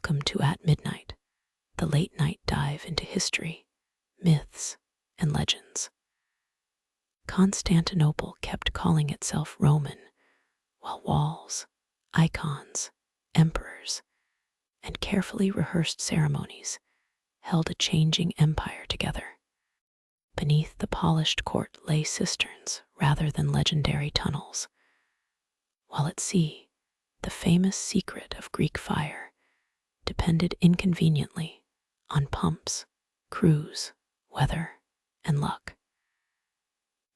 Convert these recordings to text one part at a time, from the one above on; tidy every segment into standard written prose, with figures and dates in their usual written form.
Welcome to At Midnight, the late-night dive into history, myths, and legends. Constantinople kept calling itself Roman, while walls, icons, emperors, and carefully rehearsed ceremonies held a changing empire together. Beneath the polished court lay cisterns rather than legendary tunnels, while at sea, the famous secret of Greek fire depended inconveniently on pumps, crews, weather, and luck.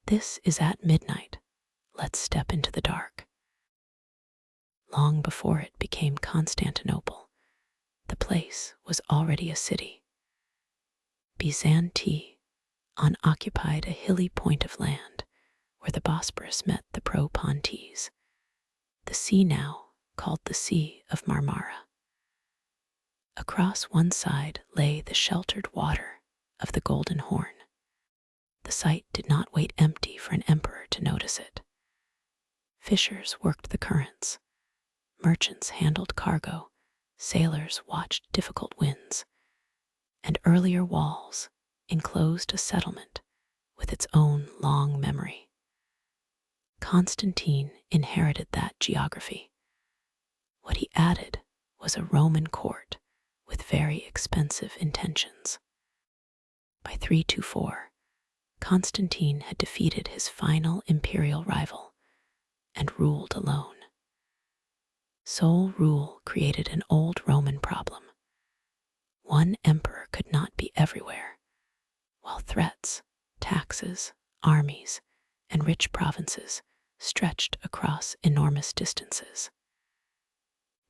This is At Midnight. Let's step into the dark. Long before it became Constantinople, the place was already a city. Byzantine occupied a hilly point of land where the Bosporus met the Propontis, the sea now called the Sea of Marmara. Across one side lay the sheltered water of the Golden Horn. The site did not wait empty for an emperor to notice it. Fishers worked the currents, merchants handled cargo, sailors watched difficult winds, and earlier walls enclosed a settlement with its own long memory. Constantine inherited that geography. What he added was a Roman court with very expensive intentions. By 324, Constantine had defeated his final imperial rival and ruled alone. Sole rule created an old Roman problem. One emperor could not be everywhere, while threats, taxes, armies, and rich provinces stretched across enormous distances.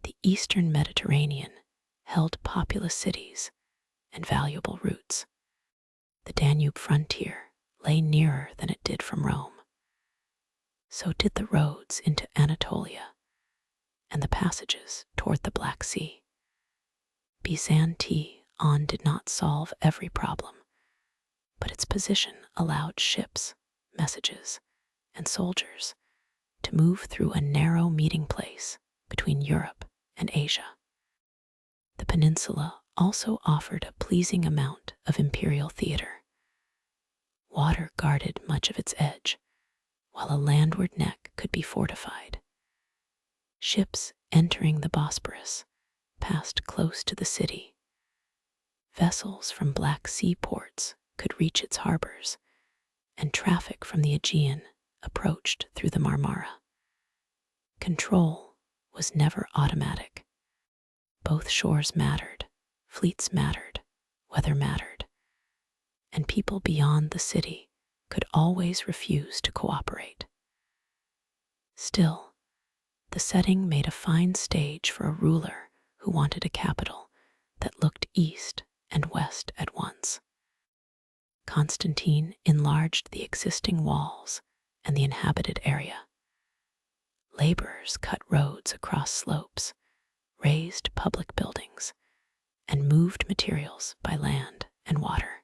The eastern Mediterranean held populous cities and valuable routes. The Danube frontier lay nearer than it did from Rome. So did the roads into Anatolia and the passages toward the Black Sea. Byzantine did not solve every problem, but its position allowed ships, messages, and soldiers to move through a narrow meeting place between Europe and Asia. The peninsula also offered a pleasing amount of imperial theater. Water guarded much of its edge, while a landward neck could be fortified. Ships entering the Bosporus passed close to the city. Vessels from Black Sea ports could reach its harbors, and traffic from the Aegean approached through the Marmara. Control was never automatic. Both shores mattered, fleets mattered, weather mattered, and people beyond the city could always refuse to cooperate. Still, the setting made a fine stage for a ruler who wanted a capital that looked east and west at once. Constantine enlarged the existing walls and the inhabited area. Laborers cut roads across slopes, raised public buildings, and moved materials by land and water.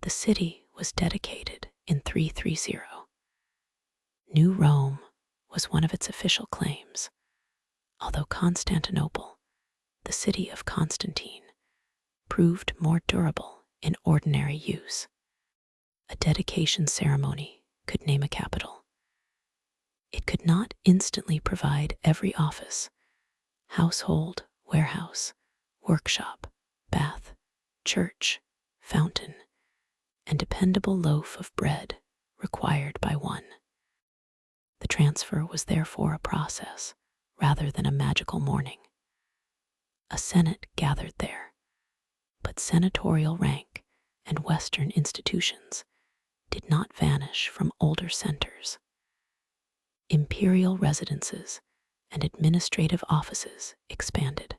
The city was dedicated in 330. New Rome was one of its official claims, although Constantinople, the city of Constantine, proved more durable in ordinary use. A dedication ceremony could name a capital. It could not instantly provide every office, household, warehouse, workshop, bath, church, fountain, and dependable loaf of bread required by one. The transfer was therefore a process rather than a magical morning. A senate gathered there, but senatorial rank and Western institutions did not vanish from older centers. Imperial residences and administrative offices expanded.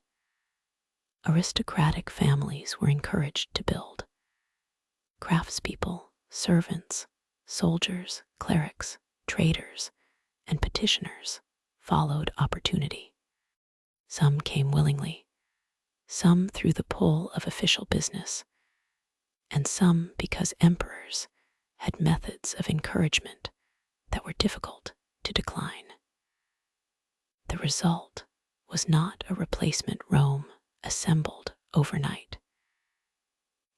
Aristocratic families were encouraged to build. Craftspeople, servants, soldiers, clerics, traders, and petitioners followed opportunity. Some came willingly, some through the pull of official business, and some because emperors had methods of encouragement that were difficult to decline. The result was not a replacement Rome assembled overnight.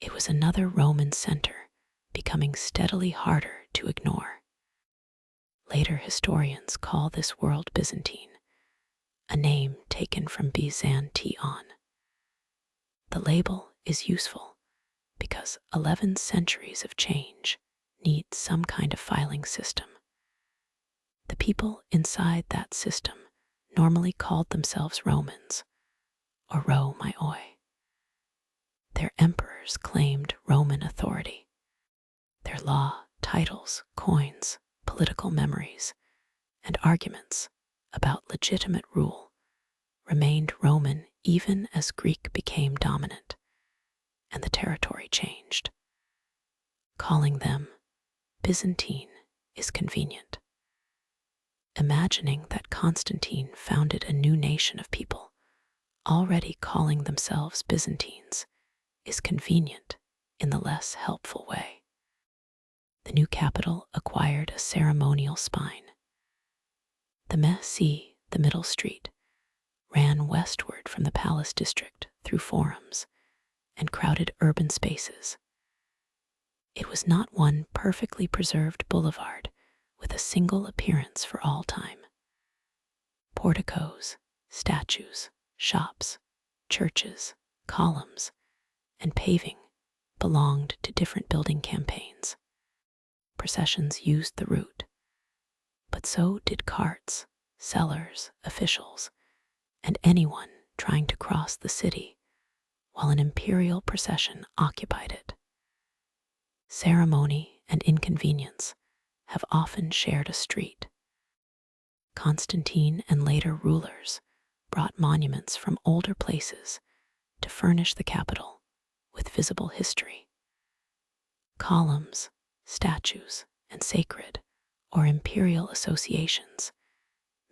It was another Roman center, becoming steadily harder to ignore. Later historians call this world Byzantine, a name taken from Byzantion. The label is useful because 11 centuries of change need some kind of filing system. The people inside that system normally called themselves Romans, or Romaioi. Their emperors claimed Roman authority. Their law, titles, coins, political memories, and arguments about legitimate rule remained Roman even as Greek became dominant and the territory changed. Calling them Byzantine is convenient. Imagining that Constantine founded a new nation of people already calling themselves Byzantines is convenient in the less helpful way. The new capital acquired a ceremonial spine. The Messi, the middle street, ran westward from the palace district through forums and crowded urban spaces. It was not one perfectly preserved boulevard with a single appearance for all time. Porticos, statues, shops, churches, columns, and paving belonged to different building campaigns. Processions used the route, but so did carts, sellers, officials, and anyone trying to cross the city while an imperial procession occupied it. Ceremony and inconvenience have often shared a street. Constantine and later rulers brought monuments from older places to furnish the capital with visible history. Columns, statues, and sacred or imperial associations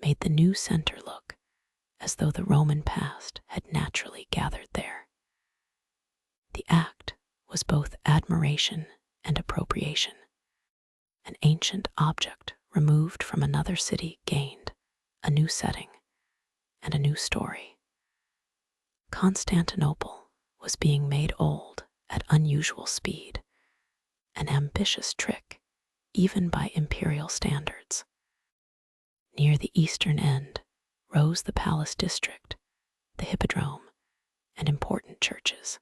made the new center look as though the Roman past had naturally gathered there. The act was both admiration and appropriation. An ancient object removed from another city gained a new setting and a new story. Constantinople was being made old at unusual speed, an ambitious trick even by imperial standards. Near the eastern end rose the palace district, the hippodrome, and important churches.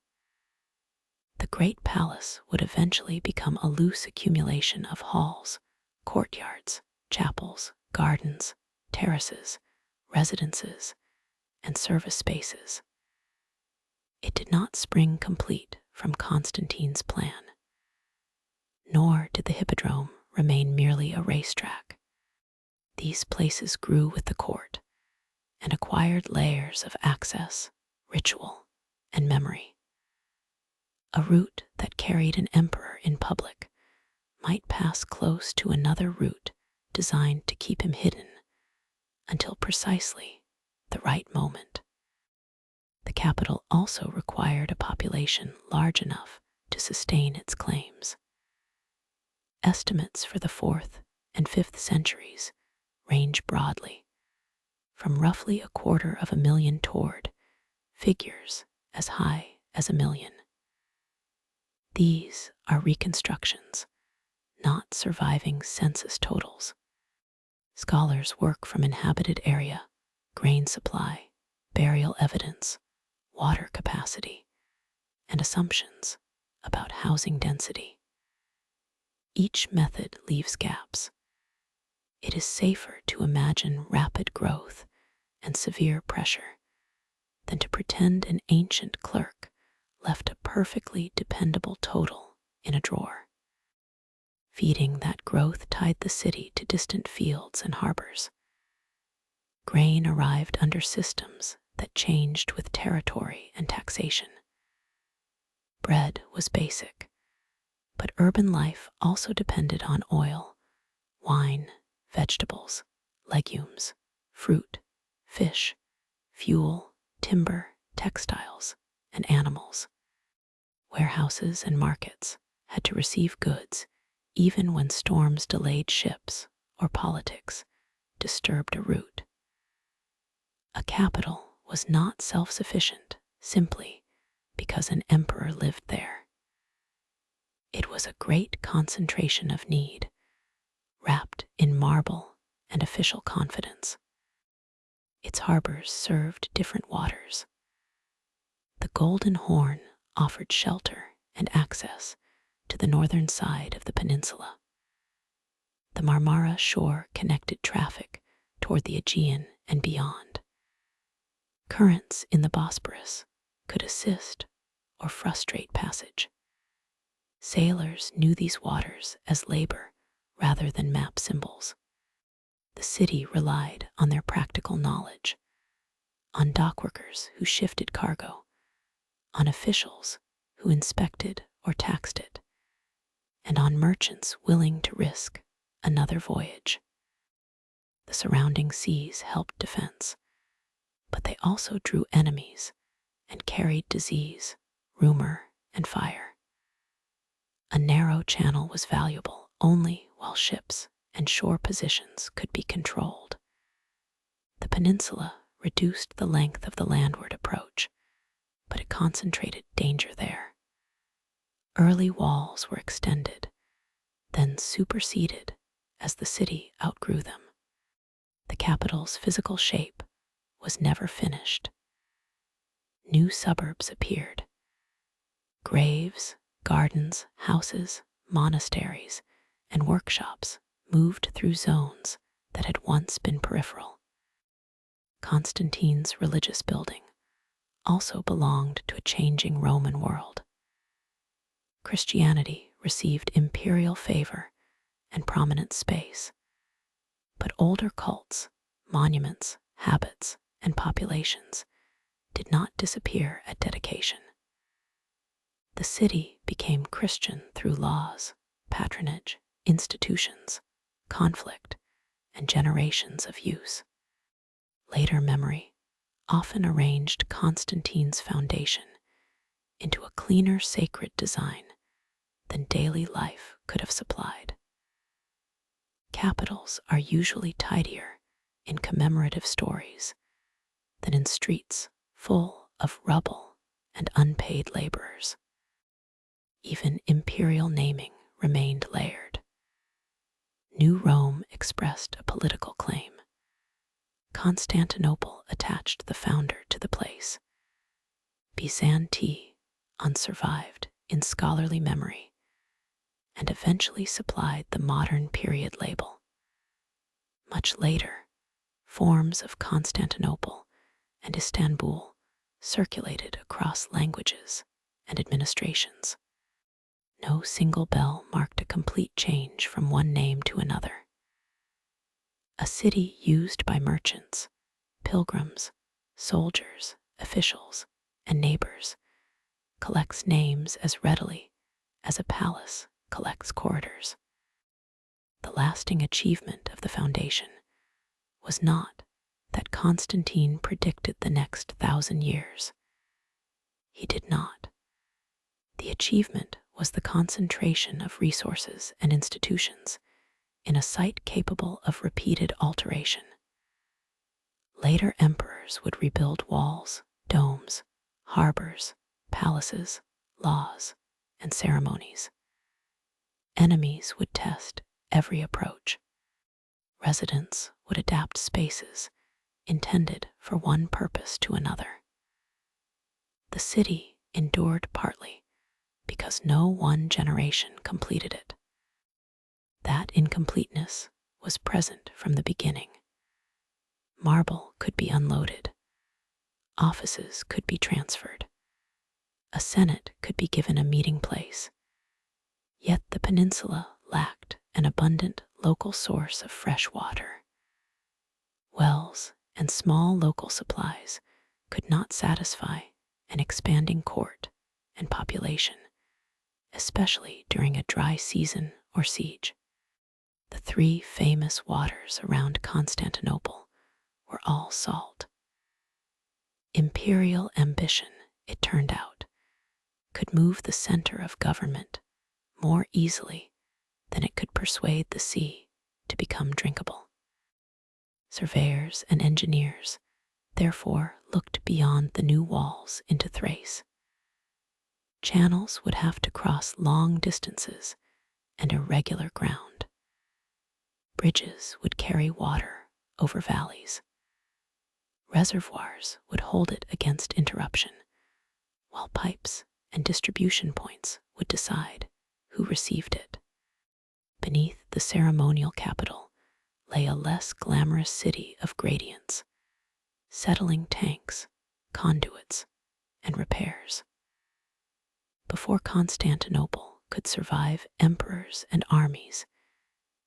The great palace would eventually become a loose accumulation of halls, courtyards, chapels, gardens, terraces, residences, and service spaces. It did not spring complete from Constantine's plan, nor did the hippodrome remain merely a racetrack. These places grew with the court and acquired layers of access, ritual, and memory. A route that carried an emperor in public might pass close to another route designed to keep him hidden until precisely the right moment. The capital also required a population large enough to sustain its claims. Estimates for the 4th and 5th centuries range broadly, from roughly 250,000 toward figures as high as 1 million. These are reconstructions, not surviving census totals. Scholars work from inhabited area, grain supply, burial evidence, water capacity, and assumptions about housing density. Each method leaves gaps. It is safer to imagine rapid growth and severe pressure than to pretend an ancient clerk left a perfectly dependable total in a drawer. Feeding that growth tied the city to distant fields and harbors. Grain arrived under systems that changed with territory and taxation. Bread was basic, but urban life also depended on oil, wine, vegetables, legumes, fruit, fish, fuel, timber, textiles, and animals. Warehouses and markets had to receive goods even when storms delayed ships or politics disturbed a route. A capital was not self-sufficient simply because an emperor lived there. It was a great concentration of need, wrapped in marble and official confidence. Its harbors served different waters. The Golden Horn offered shelter and access to the northern side of the peninsula. The Marmara shore connected traffic toward the Aegean and beyond. Currents in the Bosporus could assist or frustrate passage. Sailors knew these waters as labor rather than map symbols. The city relied on their practical knowledge, on dockworkers who shifted cargo, on officials who inspected or taxed it, and on merchants willing to risk another voyage. The surrounding seas helped defense, but they also drew enemies and carried disease, rumor, and fire. A narrow channel was valuable only while ships and shore positions could be controlled. The peninsula reduced the length of the landward approach, but it concentrated danger there. Early walls were extended, then superseded as the city outgrew them. The capital's physical shape was never finished. New suburbs appeared. Graves, gardens, houses, monasteries, and workshops moved through zones that had once been peripheral. Constantine's religious building also belonged to a changing Roman world. Christianity received imperial favor and prominent space, but older cults, monuments, habits, and populations did not disappear at dedication. The city became Christian through laws, patronage, institutions, conflict, and generations of use. Later memory often arranged Constantine's foundation into a cleaner sacred design than daily life could have supplied. Capitals are usually tidier in commemorative stories than in streets full of rubble and unpaid laborers. Even imperial naming remained layered. New Rome expressed a political claim. Constantinople attached the founder to the place. Byzantine survived in scholarly memory and eventually supplied the modern period label. Much later, forms of Constantinople and Istanbul circulated across languages and administrations. No single bell marked a complete change from one name to another. A city used by merchants, pilgrims, soldiers, officials, and neighbors collects names as readily as a palace collects corridors. The lasting achievement of the foundation was not that Constantine predicted the next 1,000 years. He did not. The achievement was the concentration of resources and institutions in a site capable of repeated alteration. Later emperors would rebuild walls, domes, harbors, palaces, laws, and ceremonies. Enemies would test every approach. Residents would adapt spaces intended for one purpose to another. The city endured partly because no one generation completed it. That incompleteness was present from the beginning. Marble could be unloaded. Offices could be transferred. A senate could be given a meeting place. Yet the peninsula lacked an abundant local source of fresh water. Wells and small local supplies could not satisfy an expanding court and population, especially during a dry season or siege. The 3 famous waters around Constantinople were all salt. Imperial ambition, it turned out, could move the center of government more easily than it could persuade the sea to become drinkable. Surveyors and engineers therefore looked beyond the new walls into Thrace. Channels would have to cross long distances and irregular ground. Bridges would carry water over valleys. Reservoirs would hold it against interruption, while pipes and distribution points would decide who received it. Beneath the ceremonial capital lay a less glamorous city of gradients, settling tanks, conduits, and repairs. Before Constantinople could survive emperors and armies,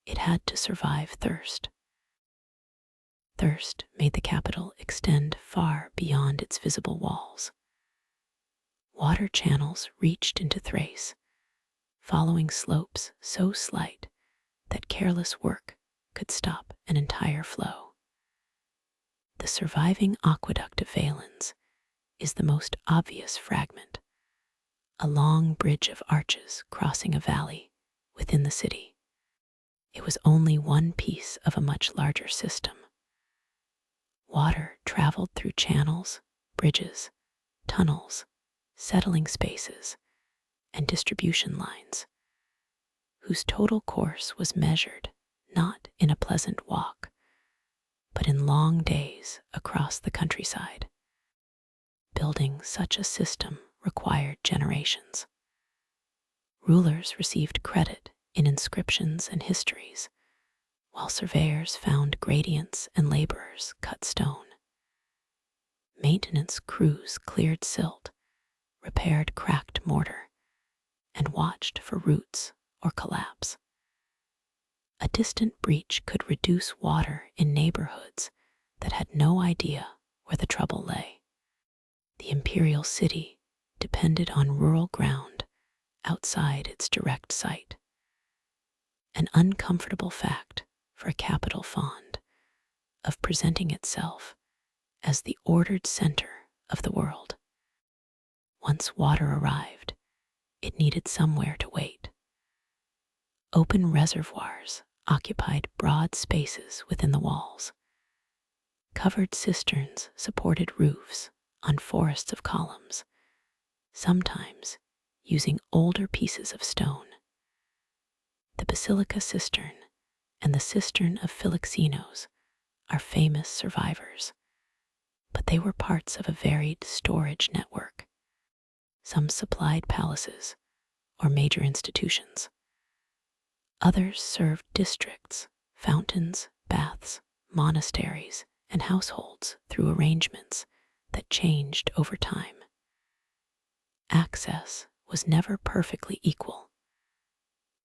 it had to survive thirst. Thirst made the capital extend far beyond its visible walls. Water channels reached into Thrace, following slopes so slight that careless work could stop an entire flow. The surviving aqueduct of Valens is the most obvious fragment, a long bridge of arches crossing a valley within the city. It was only one piece of a much larger system. Water traveled through channels, bridges, tunnels, settling spaces, and distribution lines, whose total course was measured not in a pleasant walk, but in long days across the countryside. Building such a system required generations. Rulers received credit in inscriptions and histories, while surveyors found gradients and laborers cut stone. Maintenance crews cleared silt, repaired cracked mortar, and watched for roots or collapse. A distant breach could reduce water in neighborhoods that had no idea where the trouble lay. The imperial city depended on rural ground outside its direct sight, an uncomfortable fact for a capital fond of presenting itself as the ordered center of the world. Once water arrived, it needed somewhere to wait. Open reservoirs occupied broad spaces within the walls. Covered cisterns supported roofs on forests of columns, sometimes using older pieces of stone. The basilica cistern and the cistern of Philoxenos are famous survivors, but they were parts of a varied storage network. Some supplied palaces or major institutions. Others served districts, fountains, baths, monasteries, and households through arrangements that changed over time. Access was never perfectly equal.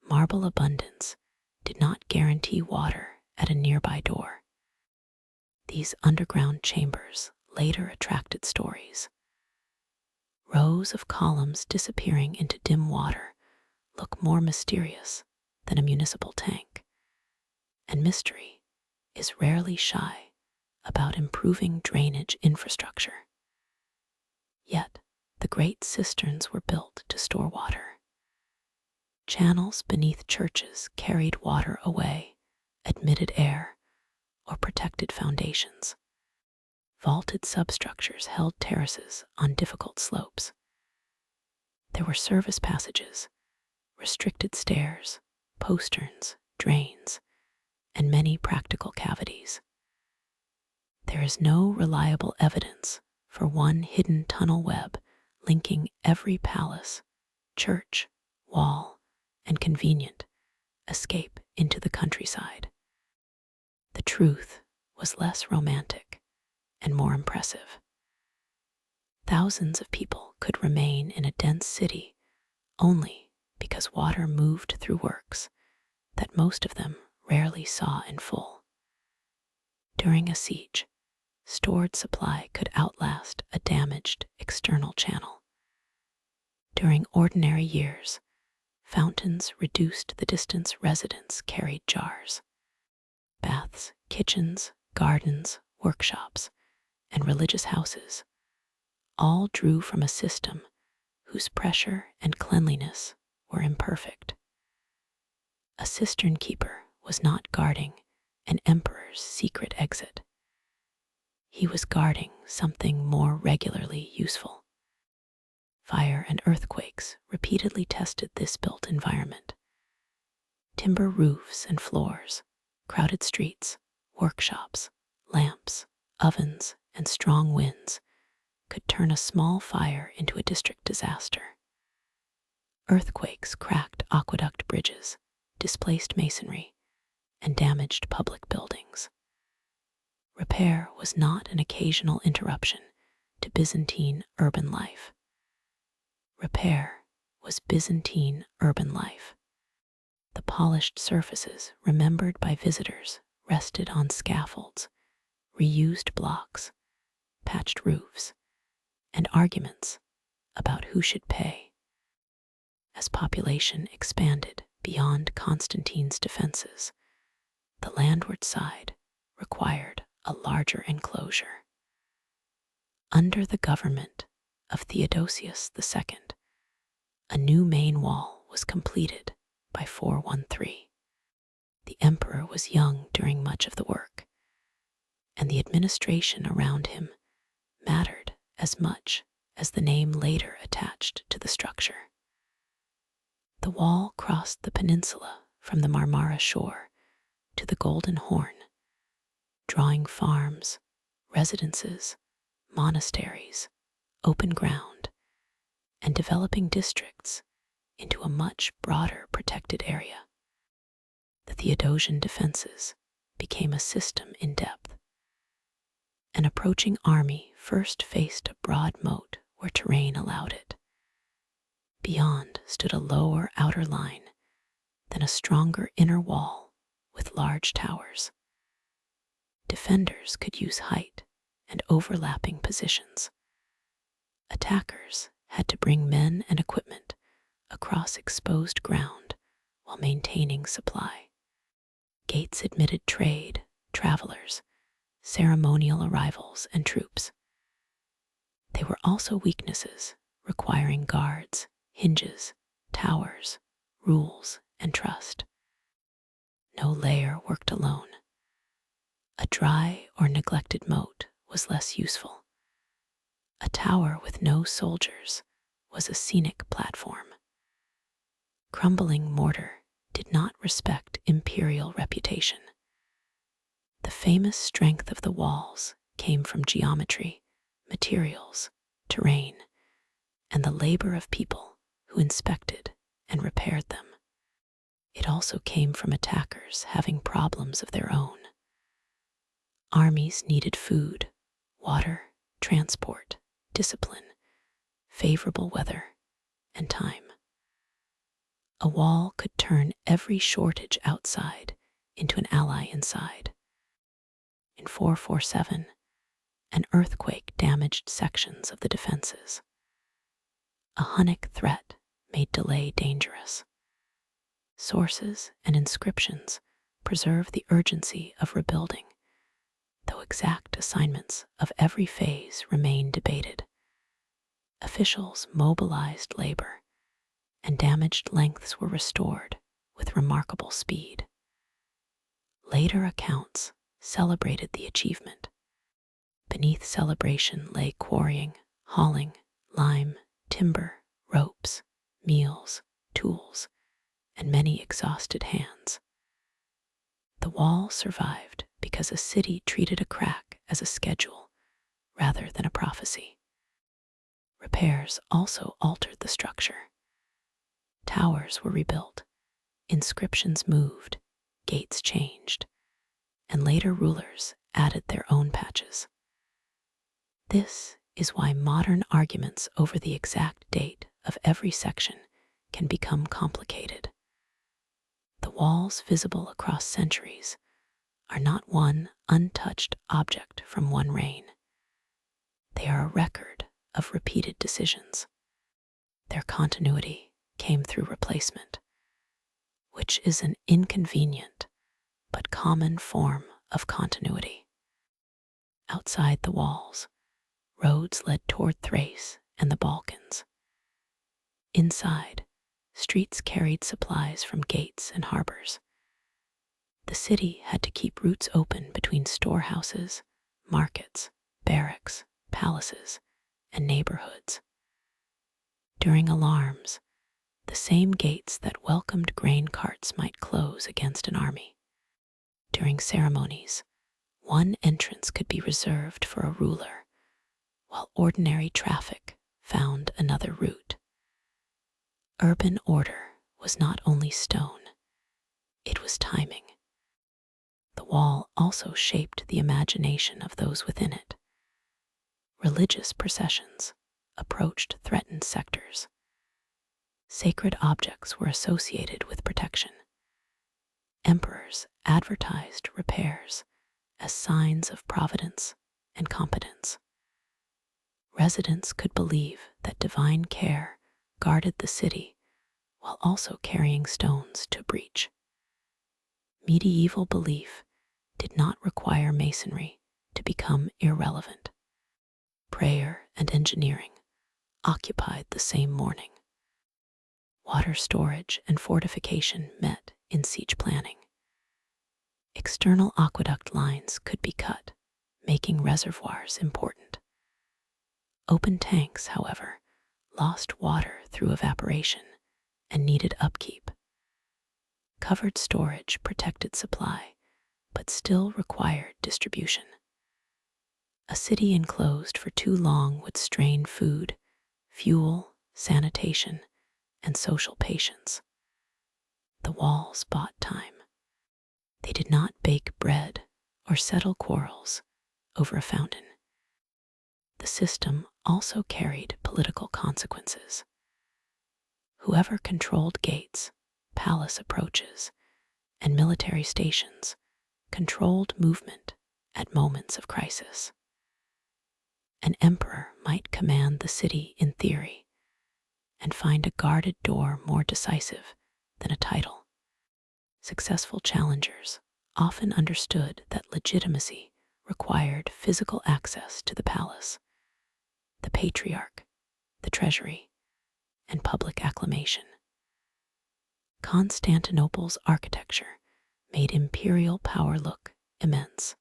Marble abundance did not guarantee water at a nearby door. These underground chambers later attracted stories. Rows of columns disappearing into dim water look more mysterious than a municipal tank, and mystery is rarely shy about improving drainage infrastructure. Yet, the great cisterns were built to store water. Channels beneath churches carried water away, admitted air, or protected foundations. Vaulted substructures held terraces on difficult slopes. There were service passages, restricted stairs, posterns, drains, and many practical cavities. There is no reliable evidence for one hidden tunnel web linking every palace, church, wall, and convenient escape into the countryside. The truth was less romantic and more impressive. Thousands of people could remain in a dense city only because water moved through works that most of them rarely saw in full. During a siege, stored supply could outlast a damaged external channel. During ordinary years, fountains reduced the distance residents carried jars. Baths, kitchens, gardens, workshops, and religious houses all drew from a system whose pressure and cleanliness were imperfect. A cistern keeper was not guarding an emperor's secret exit. he was guarding something more regularly useful. Fire and earthquakes repeatedly tested this built environment. Timber roofs and floors, crowded streets, workshops, lamps, ovens, and strong winds could turn a small fire into a district disaster. Earthquakes cracked aqueduct bridges, displaced masonry, and damaged public buildings. Repair was not an occasional interruption to Byzantine urban life. Repair was Byzantine urban life. The polished surfaces remembered by visitors rested on scaffolds, reused blocks, patched roofs, and arguments about who should pay. As population expanded beyond Constantine's defenses, the landward side required a larger enclosure. Under the government of Theodosius II, a new main wall was completed by 413. The emperor was young during much of the work, and the administration around him mattered as much as the name later attached to the structure. The wall crossed the peninsula from the Marmara shore to the Golden Horn, drawing farms, residences, monasteries, open ground, and developing districts into a much broader protected area. The Theodosian defenses became a system in depth. An approaching army first faced a broad moat where terrain allowed it. Beyond stood a lower outer line, then a stronger inner wall with large towers. Defenders could use height and overlapping positions. Attackers had to bring men and equipment across exposed ground while maintaining supply. Gates admitted trade, travelers, ceremonial arrivals, and troops. They were also weaknesses, requiring guards, hinges, towers, rules, and trust. No layer worked alone. A dry or neglected moat was less useful. A tower with no soldiers was a scenic platform. Crumbling mortar did not respect imperial reputation. The famous strength of the walls came from geometry, materials, terrain, and the labor of people who inspected and repaired them. It also came from attackers having problems of their own. Armies needed food, water, transport, discipline, favorable weather, and time. A wall could turn every shortage outside into an ally inside. In 447, an earthquake damaged sections of the defenses. A Hunnic threat made delay dangerous. Sources and inscriptions preserve the urgency of rebuilding, though exact assignments of every phase remain debated. Officials mobilized labor, and damaged lengths were restored with remarkable speed. Later accounts celebrated the achievement. Beneath celebration lay quarrying, hauling, lime, timber, ropes, meals, tools, and many exhausted hands. The wall survived because a city treated a crack as a schedule rather than a prophecy. Repairs also altered the structure. Towers were rebuilt, inscriptions moved, gates changed, and later rulers added their own patches. This is why modern arguments over the exact date of every section can become complicated. The walls visible across centuries are not one untouched object from one reign. They are a record of repeated decisions. Their continuity came through replacement, which is an inconvenient but common form of continuity. Outside the walls, roads led toward Thrace and the Balkans. Inside, streets carried supplies from gates and harbors. The city had to keep routes open between storehouses, markets, barracks, palaces, and neighborhoods. During alarms, the same gates that welcomed grain carts might close against an army. During ceremonies, one entrance could be reserved for a ruler, while ordinary traffic found another route. Urban order was not only stone, it was timing. The wall also shaped the imagination of those within it. Religious processions approached threatened sectors. Sacred objects were associated with protection. Emperors advertised repairs as signs of providence and competence. Residents could believe that divine care guarded the city while also carrying stones to breach. Medieval belief did not require masonry to become irrelevant. Prayer and engineering occupied the same morning. Water storage and fortification met in siege planning. External aqueduct lines could be cut, making reservoirs important. Open tanks, however, lost water through evaporation and needed upkeep. Covered storage protected supply, but still required distribution. A city enclosed for too long would strain food, fuel, sanitation, and social patience. The walls bought time. They did not bake bread or settle quarrels over a fountain. The system also carried political consequences. Whoever controlled gates, palace approaches, and military stations controlled movement at moments of crisis. An emperor might command the city in theory and find a guarded door more decisive than a title. Successful challengers often understood that legitimacy required physical access to the palace, the patriarch, the treasury, and public acclamation. Constantinople's architecture made imperial power look immense,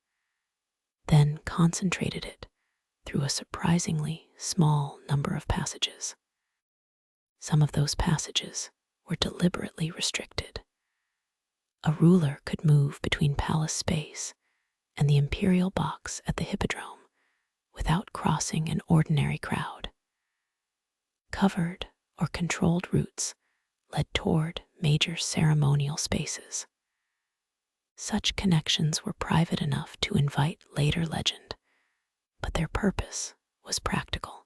then concentrated it through a surprisingly small number of passages. Some of those passages were deliberately restricted. A ruler could move between palace space and the imperial box at the hippodrome without crossing an ordinary crowd. Covered or controlled routes led toward major ceremonial spaces. Such connections were private enough to invite later legend, but their purpose was practical.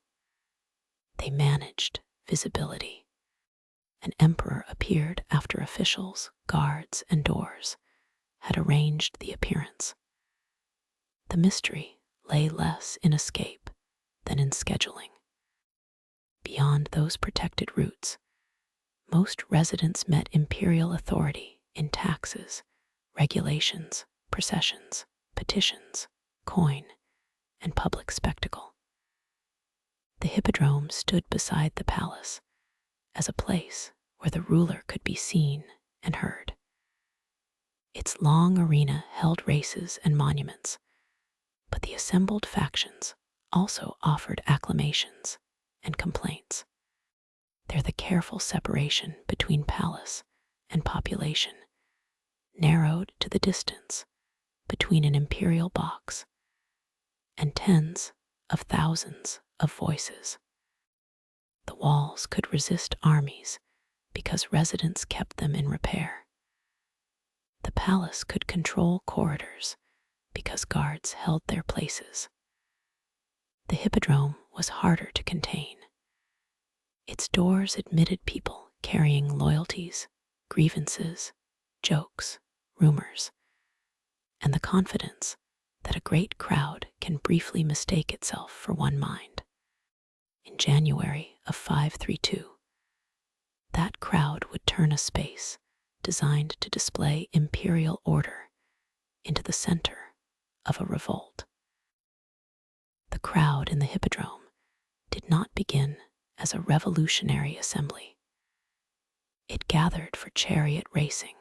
They managed visibility. An emperor appeared after officials, guards, and doors had arranged the appearance. The mystery lay less in escape than in scheduling. Beyond those protected routes, most residents met imperial authority in taxes, regulations, processions, petitions, coin, and public spectacle. The hippodrome stood beside the palace as a place where the ruler could be seen and heard. Its long arena held races and monuments, but the assembled factions also offered acclamations and complaints. There the careful separation between palace and population narrowed to the distance between an imperial box and tens of thousands of voices. The walls could resist armies because residents kept them in repair. The palace could control corridors because guards held their places. The hippodrome was harder to contain. Its doors admitted people carrying loyalties, grievances, jokes, rumors, and the confidence that a great crowd can briefly mistake itself for one mind. In January of 532, that crowd would turn a space designed to display imperial order into the center of a revolt. The crowd in the hippodrome did not begin as a revolutionary assembly. It gathered for chariot racing,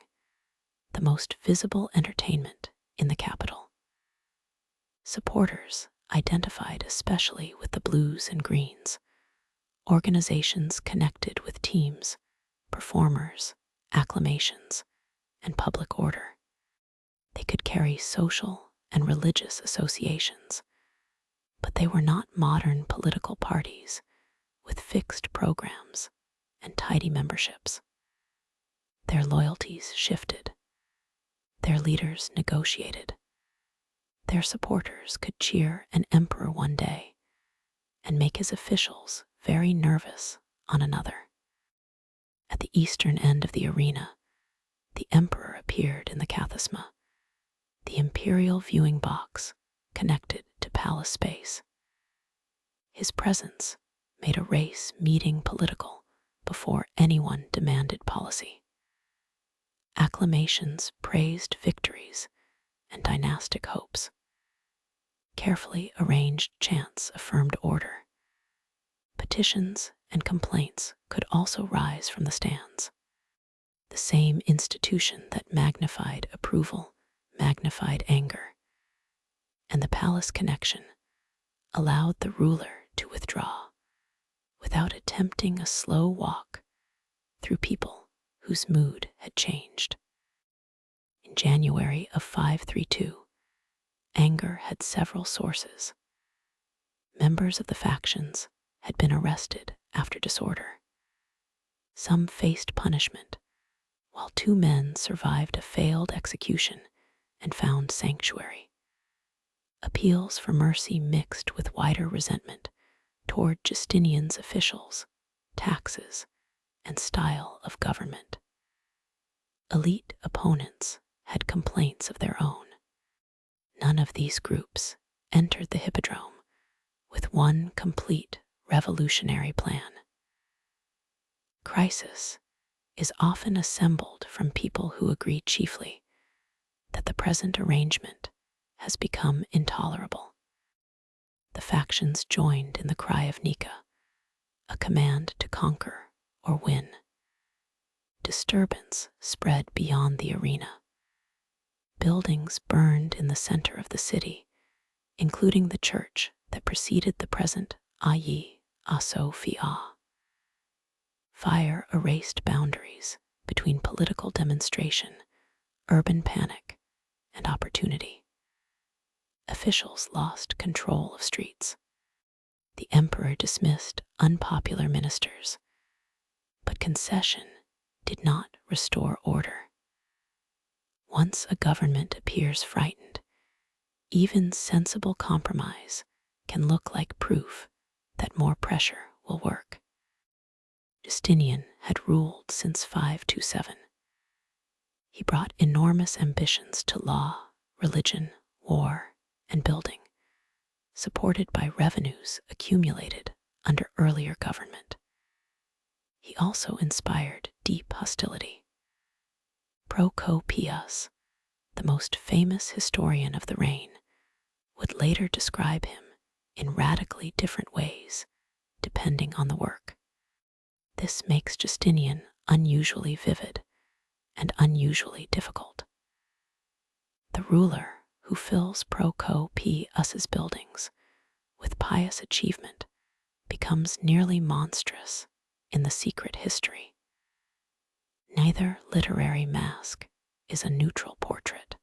the most visible entertainment in the capital. Supporters identified especially with the blues and greens, organizations connected with teams, performers, acclamations, and public order. They could carry social and religious associations, but they were not modern political parties with fixed programs and tidy memberships. Their loyalties shifted. Their leaders negotiated. Their supporters could cheer an emperor one day and make his officials very nervous on another. At the eastern end of the arena, the emperor appeared in the kathisma, the imperial viewing box connected to palace space. His presence made a race meeting political before anyone demanded policy. Acclamations praised victories and dynastic hopes. Carefully arranged chants affirmed order. Petitions and complaints could also rise from the stands. The same institution that magnified approval magnified anger, and the palace connection allowed the ruler to withdraw without attempting a slow walk through people whose mood had changed. In January of 532, anger had several sources. Members of the factions had been arrested after disorder. Some faced punishment, while 2 men survived a failed execution and found sanctuary. Appeals for mercy mixed with wider resentment toward Justinian's officials, taxes, and style of government. Elite opponents had complaints of their own. None of these groups entered the hippodrome with one complete revolutionary plan. Crisis is often assembled from people who agree chiefly that the present arrangement has become intolerable. The factions joined in the cry of Nika, a command to conquer or win. Disturbance spread beyond the arena. Buildings burned in the center of the city, including the church that preceded the present Ayi Asofia. Fire erased boundaries between political demonstration, urban panic, and opportunity. Officials lost control of streets. The emperor dismissed unpopular ministers, but concession did not restore order. Once a government appears frightened, even sensible compromise can look like proof that more pressure will work. Justinian had ruled since 527. He brought enormous ambitions to law, religion, war, and building, supported by revenues accumulated under earlier government. He also inspired deep hostility. Procopius, the most famous historian of the reign, would later describe him in radically different ways, depending on the work. This makes Justinian unusually vivid and unusually difficult. The ruler who fills Procopius's buildings with pious achievement becomes nearly monstrous in the secret history. Neither literary mask is a neutral portrait.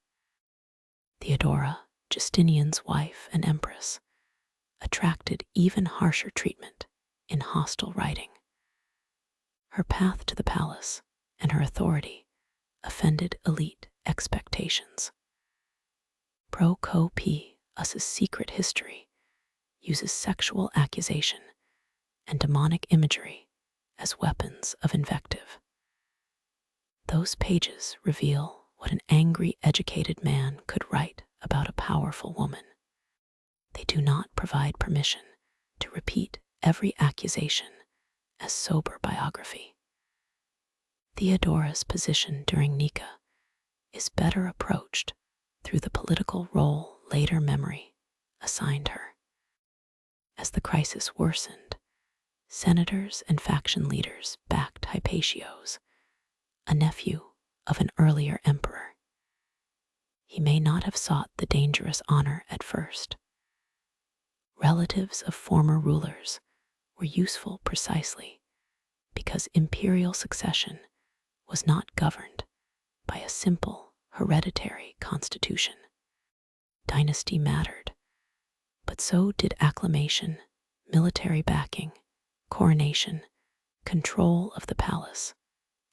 Theodora, Justinian's wife and empress, attracted even harsher treatment in hostile writing. Her path to the palace and her authority offended elite expectations. Procopius's secret history uses sexual accusation and demonic imagery as weapons of invective. Those pages reveal what an angry, educated man could write about a powerful woman. They do not provide permission to repeat every accusation as sober biography. Theodora's position during Nika is better approached through the political role later memory assigned her. As the crisis worsened, senators and faction leaders backed Hypatios, a nephew of an earlier emperor. He may not have sought the dangerous honor at first. Relatives of former rulers were useful precisely because imperial succession was not governed by a simple hereditary constitution. Dynasty mattered, but so did acclamation, military backing, coronation, control of the palace,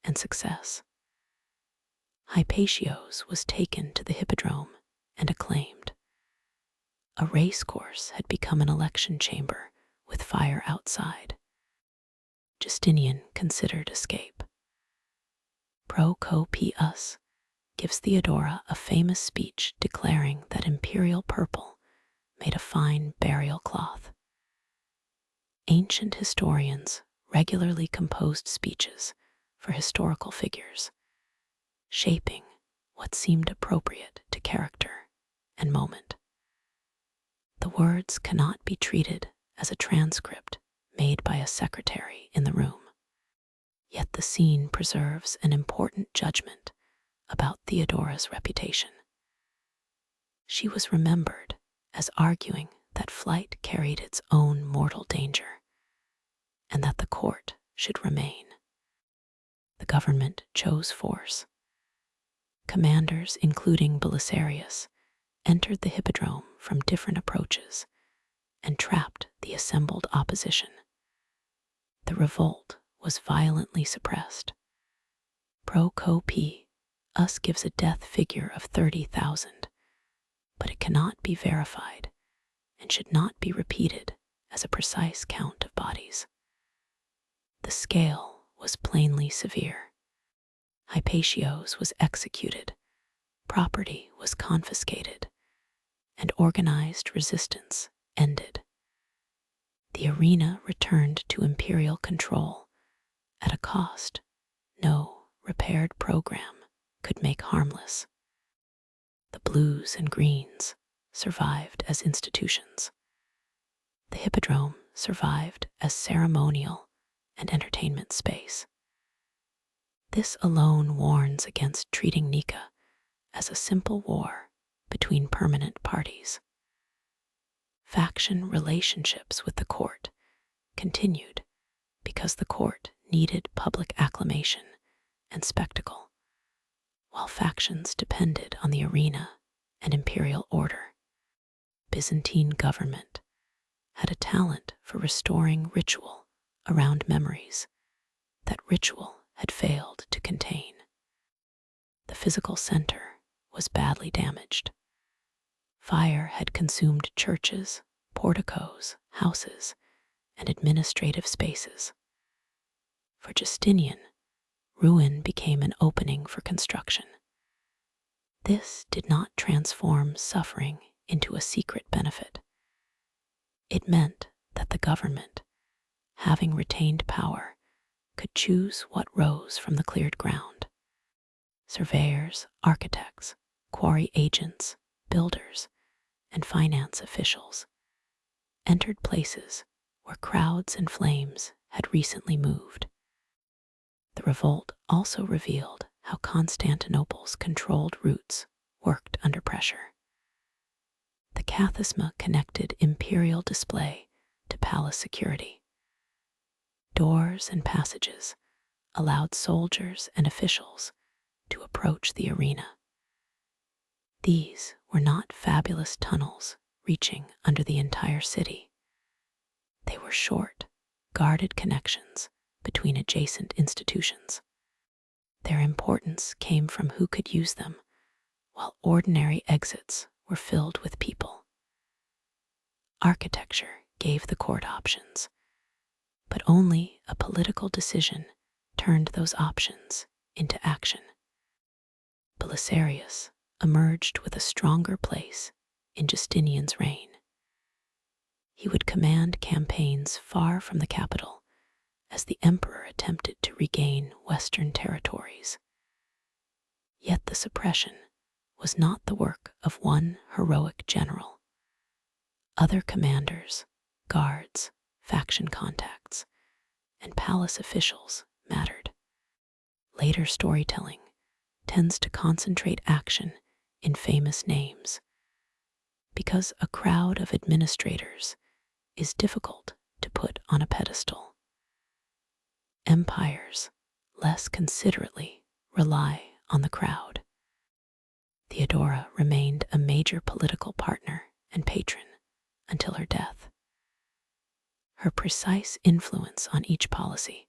and success. Hypatios was taken to the hippodrome and acclaimed. A race course had become an election chamber with fire outside. Justinian considered escape. Procopius gives Theodora a famous speech declaring that imperial purple made a fine burial cloth. Ancient historians regularly composed speeches for historical figures, shaping what seemed appropriate to character and moment. The words cannot be treated as a transcript made by a secretary in the room. Yet the scene preserves an important judgment about Theodora's reputation. She was remembered as arguing that flight carried its own mortal danger, and that the court should remain. The government chose force. Commanders, including Belisarius, entered the hippodrome from different approaches and trapped the assembled opposition. The revolt was violently suppressed. Procopius gives a death figure of 30,000, but it cannot be verified and should not be repeated as a precise count of bodies. The scale was plainly severe. Hypatios was executed, property was confiscated, and organized resistance ended. The arena returned to imperial control at a cost no repaired program could make harmless. The blues and greens survived as institutions. The hippodrome survived as ceremonial and entertainment space. This alone warns against treating Nika as a simple war between permanent parties. Faction relationships with the court continued because the court needed public acclamation and spectacle, while factions depended on the arena and imperial order. Byzantine government had a talent for restoring ritual around memories that ritual had failed to contain. The physical center was badly damaged. Fire had consumed churches, porticos, houses, and administrative spaces. For Justinian, ruin became an opening for construction. This did not transform suffering into a secret benefit. It meant that the government, having retained power, could choose what rose from the cleared ground. Surveyors, architects, quarry agents, builders, and finance officials entered places where crowds and flames had recently moved. The revolt also revealed how Constantinople's controlled routes worked under pressure. The kathisma connected imperial display to palace security. Doors and passages allowed soldiers and officials to approach the arena. These were not fabulous tunnels reaching under the entire city. They were short, guarded connections between adjacent institutions. Their importance came from who could use them, while ordinary exits were filled with people. Architecture gave the court options, but only a political decision turned those options into action. Belisarius emerged with a stronger place in Justinian's reign. He would command campaigns far from the capital as the emperor attempted to regain western territories. Yet the suppression was not the work of one heroic general. Other commanders, guards, faction contacts, and palace officials mattered. Later storytelling tends to concentrate action in famous names, because a crowd of administrators is difficult to put on a pedestal. Empires less considerately rely on the crowd. Theodora remained a major political partner and patron until her death. Her precise influence on each policy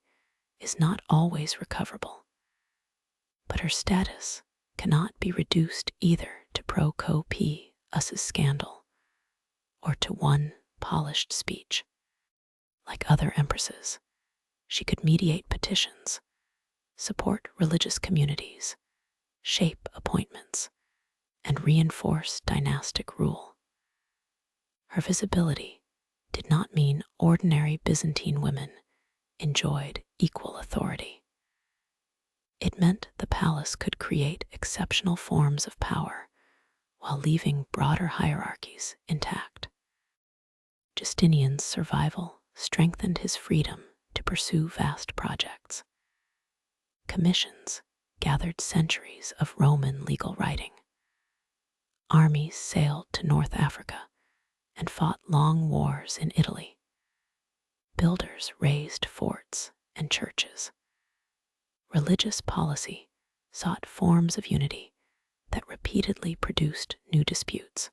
is not always recoverable, but her status cannot be reduced either to pro-co p us's scandal or to one polished speech. Like other empresses, she could mediate petitions, support religious communities, shape appointments, and reinforce dynastic rule. Her visibility did not mean ordinary Byzantine women enjoyed equal authority. It meant the palace could create exceptional forms of power while leaving broader hierarchies intact. Justinian's survival strengthened his freedom to pursue vast projects. Commissions gathered centuries of Roman legal writing. Armies sailed to North Africa and fought long wars in Italy. Builders raised forts and churches. Religious policy sought forms of unity that repeatedly produced new disputes.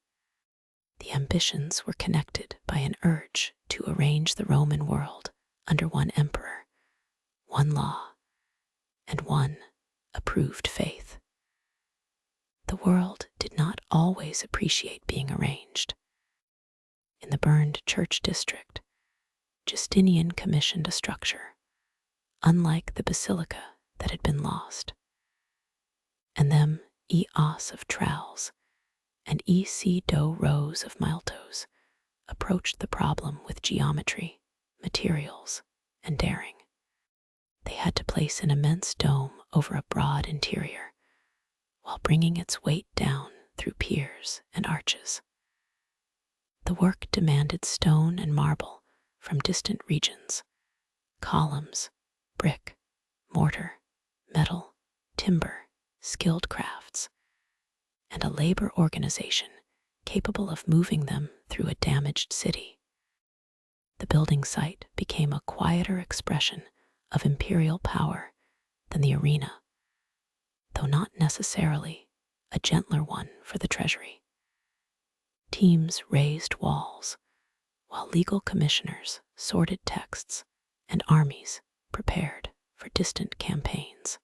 The ambitions were connected by an urge to arrange the Roman world under one emperor, one law, and one approved faith. The world did not always appreciate being arranged. In the burned church district, Justinian commissioned a structure, unlike the basilica that had been lost. And them eos of trowels and do rows of maltos approached the problem with geometry, materials, and daring. They had to place an immense dome over a broad interior, while bringing its weight down through piers and arches. The work demanded stone and marble from distant regions, columns, brick, mortar, metal, timber, skilled crafts, and a labor organization capable of moving them through a damaged city. The building site became a quieter expression of imperial power than the arena, though not necessarily a gentler one for the treasury. Teams raised walls, while legal commissioners sorted texts and armies prepared for distant campaigns.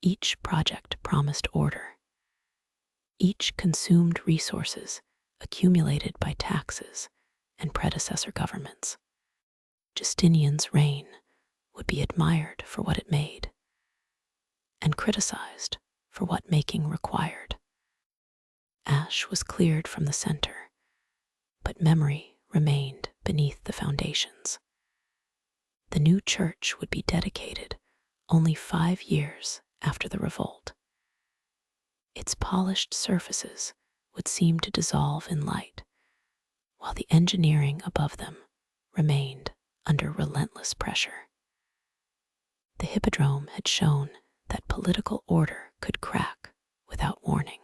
Each project promised order. Each consumed resources accumulated by taxes and predecessor governments. Justinian's reign would be admired for what it made, and criticized for what making required. Ash was cleared from the center, but memory remained beneath the foundations. The new church would be dedicated only 5 years after the revolt. Its polished surfaces would seem to dissolve in light, while the engineering above them remained under relentless pressure. The hippodrome had shown that political order could crack without warning.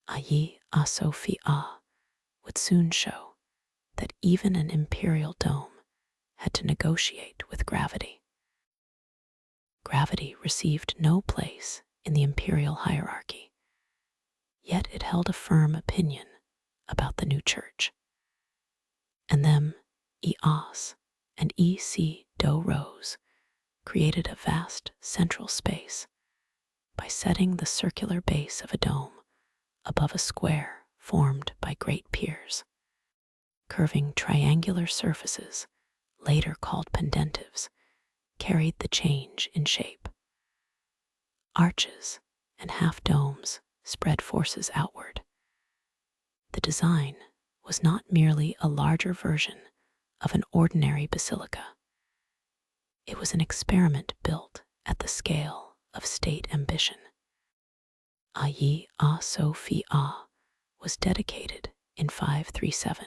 Hagia Sophia would soon show that even an imperial dome had to negotiate with gravity. Gravity received no place in the imperial hierarchy, yet it held a firm opinion about the new church. And them eos and do rows created a vast central space by setting the circular base of a dome above a square formed by great piers. Curving triangular surfaces, later called pendentives, carried the change in shape. Arches and half-domes spread forces outward. The design was not merely a larger version of an ordinary basilica. It was an experiment built at the scale of state ambition. Hagia Sophia was dedicated in 537.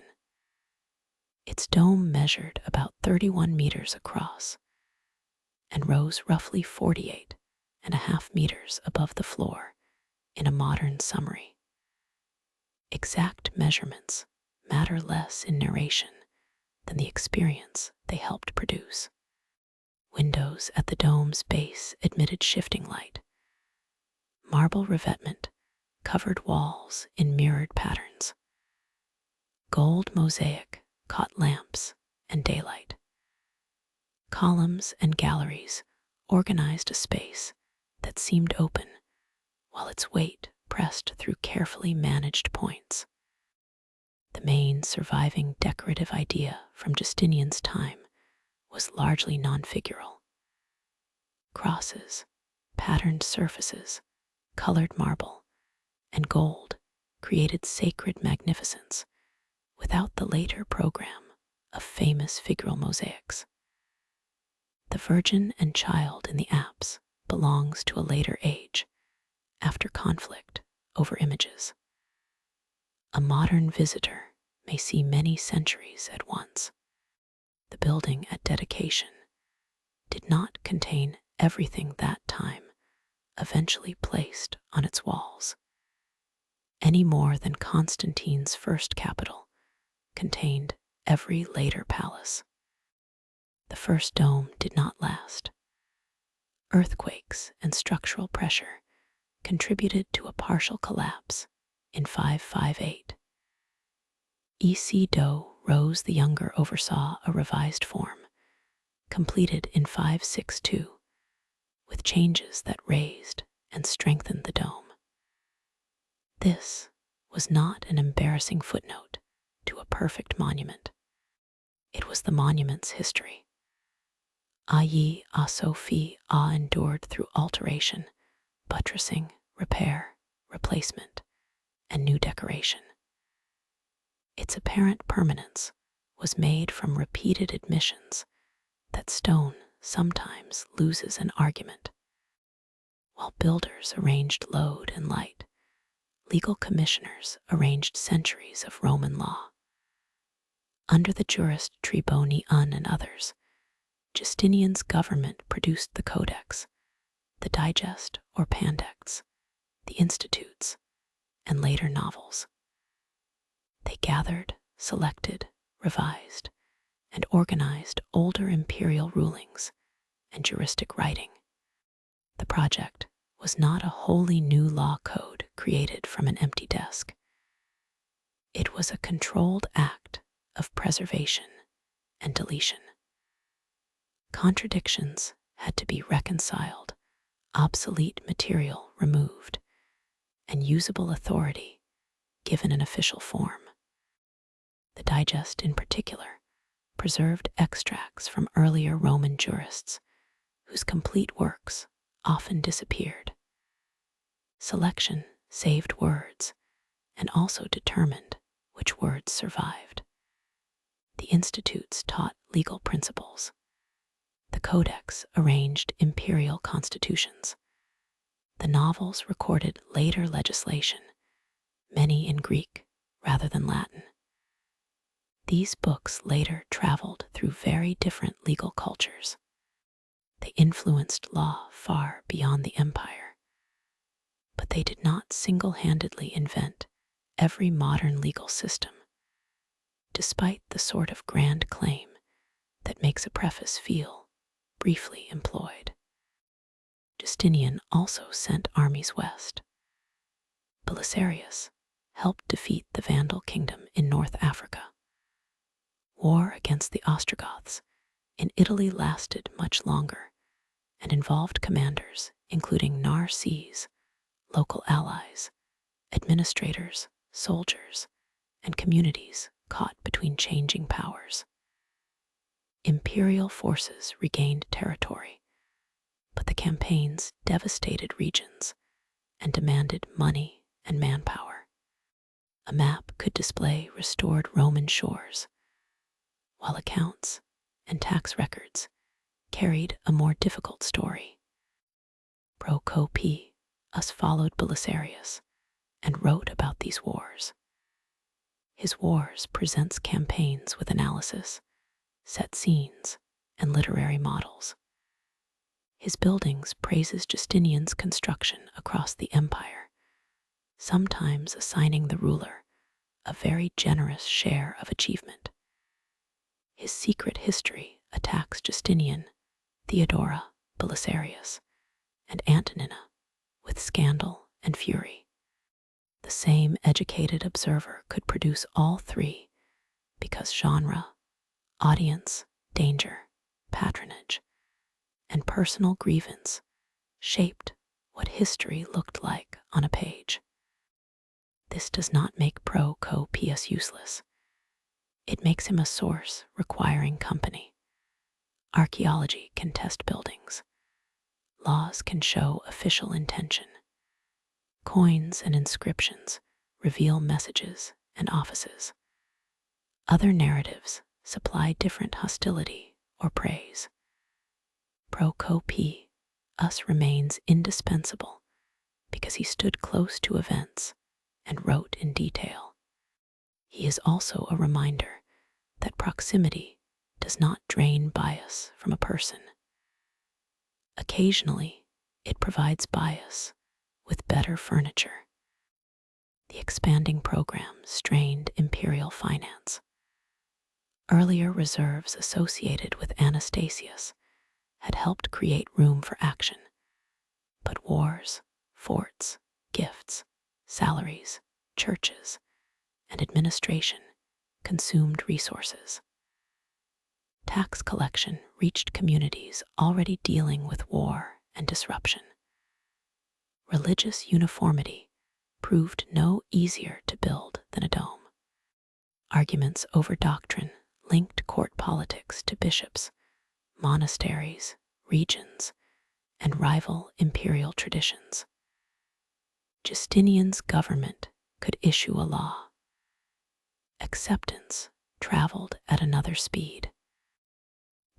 Its dome measured about 31 meters across and rose roughly 48.5 meters above the floor in a modern summary. Exact measurements matter less in narration than the experience they helped produce. Windows at the dome's base admitted shifting light. Marble revetment covered walls in mirrored patterns. Gold mosaic caught lamps and daylight. Columns and galleries organized a space that seemed open, while its weight pressed through carefully managed points. The main surviving decorative idea from Justinian's time was largely non-figural. Crosses, patterned surfaces, colored marble, and gold created sacred magnificence without the later program of famous figural mosaics. The Virgin and Child in the apse belongs to a later age, after conflict over images. A modern visitor may see many centuries at once. The building at dedication did not contain everything that time eventually placed on its walls, any more than Constantine's first capital contained every later palace. The first dome did not last. Earthquakes and structural pressure contributed to a partial collapse in 558. E.C. Rose the Younger oversaw a revised form, completed in 562, with changes that raised and strengthened the dome. This was not an embarrassing footnote to a perfect monument. It was the monument's history. Hagia Sophia endured through alteration, buttressing, repair, replacement, and new decoration. Its apparent permanence was made from repeated admissions that stone sometimes loses an argument. While builders arranged load and light, legal commissioners arranged centuries of Roman law. Under the jurist Tribonian and others, Justinian's government produced the Codex, the Digest or Pandects, the Institutes, and later novels. They gathered, selected, revised, and organized older imperial rulings and juristic writing. The project was not a wholly new law code created from an empty desk. It was a controlled act of preservation and deletion. Contradictions had to be reconciled, obsolete material removed, and usable authority given an official form. The Digest, in particular, preserved extracts from earlier Roman jurists whose complete works often disappeared. Selection saved words and also determined which words survived. The institutes taught legal principles. The Codex arranged imperial constitutions. The novels recorded later legislation, many in Greek rather than Latin. These books later traveled through very different legal cultures. They influenced law far beyond the empire, but they did not single-handedly invent every modern legal system, despite the sort of grand claim that makes a preface feel briefly employed. Justinian also sent armies west. Belisarius helped defeat the Vandal kingdom in North Africa. War against the Ostrogoths in Italy lasted much longer and involved commanders including Narcies, local allies, administrators, soldiers, and communities caught between changing powers. Imperial forces regained territory, but the campaigns devastated regions and demanded money and manpower. A map could display restored Roman shores, while accounts and tax records carried a more difficult story. Procopius followed Belisarius and wrote about these wars. His Wars presents campaigns with analysis, set scenes, and literary models. His Buildings praises Justinian's construction across the empire, sometimes assigning the ruler a very generous share of achievement. His secret history attacks Justinian, Theodora, Belisarius, and Antonina with scandal and fury. The same educated observer could produce all three because genre, audience, danger, patronage, and personal grievance shaped what history looked like on a page. This does not make Procopius useless. It makes him a source requiring company. Archaeology can test buildings. Laws can show official intention. Coins and inscriptions reveal messages and offices. Other narratives supply different hostility or praise. Procopius remains indispensable because he stood close to events and wrote in detail. He is also a reminder that proximity does not drain bias from a person. Occasionally, it provides bias with better furniture. The expanding program strained imperial finance. Earlier reserves associated with Anastasius had helped create room for action, but wars, forts, gifts, salaries, churches, and administration consumed resources. Tax collection reached communities already dealing with war and disruption. Religious uniformity proved no easier to build than a dome. Arguments over doctrine linked court politics to bishops, monasteries, regions, and rival imperial traditions. Justinian's government could issue a law. Acceptance traveled at another speed.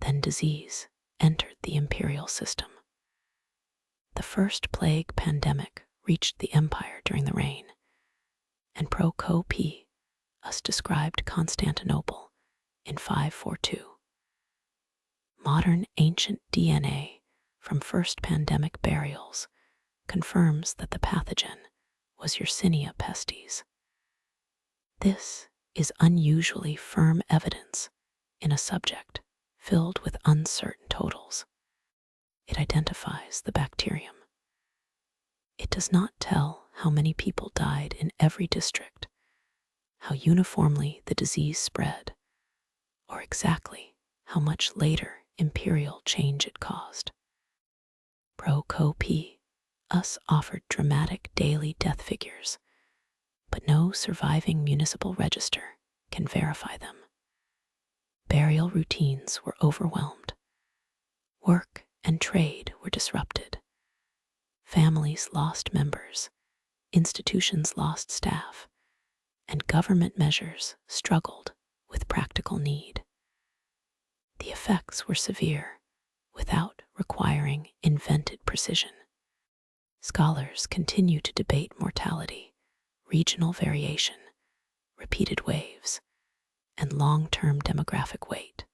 Then disease entered the imperial system. The first plague pandemic reached the empire during the reign, and Procopius described Constantinople in 542. Modern ancient DNA from first pandemic burials confirms that the pathogen was Yersinia pestis. This is unusually firm evidence in a subject filled with uncertain totals. It identifies the bacterium. It does not tell how many people died in every district, how uniformly the disease spread, or exactly how much later imperial change it caused. Procopius offered dramatic daily death figures, but no surviving municipal register can verify them. Burial routines were overwhelmed. Work and trade were disrupted. Families lost members, institutions lost staff, and government measures struggled with practical need. The effects were severe, without requiring invented precision. Scholars continue to debate mortality, regional variation, repeated waves, and long-term demographic weight.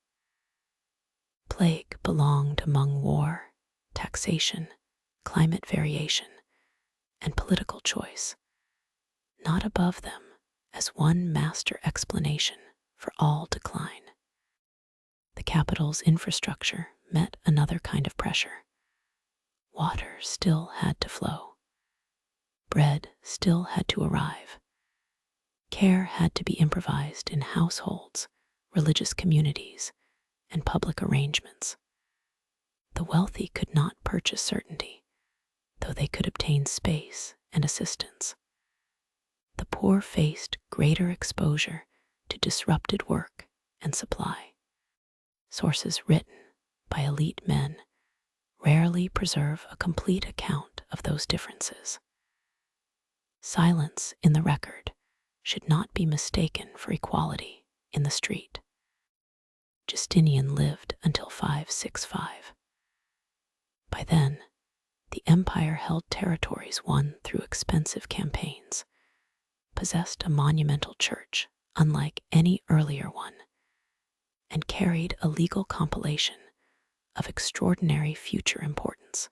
Plague belonged among war, taxation, climate variation, and political choice, not above them as one master explanation for all decline. The capital's infrastructure met another kind of pressure. Water still had to flow. Bread still had to arrive. Care had to be improvised in households, religious communities, and public arrangements. The wealthy could not purchase certainty, though they could obtain space and assistance. The poor faced greater exposure to disrupted work and supply. Sources written by elite men rarely preserve a complete account of those differences. Silence in the record should not be mistaken for equality in the street. Justinian lived until 565. By then, the empire held territories won through expensive campaigns, possessed a monumental church unlike any earlier one, and carried a legal compilation of extraordinary future importance.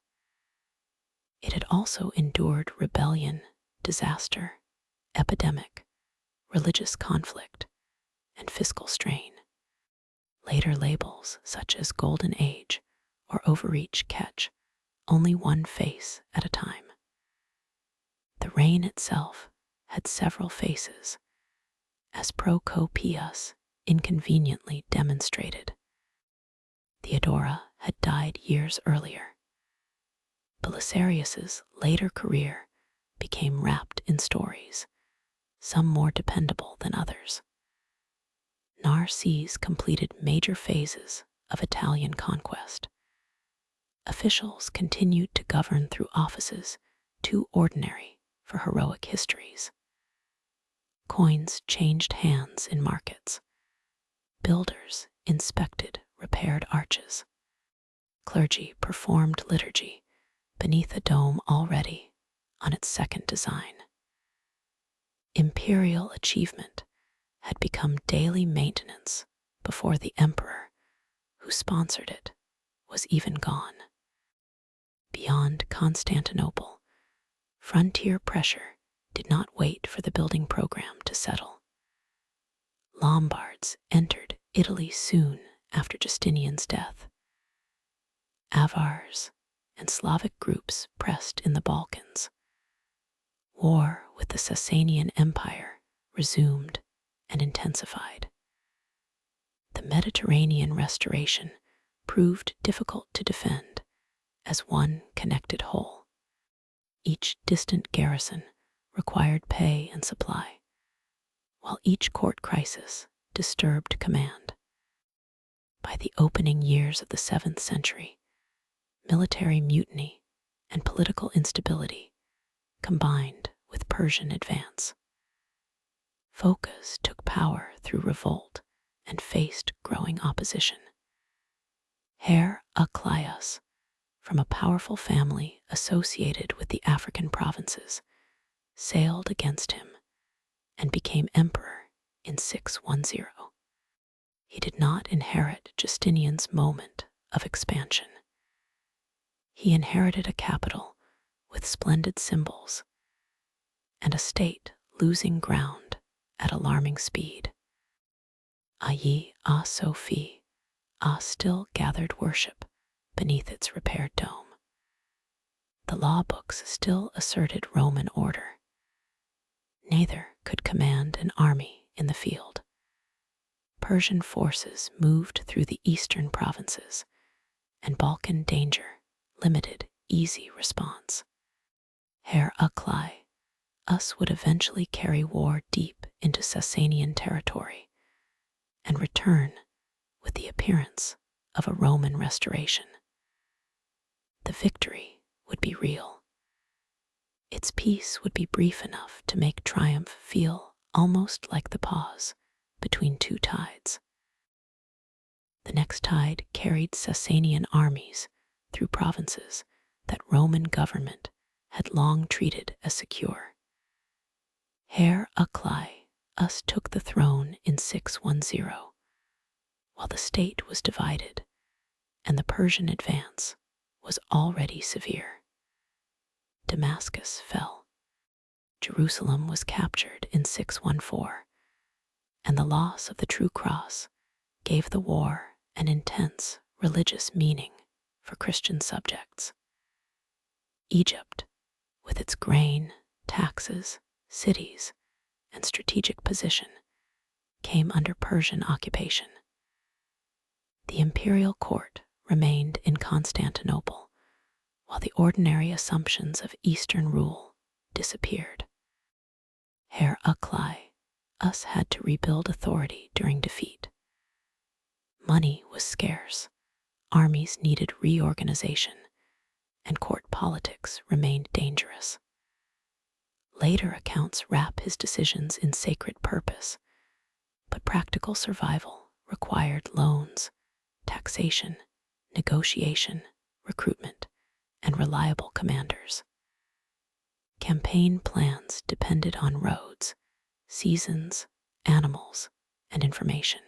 It had also endured rebellion, disaster, epidemic, religious conflict, and fiscal strain. Later labels, such as Golden Age or Overreach, catch only one face at a time. The reign itself had several faces, as Procopius inconveniently demonstrated. Theodora had died years earlier. Belisarius's later career became wrapped in stories, some more dependable than others. Narses completed major phases of Italian conquest. Officials continued to govern through offices too ordinary for heroic histories. Coins changed hands in markets. Builders inspected repaired arches. Clergy performed liturgy beneath a dome already on its second design. Imperial achievement had become daily maintenance before the emperor, who sponsored it, was even gone. Beyond Constantinople, frontier pressure did not wait for the building program to settle. Lombards entered Italy soon after Justinian's death. Avars and Slavic groups pressed in the Balkans. War with the Byzantine Empire resumed and intensified. The Mediterranean restoration proved difficult to defend as one connected whole. Each distant garrison required pay and supply, while each court crisis disturbed command. By the opening years of the 7th century, military mutiny and political instability combined with Persian advance. Phocas took power through revolt and faced growing opposition. Heraclius, from a powerful family associated with the African provinces, sailed against him and became emperor in 610. He did not inherit Justinian's moment of expansion. He inherited a capital with splendid symbols and a state losing ground at alarming speed. Hagia Sophia still gathered worship beneath its repaired dome. The law books still asserted Roman order. Neither could command an army in the field. Persian forces moved through the eastern provinces, and Balkan danger limited easy response. Heraclius would eventually carry war deep into Sasanian territory and return with the appearance of a Roman restoration. The victory would be real. Its peace would be brief enough to make triumph feel almost like the pause between two tides. The next tide carried Sasanian armies through provinces that Roman government had long treated as secure. Heraclius took the throne in 610, while the state was divided and the Persian advance was already severe. Damascus fell. Jerusalem was captured in 614, and the loss of the true cross gave the war an intense religious meaning for Christian subjects. Egypt, with its grain, taxes, cities, and strategic position, came under Persian occupation. The imperial court remained in Constantinople, while the ordinary assumptions of Eastern rule disappeared. Heraclius had to rebuild authority during defeat. Money was scarce, armies needed reorganization, and court politics remained dangerous. Later accounts wrap his decisions in sacred purpose, but practical survival required loans, taxation, negotiation, recruitment, and reliable commanders. Campaign plans depended on roads, seasons, animals, and information.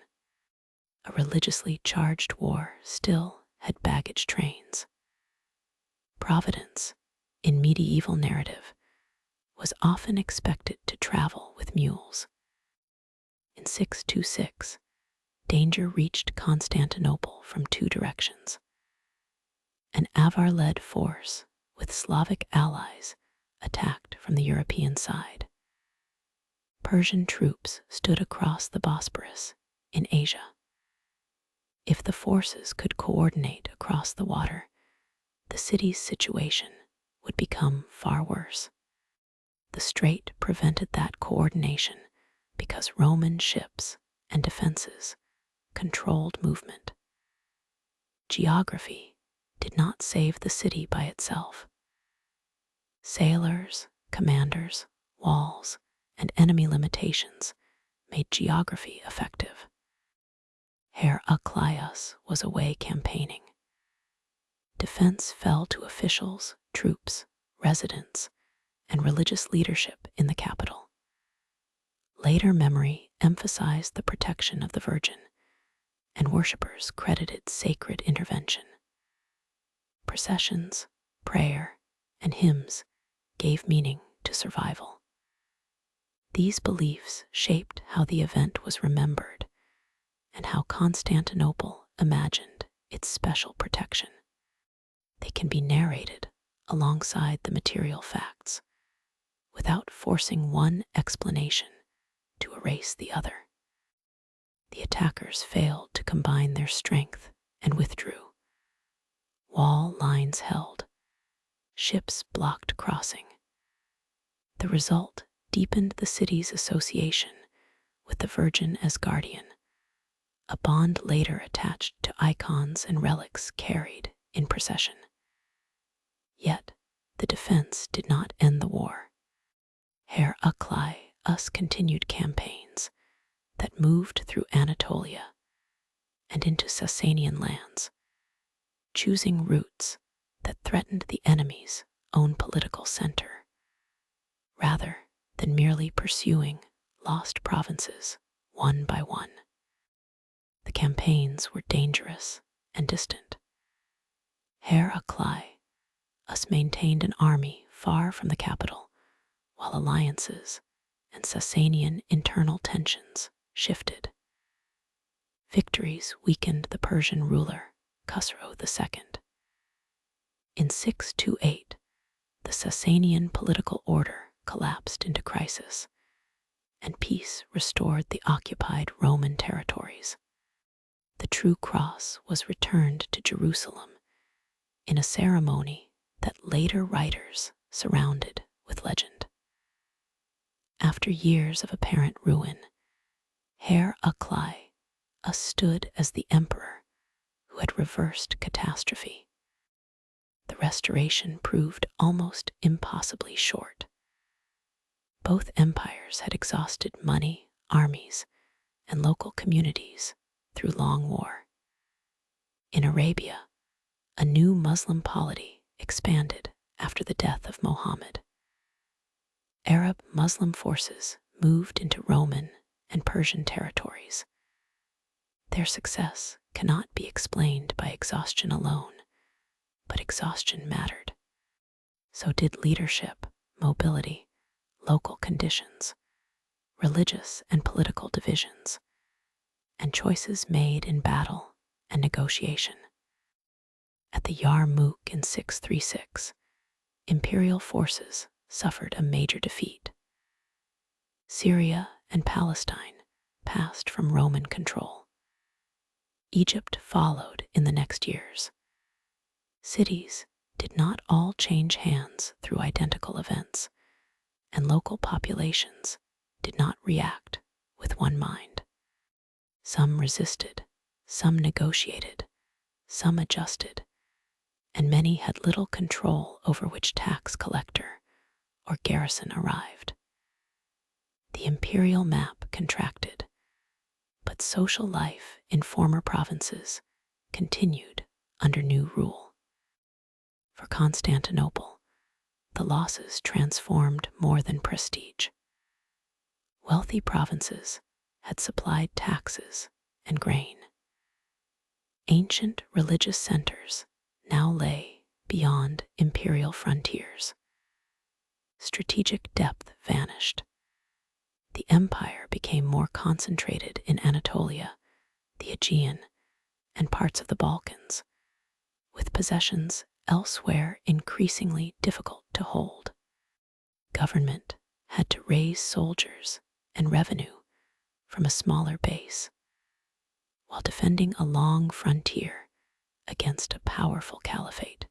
A religiously charged war still had baggage trains. Providence, in medieval narrative, was often expected to travel with mules. In 626, danger reached Constantinople from two directions. An Avar-led force with Slavic allies attacked from the European side. Persian troops stood across the Bosporus in Asia. If the forces could coordinate across the water, the city's situation would become far worse. The strait prevented that coordination because Roman ships and defenses controlled movement. Geography did not save the city by itself. Sailors, commanders, walls, and enemy limitations made geography effective. Heraclius was away campaigning. Defense fell to officials, troops, residents, and religious leadership in the capital. Later memory emphasized the protection of the Virgin, and worshippers credited sacred intervention. Processions, prayer, and hymns gave meaning to survival. These beliefs shaped how the event was remembered and how Constantinople imagined its special protection. They can be narrated alongside the material facts, without forcing one explanation to erase the other. The attackers failed to combine their strength and withdrew. Wall lines held. Ships blocked crossing. The result deepened the city's association with the Virgin as guardian, a bond later attached to icons and relics carried in procession. Yet, the defense did not end the war. Heraclius continued campaigns that moved through Anatolia and into Sasanian lands, choosing routes that threatened the enemy's own political center, rather than merely pursuing lost provinces one by one. The campaigns were dangerous and distant. Heraclius maintained an army far from the capital, while alliances and Sasanian internal tensions shifted. Victories weakened the Persian ruler, Khusro II. In 628, the Sasanian political order collapsed into crisis, and peace restored the occupied Roman territories. The true cross was returned to Jerusalem in a ceremony that later writers surrounded with legend. After years of apparent ruin, Heraclius stood as the emperor who had reversed catastrophe. The restoration proved almost impossibly short. Both empires had exhausted money, armies, and local communities through long war. In Arabia, a new Muslim polity expanded after the death of Muhammad. Arab Muslim forces moved into Roman and Persian territories. Their success cannot be explained by exhaustion alone, but exhaustion mattered. So did leadership, mobility, local conditions, religious and political divisions, and choices made in battle and negotiation. At the Yarmouk in 636, imperial forces suffered a major defeat. Syria and Palestine passed from Roman control. Egypt followed in the next years. Cities did not all change hands through identical events, and local populations did not react with one mind. Some resisted, some negotiated, some adjusted, and many had little control over which tax collector or garrison arrived. The imperial map contracted, but social life in former provinces continued under new rule. For Constantinople, the losses transformed more than prestige. Wealthy provinces had supplied taxes and grain. Ancient religious centers now lay beyond imperial frontiers. Strategic depth vanished. The empire became more concentrated in Anatolia the Aegean, and parts of the Balkans, with possessions elsewhere increasingly difficult to hold. Government had to raise soldiers and revenue from a smaller base, while defending a long frontier against a powerful caliphate.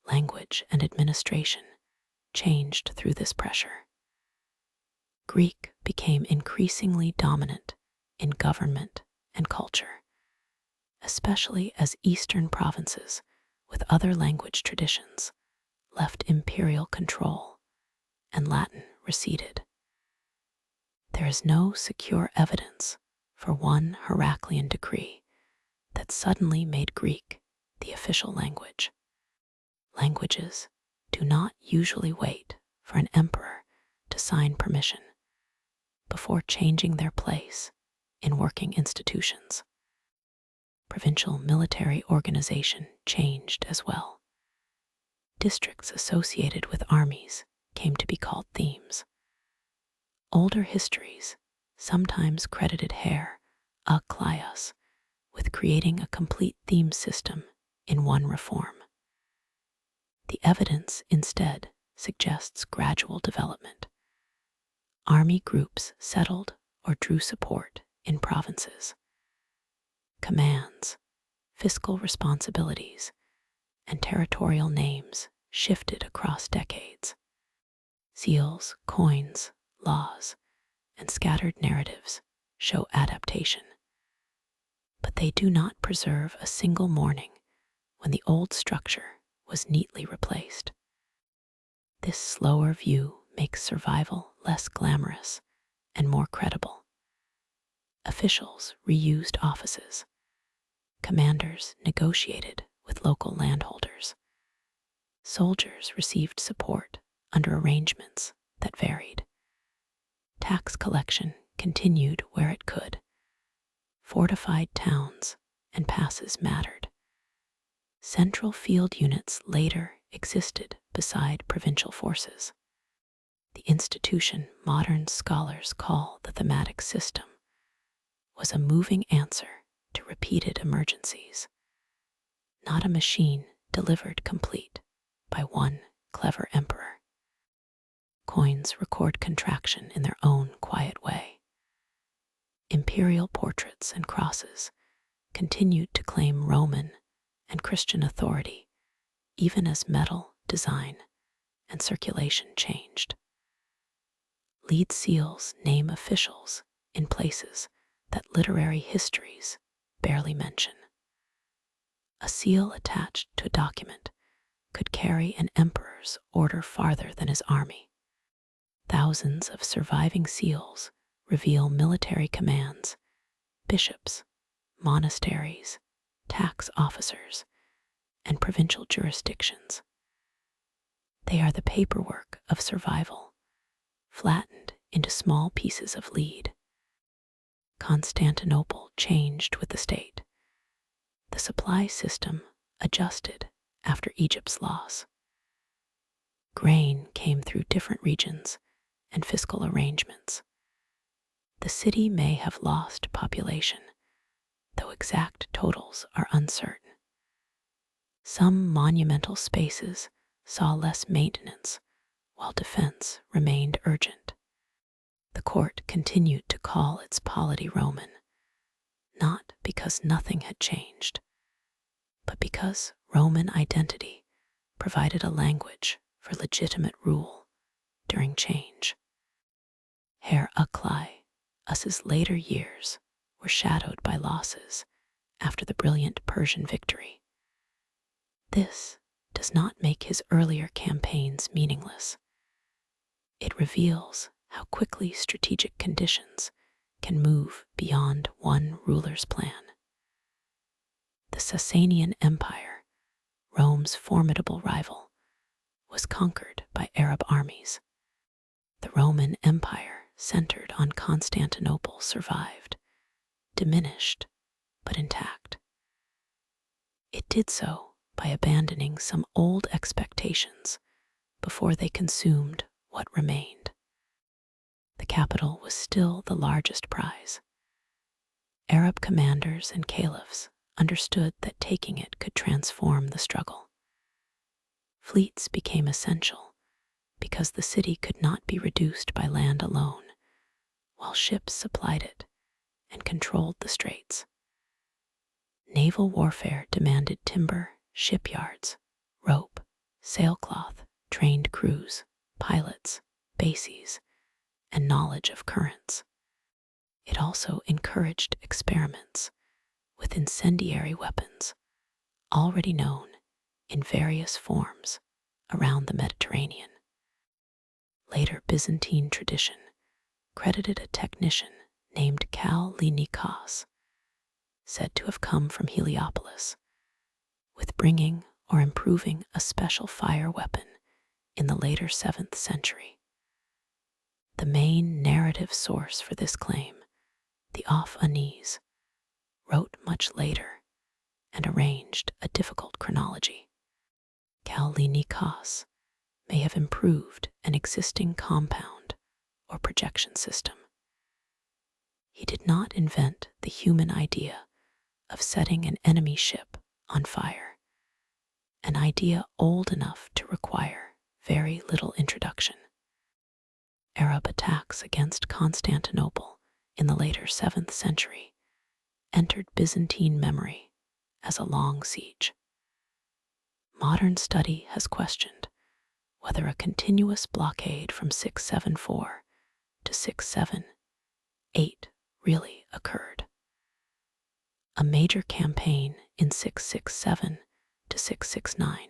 Language and administration changed through this pressure. Greek became increasingly dominant in government and culture, especially as Eastern provinces with other language traditions left imperial control and Latin receded. There is no secure evidence for one Heraclean decree that suddenly made Greek the official language. Languages do not usually wait for an emperor to sign permission before changing their place in working institutions. Provincial military organization changed as well. Districts associated with armies came to be called themes. Older histories sometimes credited Heraclius with creating a complete theme system in one reform. The evidence instead suggests gradual development. Army groups settled or drew support in provinces. Commands, fiscal responsibilities, and territorial names shifted across decades. Seals, coins, laws, and scattered narratives show adaptation, but they do not preserve a single morning when the old structure was neatly replaced. This slower view makes survival less glamorous and more credible. Officials reused offices. Commanders negotiated with local landholders. Soldiers received support under arrangements that varied. Tax collection continued where it could. Fortified towns and passes mattered. Central field units later existed beside provincial forces. The institution modern scholars call the thematic system was a moving answer to repeated emergencies, not a machine delivered complete by one clever emperor. Coins record contraction in their own quiet way. Imperial portraits and crosses continued to claim Roman and Christian authority, even as metal, design, and circulation changed. Lead seals name officials in places that literary histories barely mention. A seal attached to a document could carry an emperor's order farther than his army. Thousands of surviving seals reveal military commands, bishops, monasteries, tax officers, and provincial jurisdictions. They are the paperwork of survival, flattened into small pieces of lead. Constantinople changed with the state. The supply system adjusted after Egypt's loss. Grain came through different regions and fiscal arrangements. The city may have lost population, though exact totals are uncertain. Some monumental spaces saw less maintenance, while defense remained urgent. The court continued to call its polity Roman, not because nothing had changed, but because Roman identity provided a language for legitimate rule during change. Heraclius's later years were shadowed by losses after the brilliant Persian victory. This does not make his earlier campaigns meaningless. It reveals how quickly strategic conditions can move beyond one ruler's plan. The Byzantine Empire, Rome's formidable rival, was conquered by Arab armies. The Roman Empire, centered on Constantinople, survived, diminished but intact. It did so by abandoning some old expectations before they consumed what remained. The capital was still the largest prize. Arab commanders and caliphs understood that taking it could transform the struggle. Fleets became essential because the city could not be reduced by land alone, while ships supplied it and controlled the straits. Naval warfare demanded timber, shipyards, rope, sailcloth, trained crews, pilots, bases, and knowledge of currents. It also encouraged experiments with incendiary weapons, already known in various forms around the Mediterranean. Later Byzantine tradition credited a technician named Kallinikos, said to have come from Heliopolis, with bringing or improving a special fire weapon in the later 7th century. The main narrative source for this claim, the Anis, wrote much later and arranged a difficult chronology. Kallinikos may have improved an existing compound or projection system. He did not invent the human idea of setting an enemy ship on fire, an idea old enough to require very little introduction. Arab attacks against Constantinople in the later 7th century entered Byzantine memory as a long siege. Modern study has questioned whether a continuous blockade from 674 to 678 really occurred. A major campaign in 667 to 669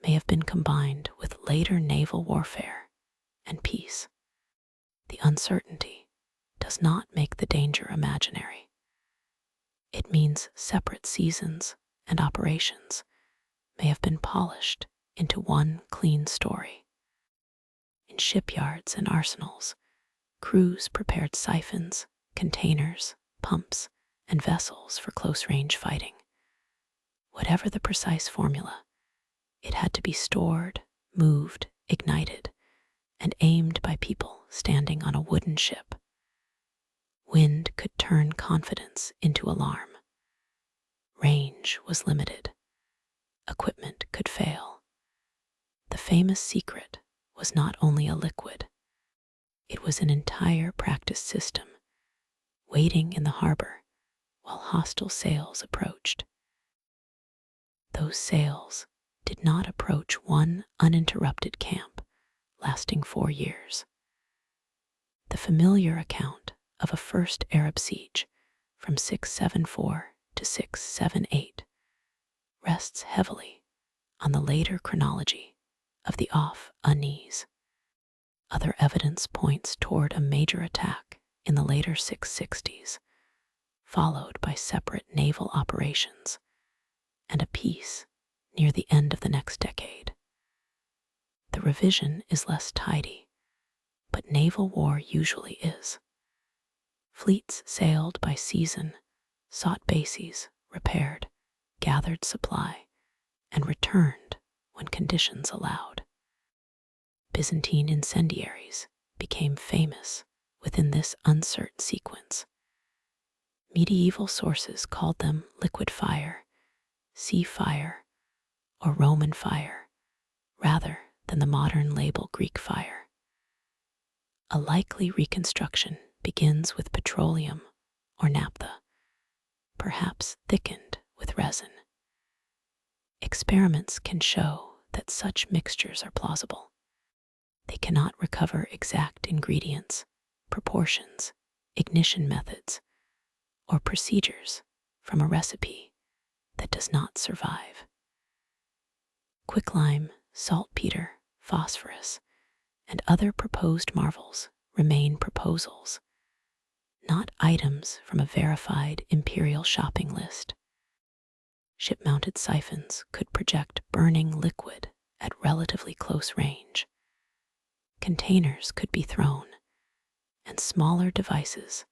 may have been combined with later naval warfare and peace. The uncertainty does not make the danger imaginary. It means separate seasons and operations may have been polished into one clean story. In shipyards and arsenals, crews prepared siphons, containers, pumps, and vessels for close-range fighting. Whatever the precise formula, it had to be stored, moved, ignited, and aimed by people standing on a wooden ship. Wind could turn confidence into alarm. Range was limited. Equipment could fail. The famous secret was not only a liquid, it was an entire practice system, waiting in the harbor while hostile sails approached. Those sails did not approach one uninterrupted camp lasting 4 years. The familiar account of a first Arab siege from 674 to 678 rests heavily on the later chronology of the Anis. Other evidence points toward a major attack in the later 660s, followed by separate naval operations and a peace near the end of the next decade. The revision is less tidy, but naval war usually is. Fleets sailed by season, sought bases, repaired, gathered supply, and returned when conditions allowed. Byzantine incendiaries became famous within this uncertain sequence. Medieval sources called them liquid fire, sea fire, or Roman fire, rather than the modern label Greek fire. A likely reconstruction begins with petroleum or naphtha, perhaps thickened with resin. Experiments can show that such mixtures are plausible. They cannot recover exact ingredients, proportions, ignition methods, or procedures from a recipe that does not survive. Quicklime, saltpeter, phosphorus, and other proposed marvels remain proposals, not items from a verified imperial shopping list. Ship-mounted siphons could project burning liquid at relatively close range. Containers could be thrown, and smaller devices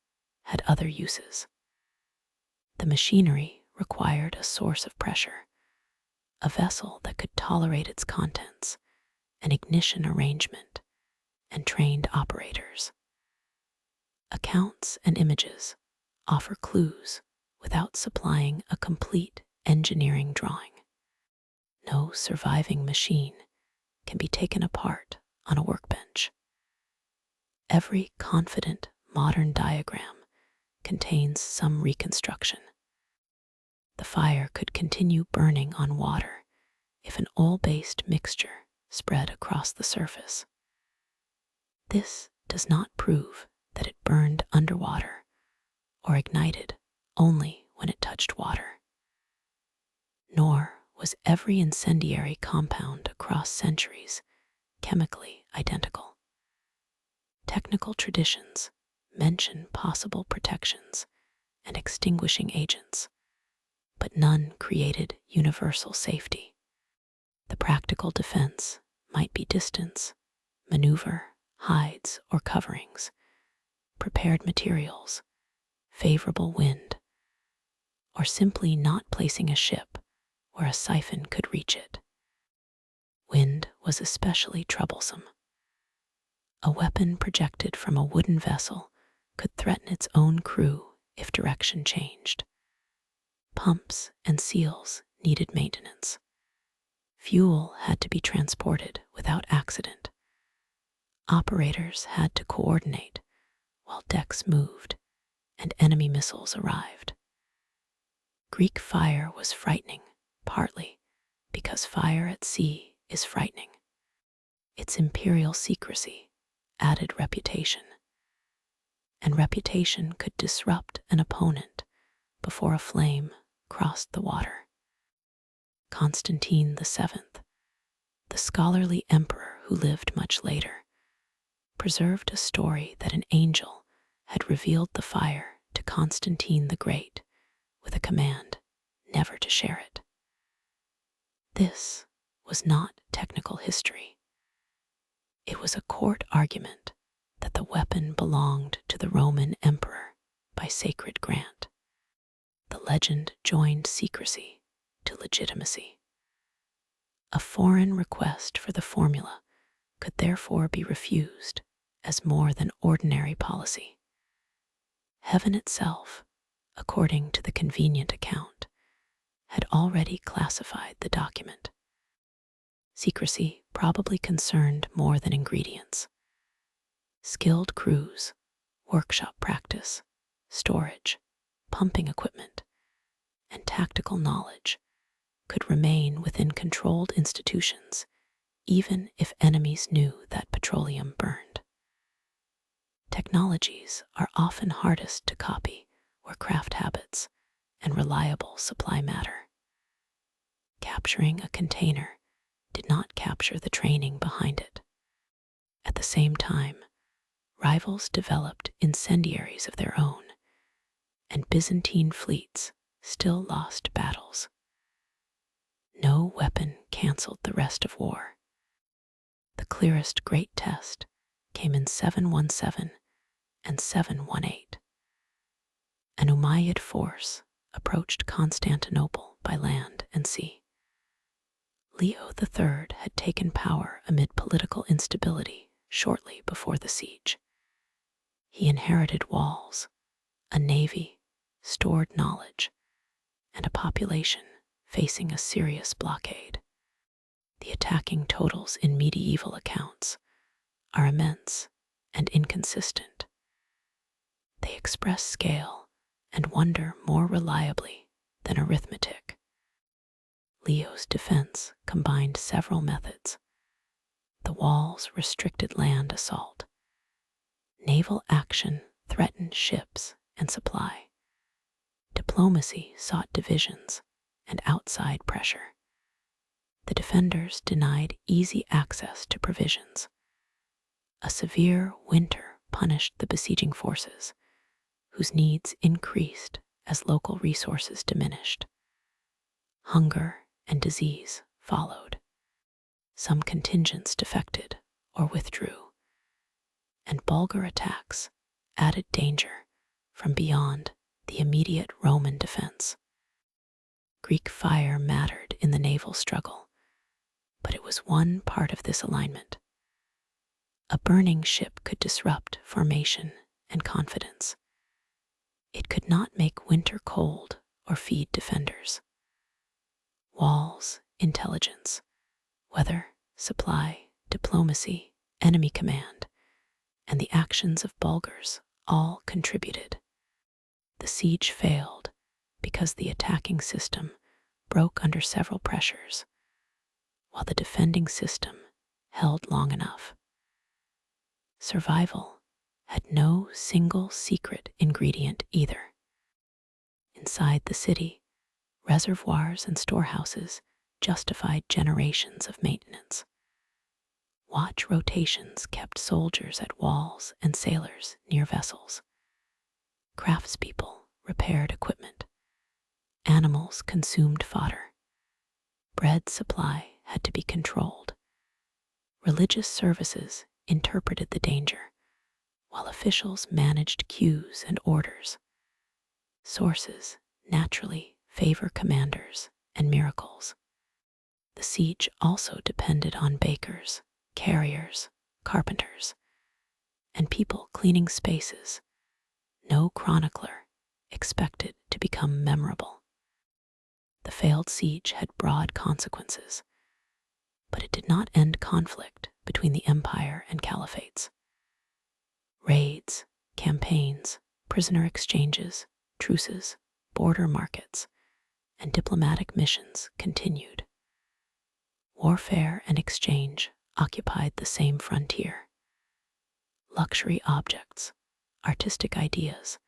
had other uses. The machinery required a source of pressure, a vessel that could tolerate its contents, an ignition arrangement, and trained operators. Accounts and images offer clues without supplying a complete engineering drawing. No surviving machine can be taken apart on a workbench. Every confident modern diagram contains some reconstruction. The fire could continue burning on water if an oil-based mixture spread across the surface. This does not prove that it burned underwater or ignited only when it touched water. Nor was every incendiary compound across centuries chemically identical. Technical traditions mention possible protections and extinguishing agents, but none created universal safety. The practical defense might be distance, maneuver, hides or coverings, prepared materials, favorable wind, or simply not placing a ship where a siphon could reach it. Wind was especially troublesome. A weapon projected from a wooden vessel could threaten its own crew if direction changed. Pumps and seals needed maintenance. Fuel had to be transported without accident. Operators had to coordinate while decks moved and enemy missiles arrived. Greek fire was frightening, partly because fire at sea is frightening. Its imperial secrecy added reputation, and reputation could disrupt an opponent before a flame crossed the water. Constantine VII, the scholarly emperor who lived much later, preserved a story that an angel had revealed the fire to Constantine the Great with a command never to share it. This was not technical history. It was a court argument that the weapon belonged to the Roman emperor by sacred grant. The legend joined secrecy to legitimacy. A foreign request for the formula could therefore be refused as more than ordinary policy. Heaven itself, according to the convenient account, had already classified the document. Secrecy probably concerned more than ingredients. Skilled crews, workshop practice, storage, pumping equipment, and tactical knowledge could remain within controlled institutions even if enemies knew that petroleum burned. Technologies are often hardest to copy where craft habits and reliable supply matter. Capturing a container did not capture the training behind it. At the same time, rivals developed incendiaries of their own, and Byzantine fleets still lost battles. No weapon canceled the rest of war. The clearest great test came in 717 and 718. An Umayyad force approached Constantinople by land and sea. Leo III had taken power amid political instability shortly before the siege. He inherited walls, a navy, stored knowledge, and a population facing a serious blockade. The attacking totals in medieval accounts are immense and inconsistent. They express scale and wonder more reliably than arithmetic. Leo's defense combined several methods. The walls restricted land assault. Naval action threatened ships and supply. Diplomacy sought divisions and outside pressure. The defenders denied easy access to provisions. A severe winter punished the besieging forces, whose needs increased as local resources diminished. Hunger and disease followed. Some contingents defected or withdrew, and Bulgar attacks added danger from beyond the immediate Roman defense. Greek fire mattered in the naval struggle, but it was one part of this alignment. A burning ship could disrupt formation and confidence. It could not make winter cold or feed defenders. Walls, intelligence, weather, supply, diplomacy, enemy command, and the actions of Bulgars all contributed. The siege failed because the attacking system broke under several pressures, while the defending system held long enough. Survival had no single secret ingredient either. Inside the city, reservoirs and storehouses justified generations of maintenance. Watch rotations kept soldiers at walls and sailors near vessels. Craftspeople repaired equipment. Animals consumed fodder. Bread supply had to be controlled. Religious services interpreted the danger, while officials managed queues and orders. Sources naturally favor commanders and miracles. The siege also depended on bakers, carriers, carpenters, and people cleaning spaces. No chronicler expected to become memorable. The failed siege had broad consequences, but it did not end conflict between the empire and caliphates. Raids, campaigns, prisoner exchanges, truces, border markets, and diplomatic missions continued. Warfare and exchange occupied the same frontier. Luxury objects, artistic ideas,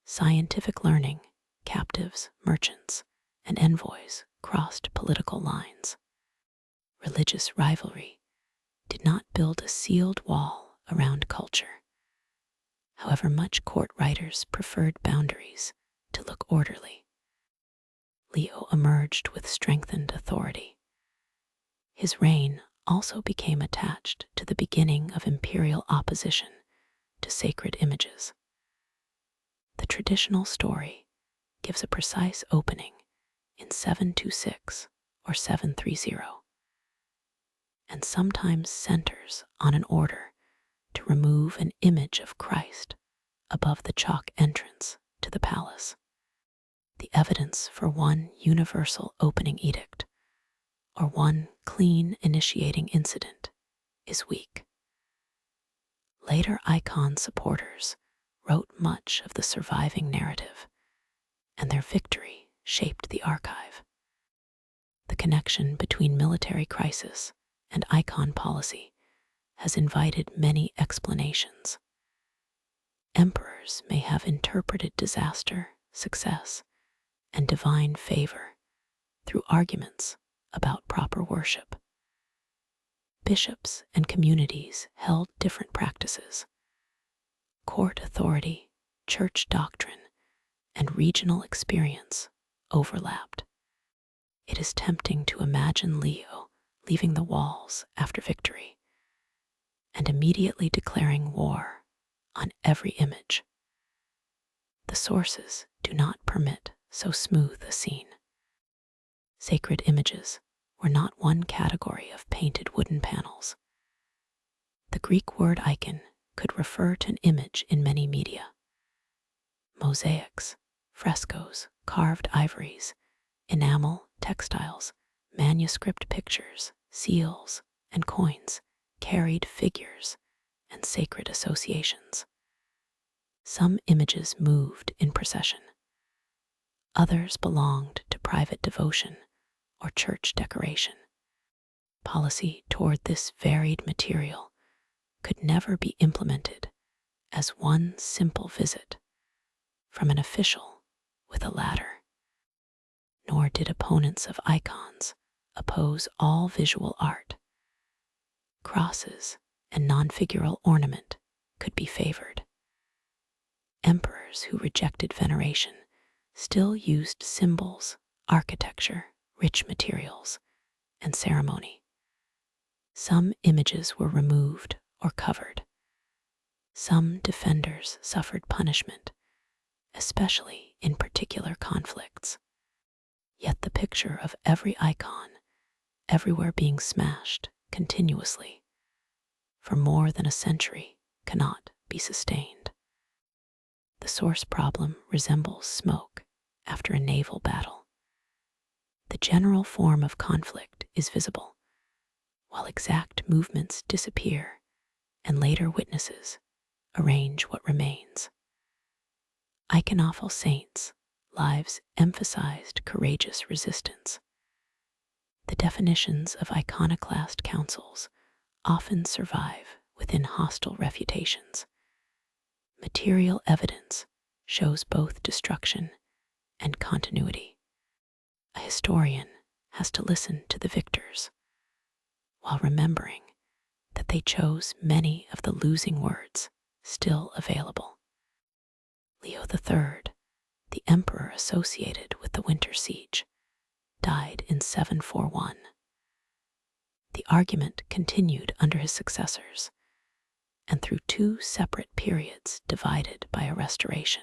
scientific learning, captives, merchants, and envoys crossed political lines. Religious rivalry did not build a sealed wall around culture. However, much court writers preferred boundaries to look orderly. Leo emerged with strengthened authority. His reign also became attached to the beginning of imperial opposition to sacred images. The traditional story gives a precise opening in 726 or 730, and sometimes centers on an order to remove an image of Christ above the chalk entrance to the palace. The evidence for one universal opening edict or one clean initiating incident is weak. Later icon supporters wrote much of the surviving narrative, and their victory shaped the archive. The connection between military crisis and icon policy has invited many explanations. Emperors may have interpreted disaster, success, and divine favor through arguments about proper worship. Bishops and communities held different practices. Court authority, church doctrine, and regional experience overlapped. It is tempting to imagine Leo leaving the walls after victory and immediately declaring war on every image. The sources do not permit so smooth a scene. Sacred images were not one category of painted wooden panels. The Greek word icon could refer to an image in many media. Mosaics, frescoes, carved ivories, enamel, textiles, manuscript pictures, seals, and coins carried figures and sacred associations. Some images moved in procession. Others belonged to private devotion or church decoration. Policy toward this varied material could never be implemented as one simple visit from an official with a ladder. Nor did opponents of icons oppose all visual art. Crosses and non-figural ornament could be favored. Emperors who rejected veneration still used symbols, architecture, rich materials, and ceremony. Some images were removed or covered. Some defenders suffered punishment, especially in particular conflicts. Yet the picture of every icon, everywhere being smashed continuously for more than a century, cannot be sustained. The source problem resembles smoke after a naval battle. The general form of conflict is visible, while exact movements disappear and later witnesses arrange what remains. Iconophal saints' lives emphasized courageous resistance. The definitions of iconoclast councils often survive within hostile refutations. Material evidence shows both destruction and continuity. A historian has to listen to the victors while remembering that they chose many of the losing words still available. Leo III, the emperor associated with the Winter Siege, died in 741. The argument continued under his successors and through two separate periods divided by a restoration.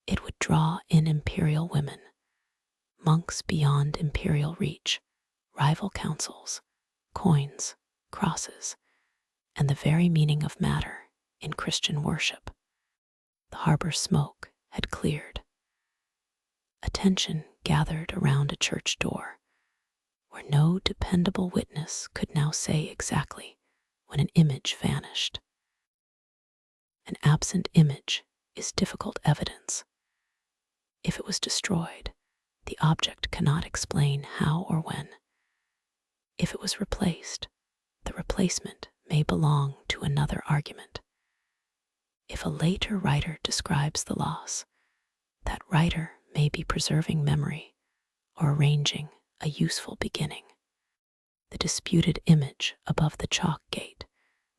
It would draw in imperial women, monks beyond imperial reach, rival councils, coins, crosses, and the very meaning of matter in Christian worship. The harbor smoke had cleared. Attention gathered around a church door, where no dependable witness could now say exactly when an image vanished. An absent image is difficult evidence. If it was destroyed, the object cannot explain how or when. If it was replaced, the replacement may belong to another argument. If a later writer describes the loss, that writer may be preserving memory or arranging a useful beginning. The disputed image above the chalk gate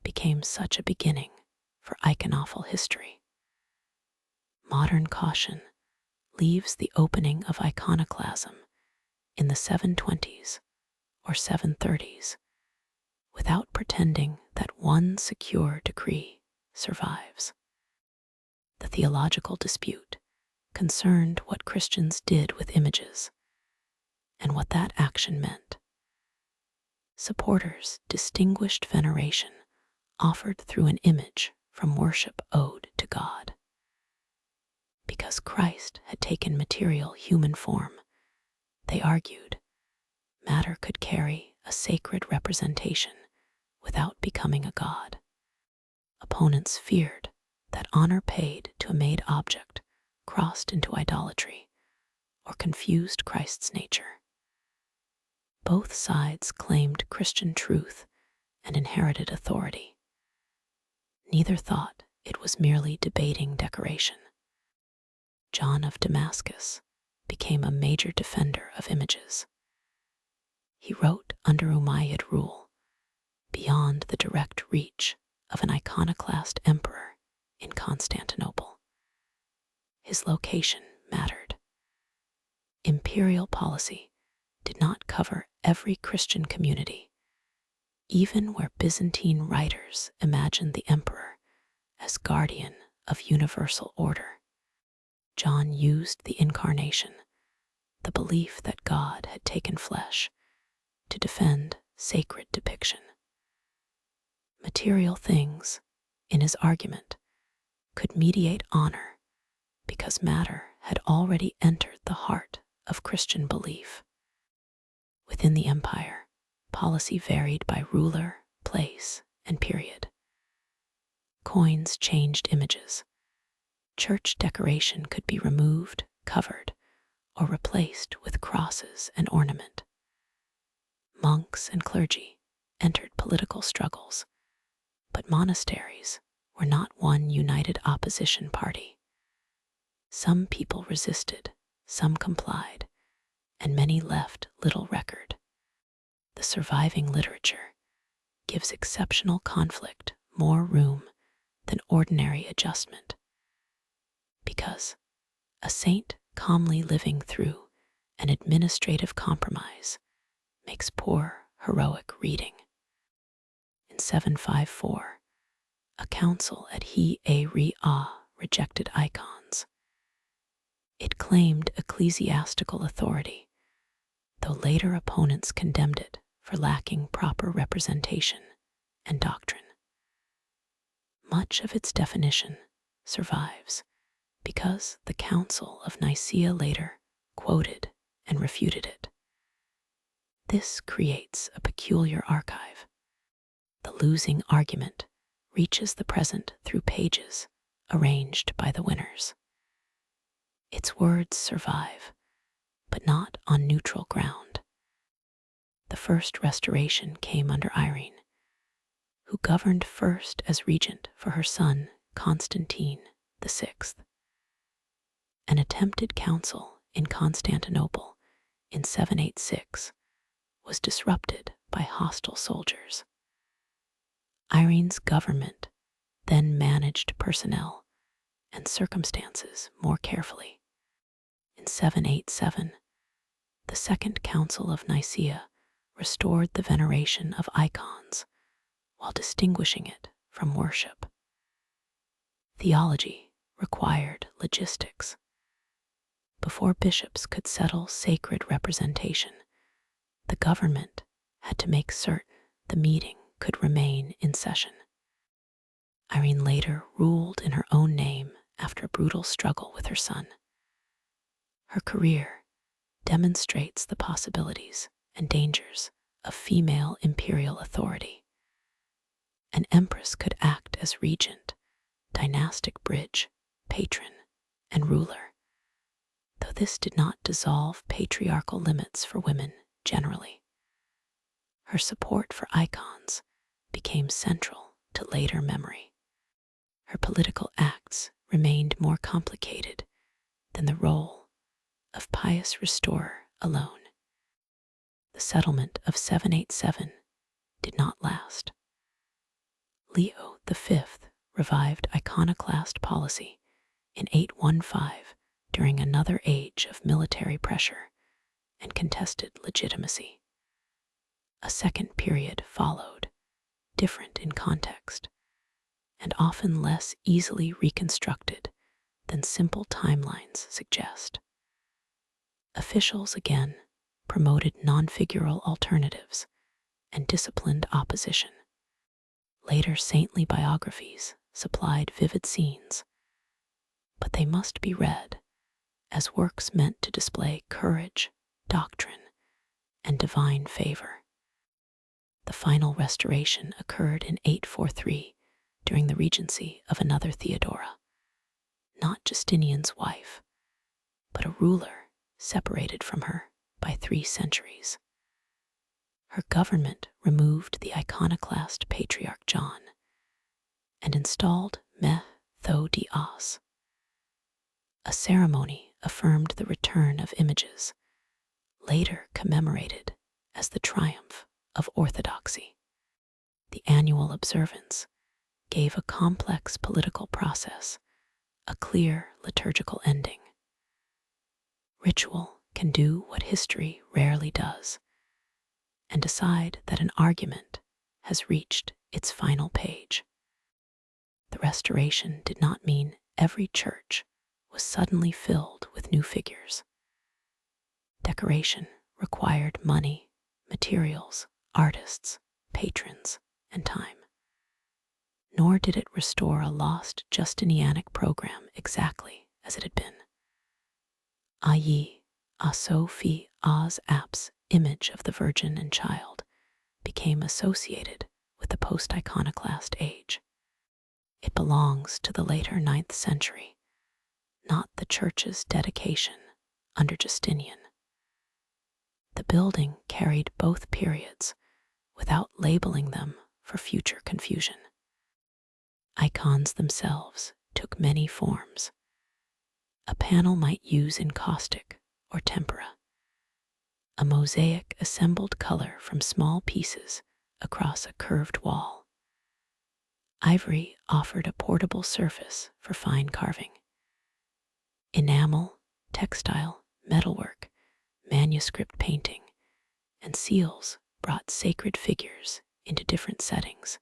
became such a beginning for iconophal history. Modern caution leaves the opening of iconoclasm in the 720s or 730s without pretending that one secure decree survives. The theological dispute concerned what Christians did with images and what that action meant. Supporters distinguished veneration offered through an image from worship owed to God. Because Christ had taken material human form, they argued, matter could carry a sacred representation without becoming a god. Opponents feared that honor paid to a made object crossed into idolatry or confused Christ's nature. Both sides claimed Christian truth and inherited authority. Neither thought it was merely debating decoration. John of Damascus became a major defender of images. He wrote under Umayyad rule, beyond the direct reach of an iconoclast emperor in Constantinople. His location mattered. Imperial policy did not cover every Christian community, even where Byzantine writers imagined the emperor as guardian of universal order. John used the incarnation, the belief that God had taken flesh, to defend sacred depiction. Material things, in his argument, could mediate honor because matter had already entered the heart of Christian belief. Within the empire, policy varied by ruler, place, and period. Coins changed images. Church decoration could be removed, covered, or replaced with crosses and ornament. Monks and clergy entered political struggles, but monasteries were not one united opposition party. Some people resisted, some complied, and many left little record. The surviving literature gives exceptional conflict more room than ordinary adjustment, because a saint calmly living through an administrative compromise makes poor heroic reading. In 754, a council at He-a-Re-a rejected icons. It claimed ecclesiastical authority, though later opponents condemned it for lacking proper representation and doctrine. Much of its definition survives because the Council of Nicaea later quoted and refuted it. This creates a peculiar archive. The losing argument reaches the present through pages arranged by the winners. Its words survive, but not on neutral ground. The first restoration came under Irene, who governed first as regent for her son Constantine VI. An attempted council in Constantinople in 786 was disrupted by hostile soldiers. Irene's government then managed personnel and circumstances more carefully. In 787, the Second Council of Nicaea restored the veneration of icons while distinguishing it from worship. Theology required logistics. Before bishops could settle sacred representation, the government had to make certain the meeting could remain in session. Irene later ruled in her own name after a brutal struggle with her son. Her career demonstrates the possibilities and dangers of female imperial authority. An empress could act as regent, dynastic bridge, patron, and ruler, though this did not dissolve patriarchal limits for women generally. Her support for icons became central to later memory. Her political acts remained more complicated than the role of pious restorer alone. The settlement of 787 did not last. Leo V revived iconoclast policy in 815 during another age of military pressure and contested legitimacy. A second period followed, different in context, and often less easily reconstructed than simple timelines suggest. Officials again promoted non-figural alternatives and disciplined opposition. Later saintly biographies supplied vivid scenes, but they must be read as works meant to display courage, doctrine, and divine favor. The final restoration occurred in 843 during the regency of another Theodora, not Justinian's wife, but a ruler separated from her by 3 centuries. Her government removed the iconoclast Patriarch John and installed Methodios. A ceremony affirmed the return of images, later commemorated as the triumph of orthodoxy. The annual observance gave a complex political process a clear liturgical ending. Ritual can do what history rarely does, and decide that an argument has reached its final page. The restoration did not mean every church was suddenly filled with new figures. Decoration required money, materials, artists, patrons, and time. Nor did it restore a lost Justinianic program exactly as it had been. I.e., a Sophie Oz App's image of the Virgin and Child became associated with the post-iconoclast age. It belongs to the later 9th century, not the church's dedication under Justinian. The building carried both periods without labeling them for future confusion. Icons themselves took many forms. A panel might use encaustic or tempera. A mosaic assembled color from small pieces across a curved wall. Ivory offered a portable surface for fine carving. Enamel, textile, metalwork, manuscript painting, and seals brought sacred figures into different settings.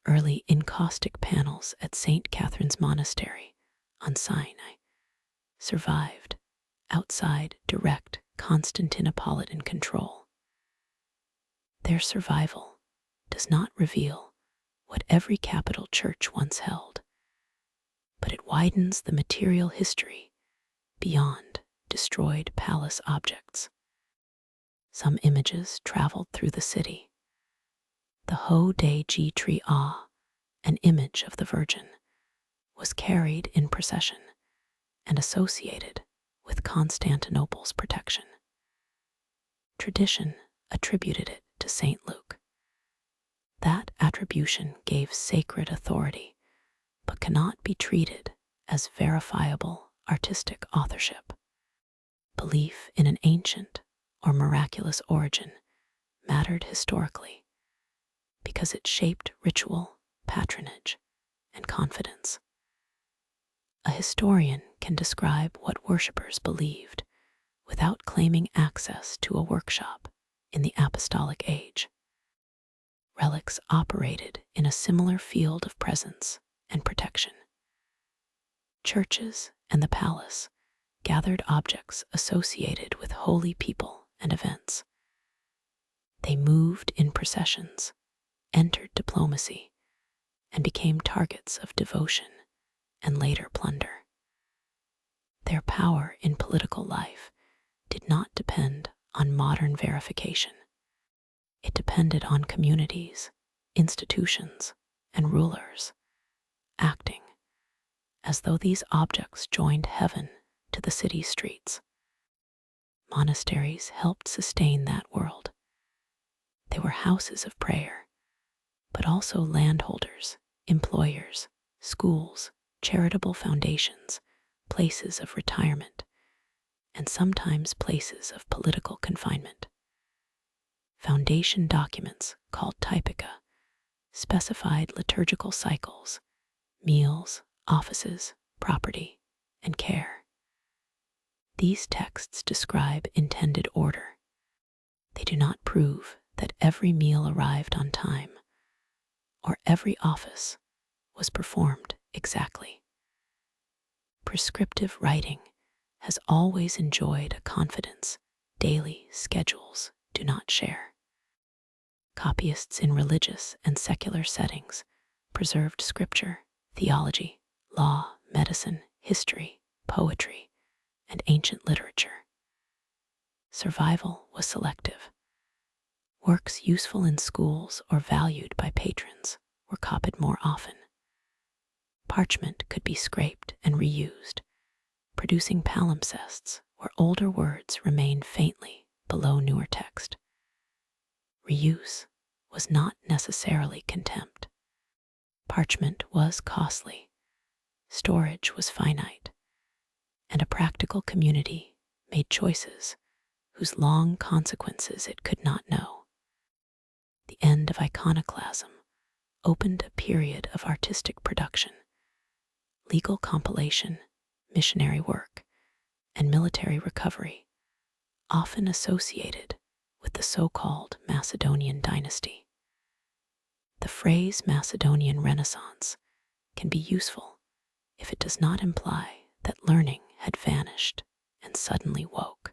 Early encaustic panels at St. Catherine's Monastery on Sinai survived outside direct Constantinopolitan control. Their survival does not reveal what every capital church once held. but it widens the material history beyond destroyed palace objects. Some images traveled through the city. The Ho De Ji Tri Ah, an image of the Virgin, was carried in procession and associated with Constantinople's protection. Tradition attributed it to Saint Luke. That attribution gave sacred authority, but cannot be treated as verifiable artistic authorship. Belief in an ancient or miraculous origin mattered historically because it shaped ritual, patronage, and confidence. A historian can describe what worshippers believed without claiming access to a workshop in the apostolic age. Relics operated in a similar field of presence and protection. Churches and the palace gathered objects associated with holy people and events. They moved in processions, entered diplomacy, and became targets of devotion and later plunder. Their power in political life did not depend on modern verification. It depended on communities, institutions, and rulers acting as though these objects joined heaven to the city streets. Monasteries helped sustain that world. They were houses of prayer, but also landholders, employers, schools, charitable foundations, places of retirement, and sometimes places of political confinement. Foundation documents, called typica, specified liturgical cycles, meals, offices, property, and care. These texts describe intended order. They do not prove that every meal arrived on time or every office was performed exactly. Prescriptive writing has always enjoyed a confidence daily schedules do not share. Copyists in religious and secular settings preserved scripture, theology, law, medicine, history, poetry, and ancient literature. Survival was selective. Works useful in schools or valued by patrons were copied more often. Parchment could be scraped and reused, producing palimpsests where older words remained faintly below newer text. Reuse was not necessarily contempt. Parchment was costly, storage was finite, and a practical community made choices whose long consequences it could not know. The end of iconoclasm opened a period of artistic production, legal compilation, missionary work, and military recovery, often associated with the so-called Macedonian dynasty. The phrase Macedonian Renaissance can be useful if it does not imply that learning had vanished and suddenly woke.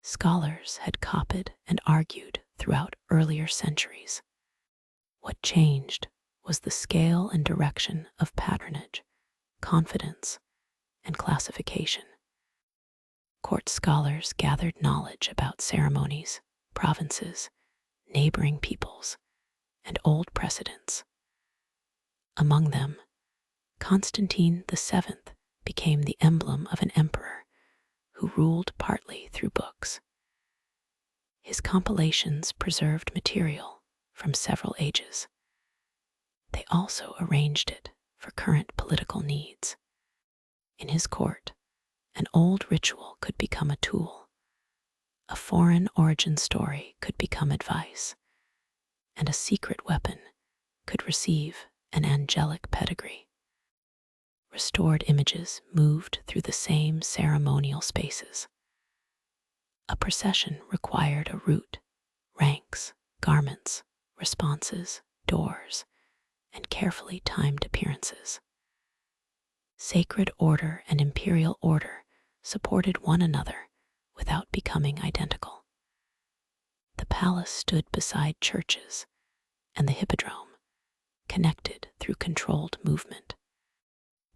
Scholars had copied and argued throughout earlier centuries. What changed was the scale and direction of patronage, confidence, and classification. Court scholars gathered knowledge about ceremonies, provinces, neighboring peoples, and old precedents. Among them, Constantine VII became the emblem of an emperor who ruled partly through books. His compilations preserved material from several ages. They also arranged it for current political needs. In his court, an old ritual could become a tool, a foreign origin story could become advice, and a secret weapon could receive an angelic pedigree. Restored images moved through the same ceremonial spaces. A procession required a route, ranks, garments, responses, doors, and carefully timed appearances. Sacred order and imperial order supported one another without becoming identical. The palace stood beside churches, and the hippodrome, connected through controlled movement.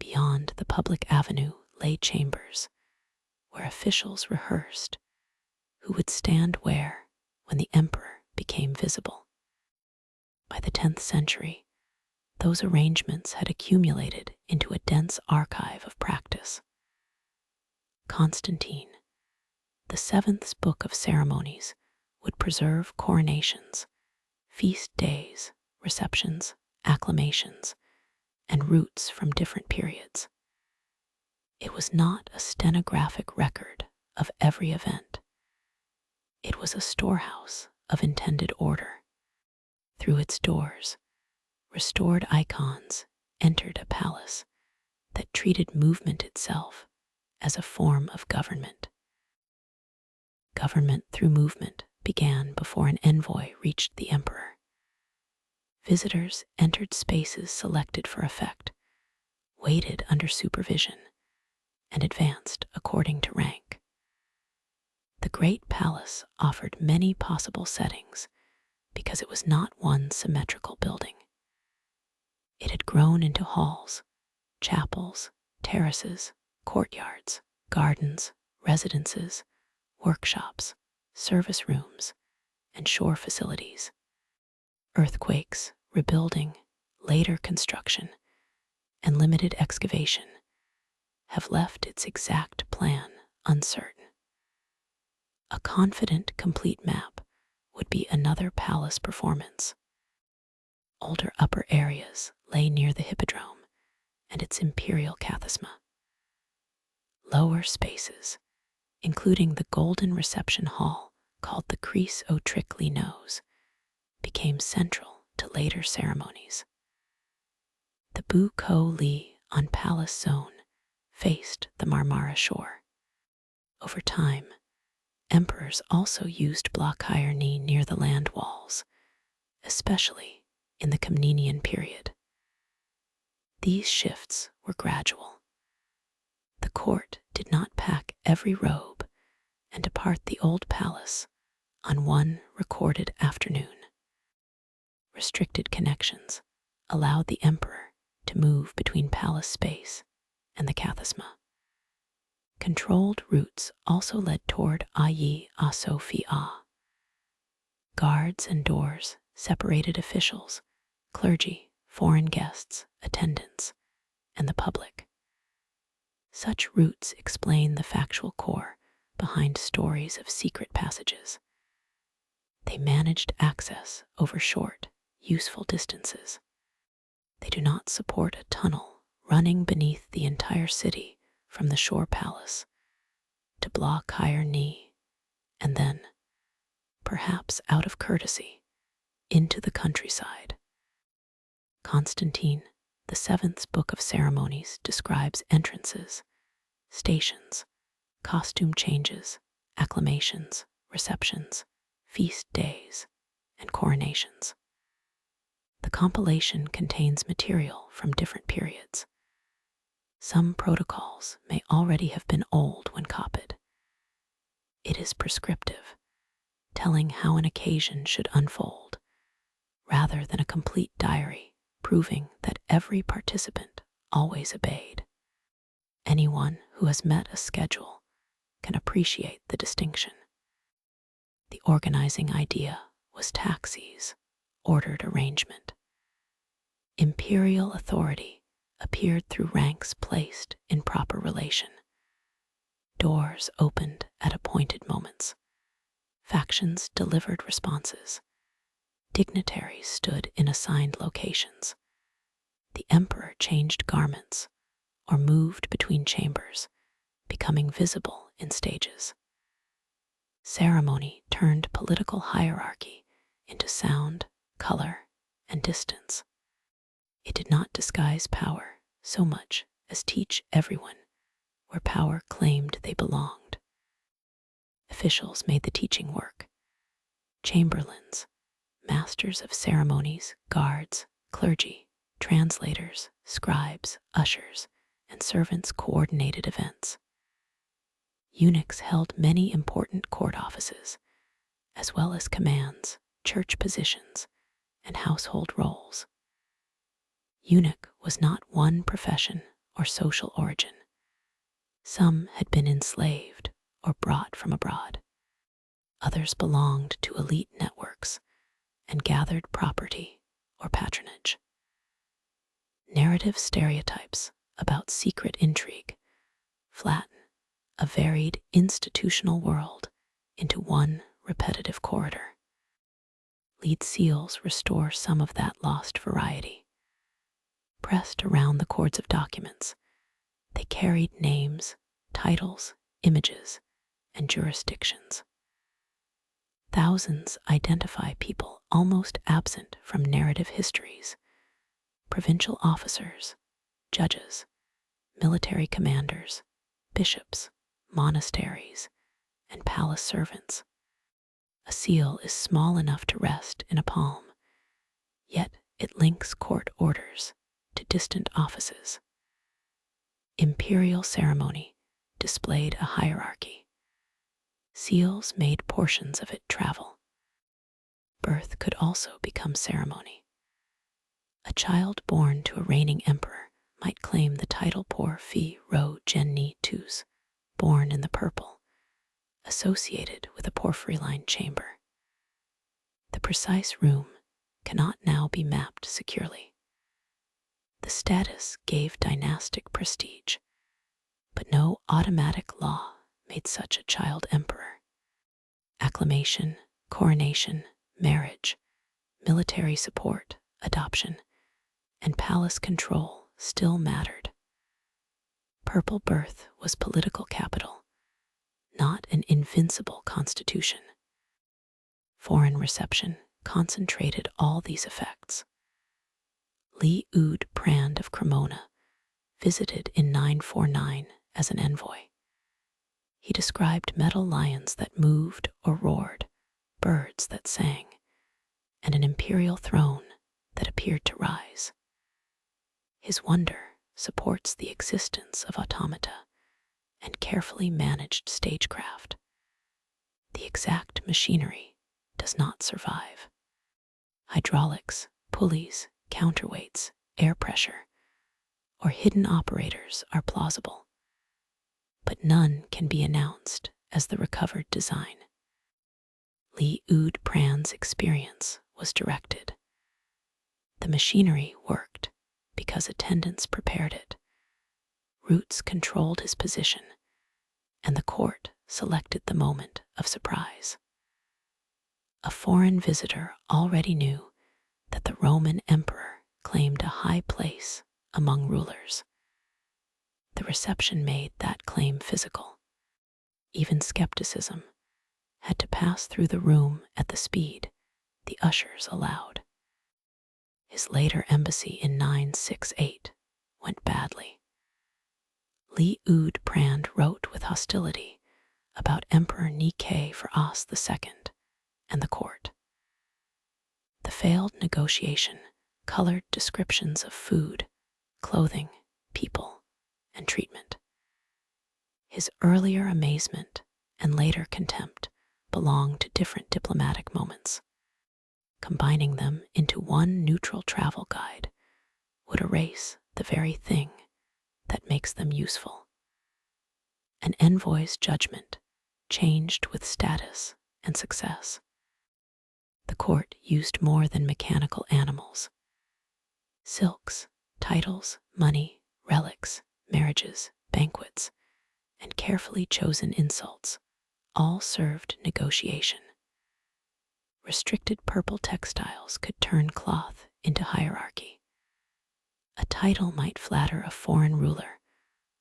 Beyond the public avenue lay chambers where officials rehearsed who would stand where when the emperor became visible. By the 10th century, those arrangements had accumulated into a dense archive of practice. Constantine, the seventh book of ceremonies, would preserve coronations, feast days, receptions, acclamations, and routes from different periods. It was not a stenographic record of every event. It was a storehouse of intended order. Through its doors, restored icons entered a palace that treated movement itself as a form of government. Government through movement began before an envoy reached the emperor. Visitors entered spaces selected for effect, waited under supervision, and advanced according to rank. The great palace offered many possible settings because it was not one symmetrical building. It had grown into halls, chapels, terraces, courtyards, gardens, residences, workshops, service rooms, and shore facilities. Earthquakes, rebuilding, later construction, and limited excavation have left its exact plan uncertain. A confident, complete map would be another palace performance. Older upper areas lay near the hippodrome and its imperial kathisma. Lower spaces, including the golden reception hall called the Cris au Trickly Nose, became central to later ceremonies. The Bu Ko Li on Palace Zone faced the Marmara shore. Over time, emperors also used block-iron near the land walls, especially in the Komnenian period. These shifts were gradual. The court did not pack every robe and depart the old palace on one recorded afternoon. Restricted connections allowed the emperor to move between palace space and the kathisma. Controlled routes also led toward Ayi Asofia. Guards and doors separated officials, clergy, foreign guests, attendants, and the public. Such routes explain the factual core behind stories of secret passages. They managed access over short, useful distances. They do not support a tunnel running beneath the entire city from the shore palace to block-iron and then, perhaps out of courtesy, into the countryside. Constantine, the seventh book of ceremonies, describes entrances, stations, costume changes, acclamations, receptions, feast days, and coronations. The compilation contains material from different periods. Some protocols may already have been old when copied. It is prescriptive, telling how an occasion should unfold, rather than a complete diary proving that every participant always obeyed. Anyone who has met a schedule can appreciate the distinction. The organizing idea was taxis, ordered arrangement. Imperial authority appeared through ranks placed in proper relation. Doors opened at appointed moments. Factions delivered responses. Dignitaries stood in assigned locations. The emperor changed garments or moved between chambers, becoming visible in stages. Ceremony turned political hierarchy into sound, color, and distance. It did not disguise power so much as teach everyone where power claimed they belonged. Officials made the teaching work. Chamberlains, masters of ceremonies, guards, clergy, translators, scribes, ushers, and servants coordinated events. Eunuchs held many important court offices, as well as commands, church positions, and household roles. Eunuch was not one profession or social origin. Some had been enslaved or brought from abroad. Others belonged to elite networks and gathered property or patronage. Narrative stereotypes about secret intrigue flatten a varied institutional world into one repetitive corridor. Lead seals restore some of that lost variety. Pressed around the cords of documents, they carried names, titles, images, and jurisdictions. Thousands identify people almost absent from narrative histories: provincial officers, judges, military commanders, bishops, monasteries, and palace servants. A seal is small enough to rest in a palm, yet it links court orders to distant offices. Imperial ceremony displayed a hierarchy. Seals made portions of it travel. Birth could also become ceremony. A child born to a reigning emperor might claim the title por fi ro genni tus, born in the purple, associated with a porphyry-lined chamber. The precise room cannot now be mapped securely. The status gave dynastic prestige, but no automatic law made such a child emperor. Acclamation, coronation, marriage, military support, adoption, and palace control still mattered. Purple birth was political capital, not an invincible constitution. Foreign reception concentrated all these effects. Li Ud Prand of Cremona visited in 949 as an envoy. He described metal lions that moved or roared, birds that sang, and an imperial throne that appeared to rise. His wonder supports the existence of automata and carefully managed stagecraft. The exact machinery does not survive. Hydraulics, pulleys, counterweights, air pressure, or hidden operators are plausible, but none can be announced as the recovered design. Li Ud Prand's experience was directed. The machinery worked because attendants prepared it. Roots controlled his position, and the court selected the moment of surprise. A foreign visitor already knew that the Roman emperor claimed a high place among rulers. The reception made that claim physical. Even skepticism had to pass through the room at the speed the ushers allowed. His later embassy in 968 went badly. Li Ud Prand wrote with hostility about Emperor Nike for As II and the court. The failed negotiation colored descriptions of food, clothing, people, and treatment. His earlier amazement and later contempt belong to different diplomatic moments. Combining them into one neutral travel guide would erase the very thing that makes them useful. An envoy's judgment changed with status and success. The court used more than mechanical animals. Silks, titles, money, relics, marriages, banquets, and carefully chosen insults all served negotiation. Restricted purple textiles could turn cloth into hierarchy. A title might flatter a foreign ruler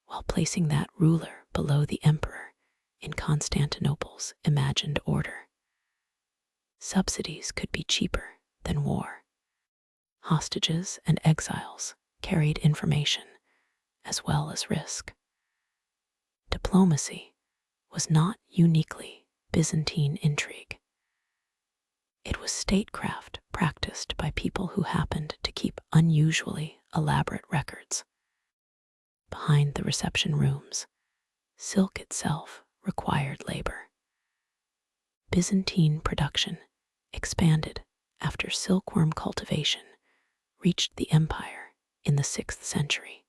while placing that ruler below the emperor in Constantinople's imagined order. Subsidies could be cheaper than war. Hostages and exiles carried information as well as risk. Diplomacy was not uniquely Byzantine intrigue. It was statecraft practiced by people who happened to keep unusually elaborate records. Behind the reception rooms, silk itself required labor. Byzantine production expanded after silkworm cultivation reached the empire in the 6th century.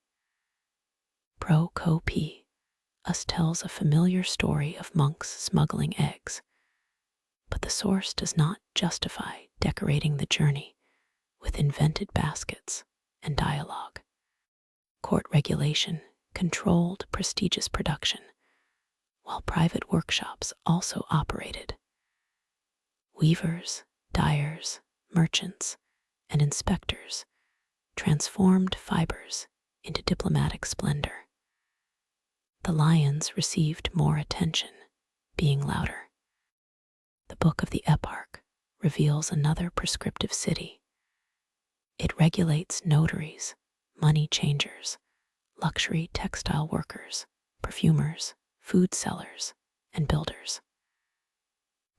Pro-P us tells a familiar story of monks smuggling eggs, but the source does not justify decorating the journey with invented baskets and dialogue. Court regulation controlled prestigious production, while private workshops also operated. Weavers, dyers, merchants, and inspectors transformed fibers into diplomatic splendor. The lions received more attention, being louder. The Book of the Eparch reveals another prescriptive city. It regulates notaries, money changers, luxury textile workers, perfumers, food sellers, and builders.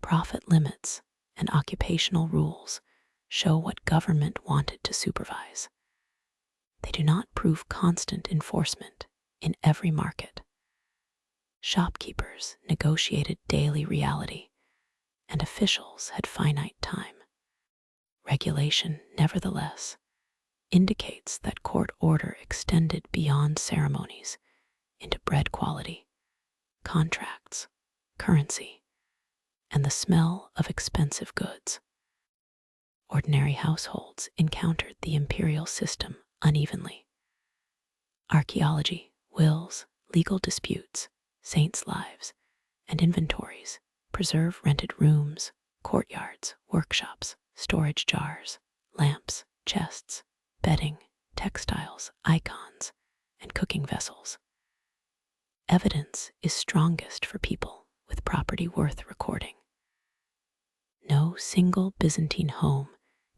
Profit limits and occupational rules show what government wanted to supervise. They do not prove constant enforcement in every market. Shopkeepers negotiated daily reality, and officials had finite time. Regulation, nevertheless, indicates that court order extended beyond ceremonies into bread quality, contracts, currency, and the smell of expensive goods. Ordinary households encountered the imperial system unevenly. Archaeology, wills, legal disputes, saints' lives, and inventories preserve rented rooms, courtyards, workshops, storage jars, lamps, chests, bedding, textiles, icons, and cooking vessels. Evidence is strongest for people with property worth recording. No single Byzantine home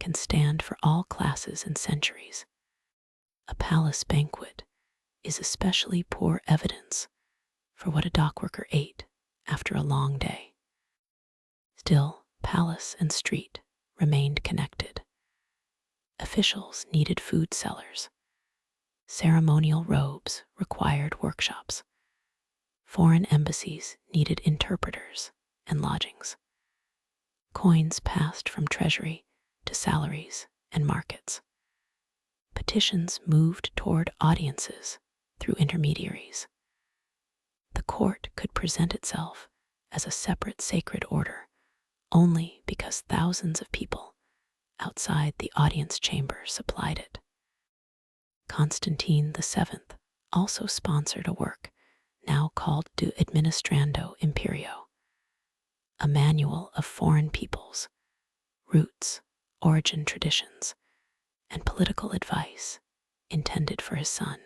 can stand for all classes and centuries. A palace banquet is especially poor evidence for what a dockworker ate after a long day. Still, palace and street remained connected. Officials needed food sellers. Ceremonial robes required workshops. Foreign embassies needed interpreters and lodgings. Coins passed from treasury to salaries and markets. Petitions moved toward audiences through intermediaries. The court could present itself as a separate sacred order only because thousands of people outside the audience chamber supplied it. Constantine VII also sponsored a work now called De Administrando Imperio, a manual of foreign peoples, roots, origin traditions, and political advice intended for his son.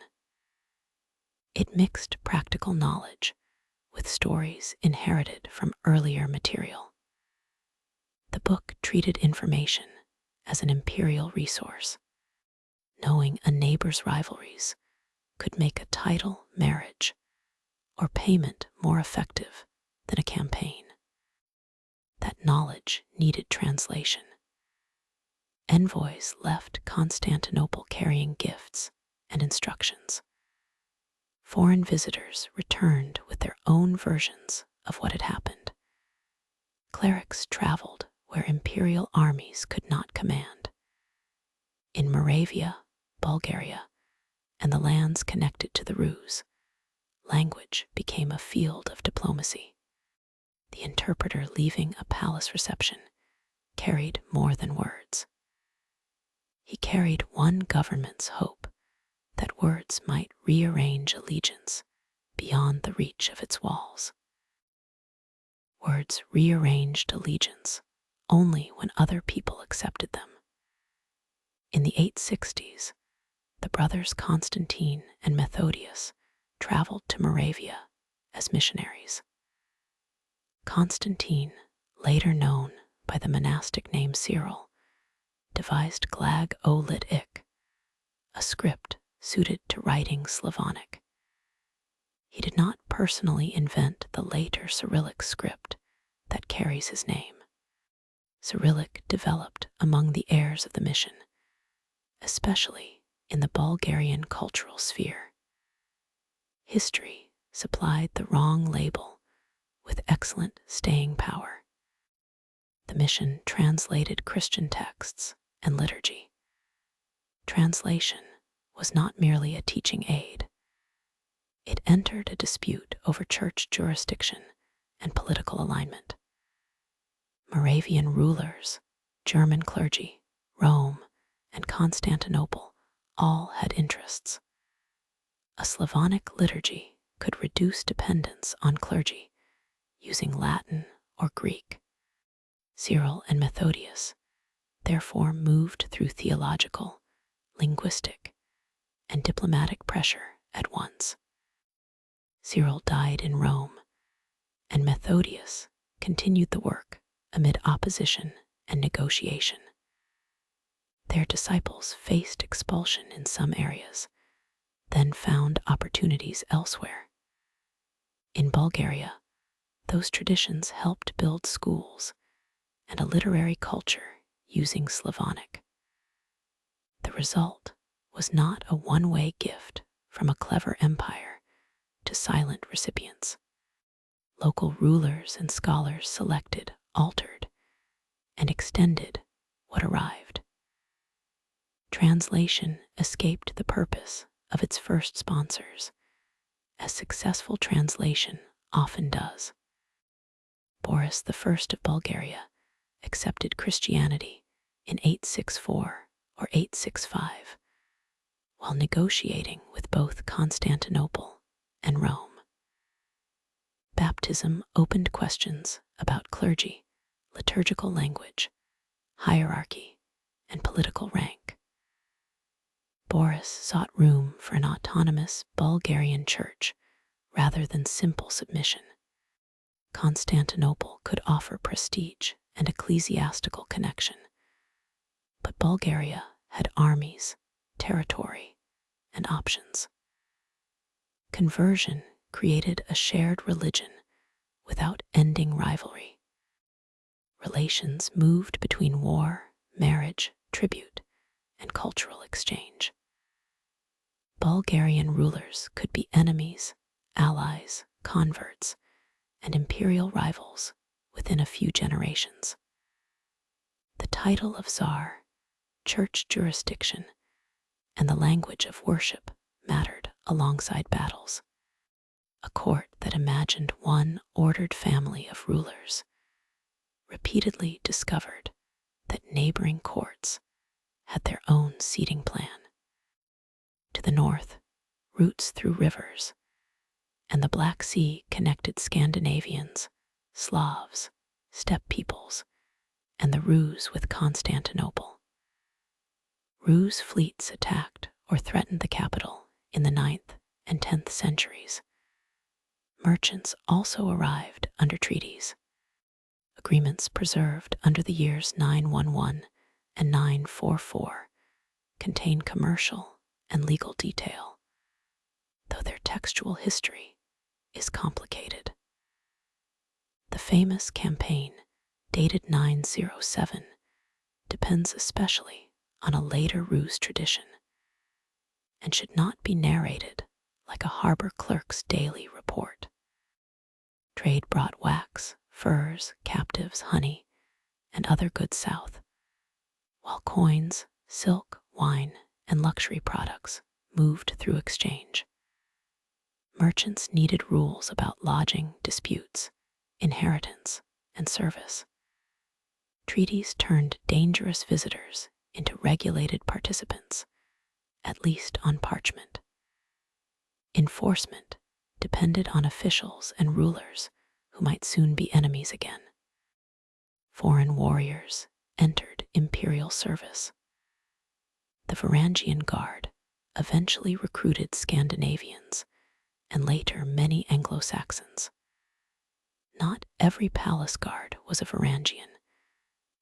It mixed practical knowledge with stories inherited from earlier material. The book treated information as an imperial resource. Knowing a neighbor's rivalries could make a title, marriage, or payment more effective than a campaign. That knowledge needed translation. Envoys left Constantinople carrying gifts and instructions. Foreign visitors returned with their own versions of what had happened. Clerics traveled where imperial armies could not command. In Moravia, Bulgaria, and the lands connected to the Rus, language became a field of diplomacy. The interpreter leaving a palace reception carried more than words. He carried one government's hope that words might rearrange allegiance beyond the reach of its walls. Words rearranged allegiance only when other people accepted them. In the 860s, the brothers Constantine and Methodius traveled to Moravia as missionaries. Constantine, later known by the monastic name Cyril, devised Glag o Lit Ik, a script suited to writing Slavonic. He did not personally invent the later Cyrillic script that carries his name. Cyrillic developed among the heirs of the mission, especially in the Bulgarian cultural sphere. History supplied the wrong label with excellent staying power. The mission translated Christian texts and liturgy. Translation was not merely a teaching aid. It entered a dispute over church jurisdiction and political alignment. Moravian rulers, German clergy, Rome, and Constantinople all had interests. A Slavonic liturgy could reduce dependence on clergy using Latin or Greek. Cyril and Methodius therefore moved through theological, linguistic, and diplomatic pressure at once. Cyril died in Rome, and Methodius continued the work amid opposition and negotiation. Their disciples faced expulsion in some areas, then found opportunities elsewhere. In Bulgaria, those traditions helped build schools and a literary culture using Slavonic. The result was not a one-way gift from a clever empire to silent recipients. Local rulers and scholars selected, altered, and extended what arrived. Translation escaped the purpose of its first sponsors, as successful translation often does. Boris I of Bulgaria accepted Christianity in 864 or 865, while negotiating with both Constantinople and Rome. Baptism opened questions about clergy, liturgical language, hierarchy, and political rank. Boris sought room for an autonomous Bulgarian church rather than simple submission. Constantinople could offer prestige and ecclesiastical connection, but Bulgaria had armies, territory, and options. Conversion created a shared religion without ending rivalry. Relations moved between war, marriage, tribute, and cultural exchange. Bulgarian rulers could be enemies, allies, converts, and imperial rivals within a few generations. The title of Tsar, church jurisdiction, and the language of worship mattered alongside battles. A court that imagined one ordered family of rulers repeatedly discovered that neighboring courts had their own seating plan. To the north, routes through rivers, and the Black Sea connected Scandinavians, Slavs, steppe peoples, and the Rus with Constantinople. Rus fleets attacked or threatened the capital in the 9th and 10th centuries. Merchants also arrived under treaties. Agreements preserved under the years 911 and 944 contain commercial and legal detail, though their textual history is complicated. The famous campaign, dated 907, depends especially on a later Rus tradition and should not be narrated like a harbor clerk's daily report. Trade brought wax, furs, captives, honey, and other goods south, while coins, silk, wine, and luxury products moved through exchange. Merchants needed rules about lodging, disputes, inheritance, and service. Treaties turned dangerous visitors into regulated participants, at least on parchment. Enforcement depended on officials and rulers who might soon be enemies again. Foreign warriors entered imperial service. The Varangian Guard eventually recruited Scandinavians and later many Anglo-Saxons. Not every palace guard was a Varangian,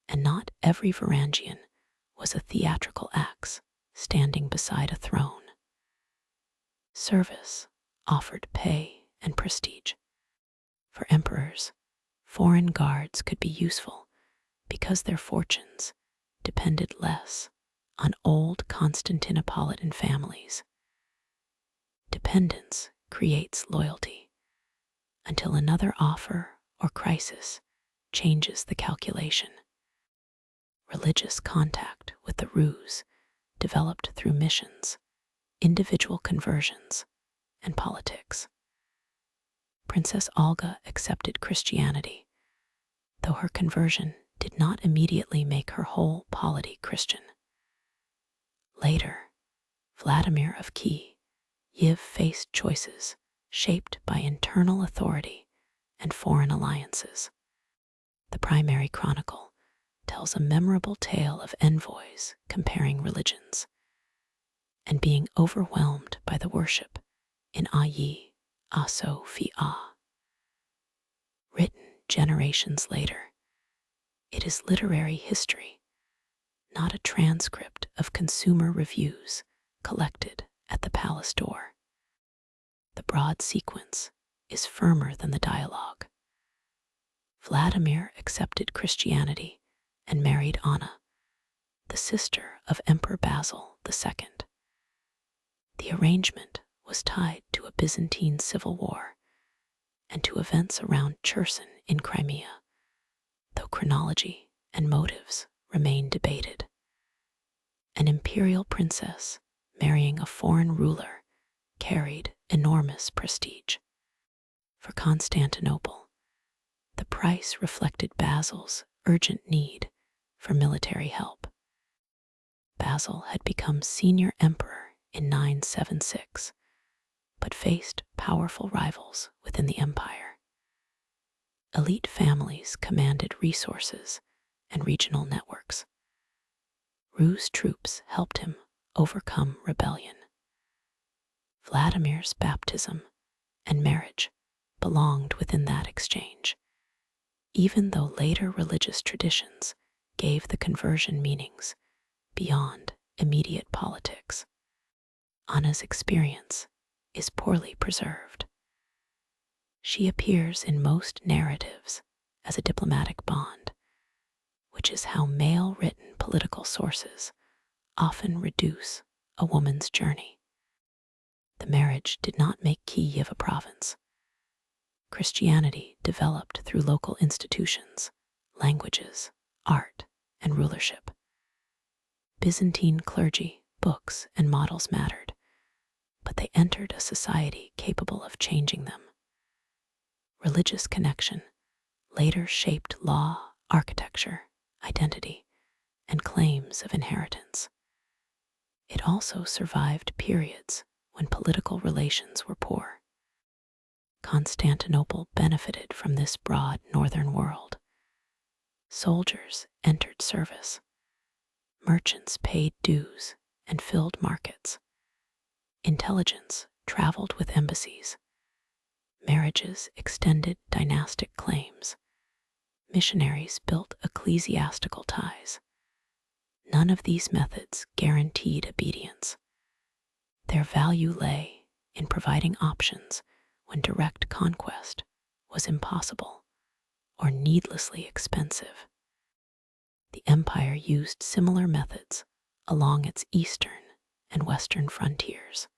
and not every Varangian was a theatrical axe standing beside a throne. Service offered pay and prestige. For emperors, foreign guards could be useful because their fortunes depended less on old Constantinopolitan families. Dependence creates loyalty until another offer or crisis changes the calculation. Religious contact with the Rus developed through missions, individual conversions, and politics. Princess Olga accepted Christianity, though her conversion did not immediately make her whole polity Christian. Later, Vladimir of Kiev faced choices shaped by internal authority and foreign alliances. The primary chronicle tells a memorable tale of envoys comparing religions and being overwhelmed by the worship in Ayi Asofia. Written generations later, it is literary history, not a transcript of consumer reviews collected at the palace door. The broad sequence is firmer than the dialogue. Vladimir accepted Christianity and married Anna, the sister of Emperor Basil II. The arrangement was tied to a Byzantine civil war and to events around Cherson in Crimea, though chronology and motives remain debated. An imperial princess marrying a foreign ruler carried enormous prestige. For Constantinople, the price reflected Basil's urgent need for military help. Basil had become senior emperor in 976, but faced powerful rivals within the empire. Elite families commanded resources and regional networks. Ruse troops helped him overcome rebellion. Vladimir's baptism and marriage belonged within that exchange, even though later religious traditions gave the conversion meanings beyond immediate politics. Anna's experience is poorly preserved. She appears in most narratives as a diplomatic bond, which is how male-written political sources often reduce a woman's journey. The marriage did not make Kiev a province. Christianity developed through local institutions, languages, art, and rulership. Byzantine clergy, books, and models mattered, but they entered a society capable of changing them. Religious connection later shaped law, architecture, identity, and claims of inheritance. It also survived periods when political relations were poor. Constantinople benefited from this broad northern world. Soldiers entered service. Merchants paid dues and filled markets. Intelligence traveled with embassies. Marriages extended dynastic claims. Missionaries built ecclesiastical ties. None of these methods guaranteed obedience. Their value lay in providing options when direct conquest was impossible or needlessly expensive. The empire used similar methods along its eastern and western frontiers.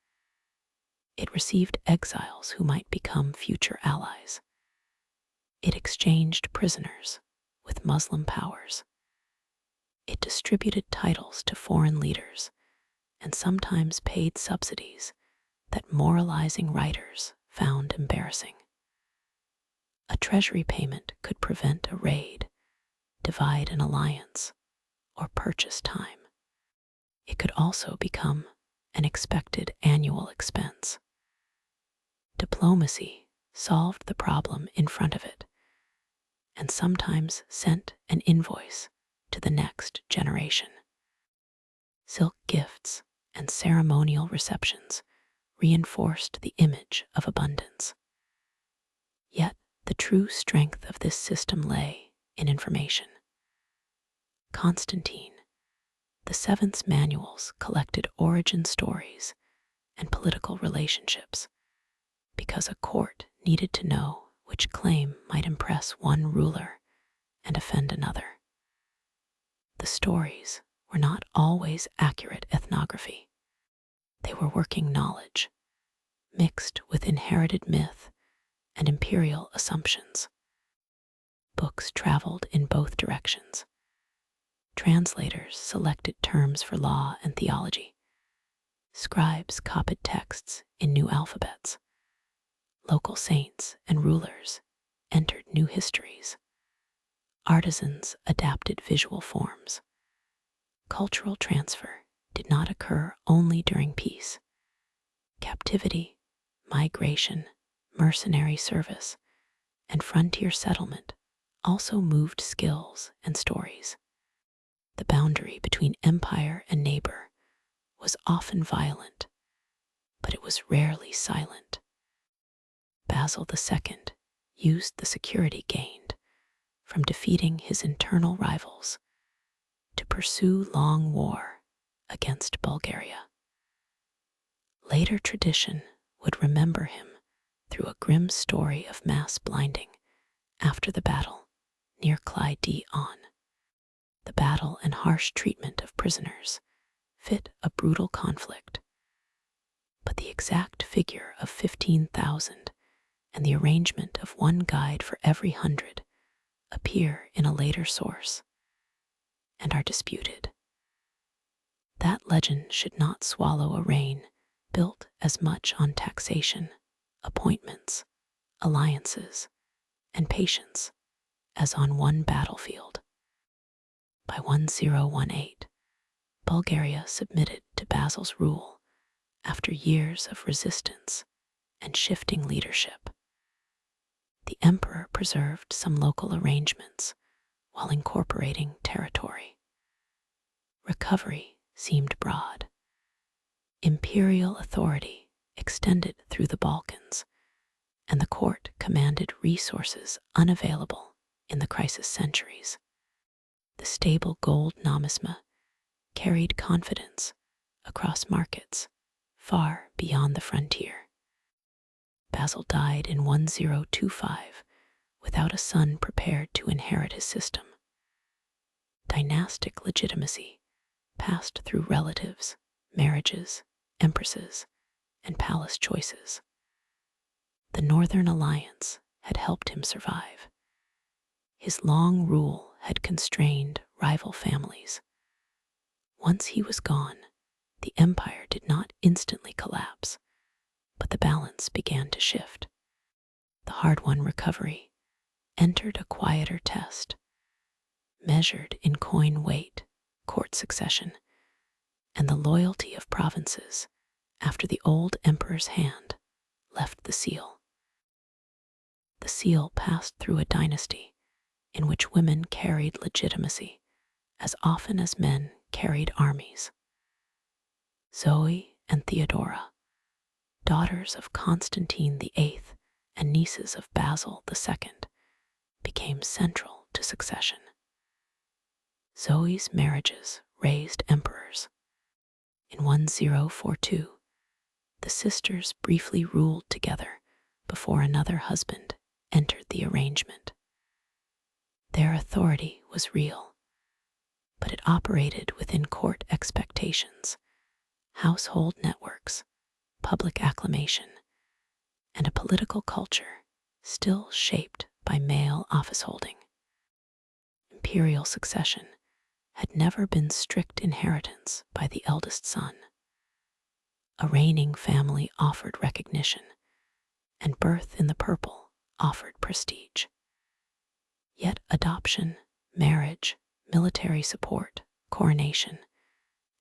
It received exiles who might become future allies. It exchanged prisoners with Muslim powers. It distributed titles to foreign leaders and sometimes paid subsidies that moralizing writers found embarrassing. A treasury payment could prevent a raid, divide an alliance, or purchase time. It could also become an expected annual expense. Diplomacy solved the problem in front of it, and sometimes sent an invoice to the next generation. Silk gifts and ceremonial receptions reinforced the image of abundance. Yet the true strength of this system lay in information. Constantine, the Seventh's manuals collected origin stories and political relationships, because a court needed to know which claim might impress one ruler and offend another. The stories were not always accurate ethnography. They were working knowledge, mixed with inherited myth and imperial assumptions. Books traveled in both directions. Translators selected terms for law and theology. Scribes copied texts in new alphabets. Local saints and rulers entered new histories. Artisans adapted visual forms. Cultural transfer did not occur only during peace. Captivity, migration, mercenary service, and frontier settlement also moved skills and stories. The boundary between empire and neighbor was often violent, but it was rarely silent. Basil II used the security gained from defeating his internal rivals to pursue long war against Bulgaria. Later tradition would remember him through a grim story of mass blinding after the battle near Clyde-on. The battle and harsh treatment of prisoners fit a brutal conflict, but the exact figure of 15,000 and the arrangement of one guide for every 100 appear in a later source and are disputed. That legend should not swallow a reign built as much on taxation, appointments, alliances, and patience as on one battlefield. By 1018, Bulgaria submitted to Basil's rule after years of resistance and shifting leadership. The emperor preserved some local arrangements while incorporating territory. Recovery seemed broad. Imperial authority extended through the Balkans, and the court commanded resources unavailable in the crisis centuries. The stable gold nomisma carried confidence across markets far beyond the frontier. Basil died in 1025 without a son prepared to inherit his system. Dynastic legitimacy passed through relatives, marriages, empresses, and palace choices. The Northern Alliance had helped him survive. His long rule had constrained rival families. Once he was gone, the empire did not instantly collapse, but the balance began to shift. The hard-won recovery entered a quieter test, measured in coin weight, court succession, and the loyalty of provinces after the old emperor's hand left the seal. The seal passed through a dynasty in which women carried legitimacy as often as men carried armies. Zoe and Theodora, daughters of Constantine VIII and nieces of Basil II, became central to succession. Zoe's marriages raised emperors. In 1042, the sisters briefly ruled together before another husband entered the arrangement. Their authority was real, but it operated within court expectations, household networks, public acclamation, and a political culture still shaped by male office-holding. Imperial succession had never been strict inheritance by the eldest son. A reigning family offered recognition, and birth in the purple offered prestige. Yet adoption, marriage, military support, coronation,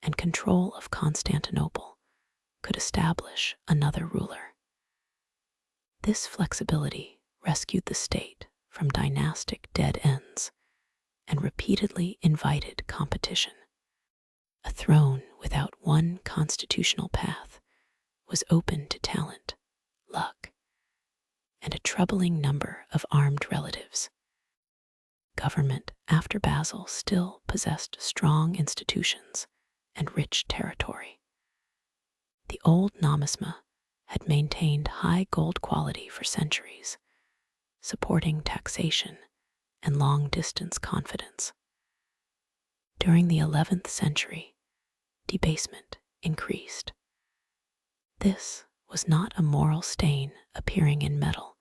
and control of Constantinople could establish another ruler. This flexibility rescued the state from dynastic dead ends and repeatedly invited competition. A throne without one constitutional path was open to talent, luck, and a troubling number of armed relatives. Government after Basil still possessed strong institutions and rich territory. The old nomisma had maintained high gold quality for centuries, supporting taxation and long-distance confidence. During the 11th century, debasement increased. This was not a moral stain appearing in metal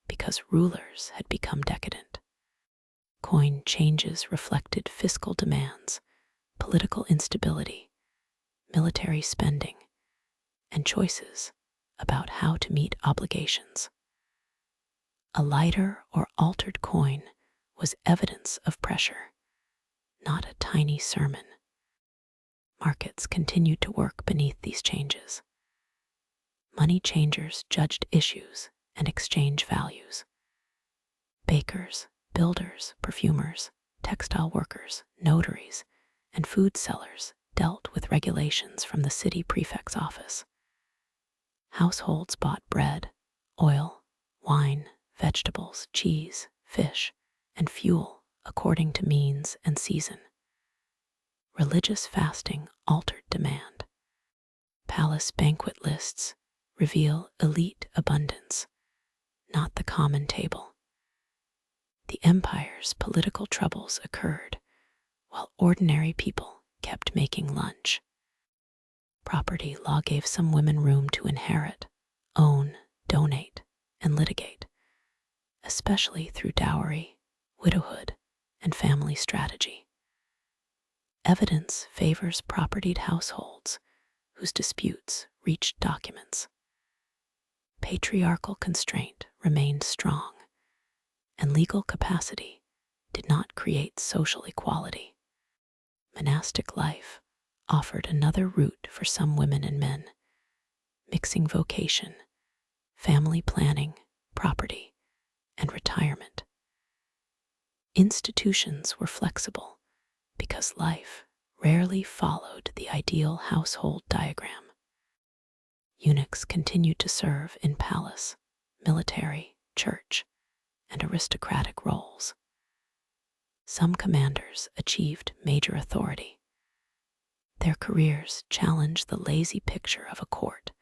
because rulers had become decadent. Coin changes reflected fiscal demands, political instability, military spending, and choices about how to meet obligations. A lighter or altered coin was evidence of pressure, not a tiny sermon. Markets continued to work beneath these changes. Money changers judged issues and exchange values. Bakers, builders, perfumers, textile workers, notaries, and food sellers dealt with regulations from the city prefect's office. Households bought bread, oil, wine, vegetables, cheese, fish, and fuel according to means and season. Religious fasting altered demand. Palace banquet lists reveal elite abundance, not the common table. The empire's political troubles occurred while ordinary people kept making lunch. Property law gave some women room to inherit, own, donate, and litigate, especially through dowry, widowhood, and family strategy. Evidence favors propertied households whose disputes reached documents. Patriarchal constraint remained strong, and legal capacity did not create social equality. Monastic life offered another route for some women and men, mixing vocation, family planning, property, and retirement. Institutions were flexible because life rarely followed the ideal household diagram. Eunuchs continued to serve in palace, military, church, and aristocratic roles. Some commanders achieved major authority. Their careers challenged the lazy picture of a court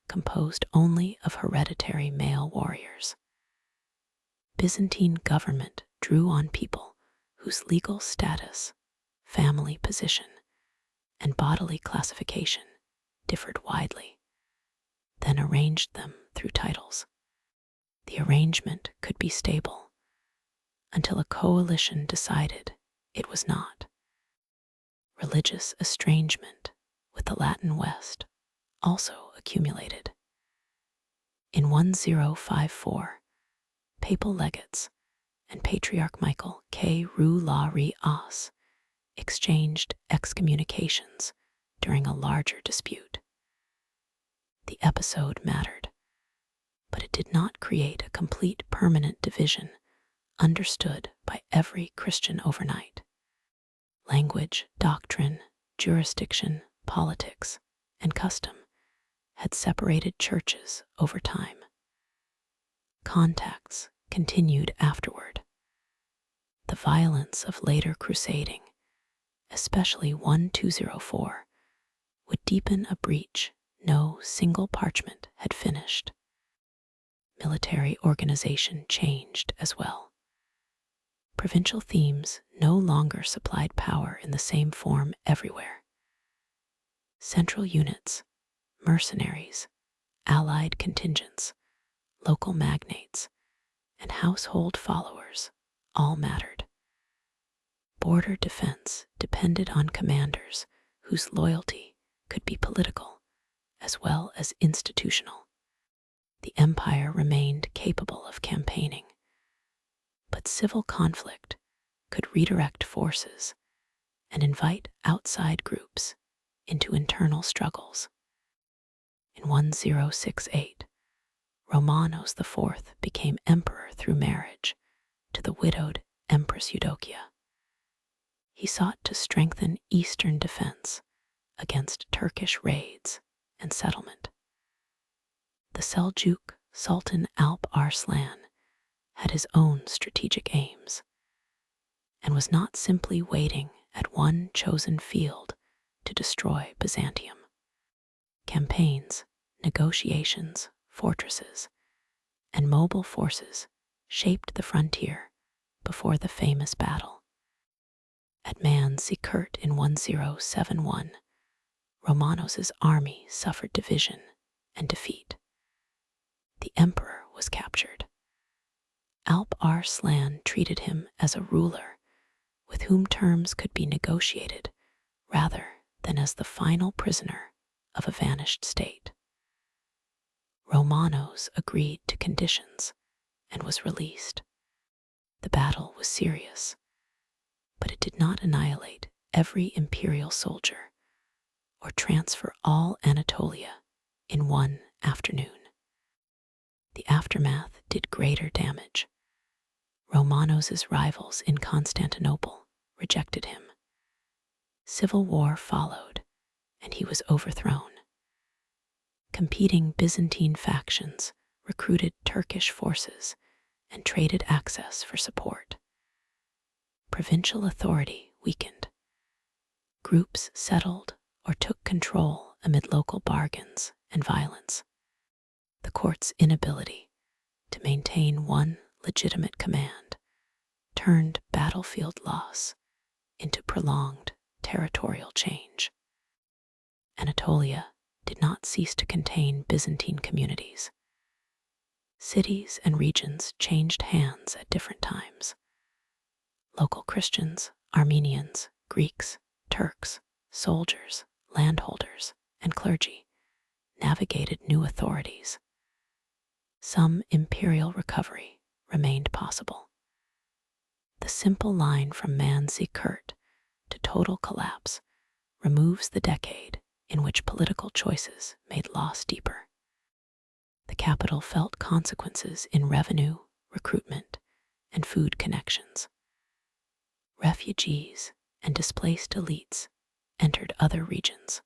composed only of hereditary male warriors. Byzantine government drew on people whose legal status, family position, and bodily classification differed widely, then arranged them through titles. The arrangement could be stable until a coalition decided it was not. Religious estrangement with the Latin West also accumulated. In 1054, papal legates and Patriarch Michael K. Ru La Ri As exchanged excommunications during a larger dispute. The episode mattered, but it did not create a complete permanent division understood by every Christian overnight. Language, doctrine, jurisdiction, politics, and custom had separated churches over time. Contacts continued afterward. The violence of later crusading, especially 1204, would deepen a breach no single parchment had finished. Military organization changed as well. Provincial themes no longer supplied power in the same form everywhere. Central units, mercenaries, allied contingents, local magnates, and household followers all mattered. Border defense depended on commanders whose loyalty could be political as well as institutional. The empire remained capable of campaigning, but civil conflict could redirect forces and invite outside groups into internal struggles. In 1068, Romanos IV became emperor through marriage to the widowed Empress Eudokia. He sought to strengthen eastern defense against Turkish raids and settlement. The Seljuk Sultan Alp Arslan had his own strategic aims and was not simply waiting at one chosen field to destroy Byzantium. Campaigns, negotiations, fortresses, and mobile forces shaped the frontier before the famous battle. At Man-Sikert in 1071, Romanos' army suffered division and defeat. The emperor was captured. Alp Arslan treated him as a ruler with whom terms could be negotiated rather than as the final prisoner of a vanished state. Romanos agreed to conditions and was released. The battle was serious, but it did not annihilate every imperial soldier or transfer all Anatolia in one afternoon. The aftermath did greater damage. Romanos' rivals in Constantinople rejected him. Civil war followed, and he was overthrown. Competing Byzantine factions recruited Turkish forces and traded access for support. Provincial authority weakened. Groups settled or took control amid local bargains and violence. The court's inability to maintain one legitimate command turned battlefield loss into prolonged territorial change. Anatolia did not cease to contain Byzantine communities. Cities and regions changed hands at different times. Local Christians, Armenians, Greeks, Turks, soldiers, landholders, and clergy navigated new authorities. Some imperial recovery remained possible. The simple line from Manzi Kurt to total collapse removes the decade in which political choices made loss deeper. The capital felt consequences in revenue, recruitment, and food connections. Refugees and displaced elites entered other regions.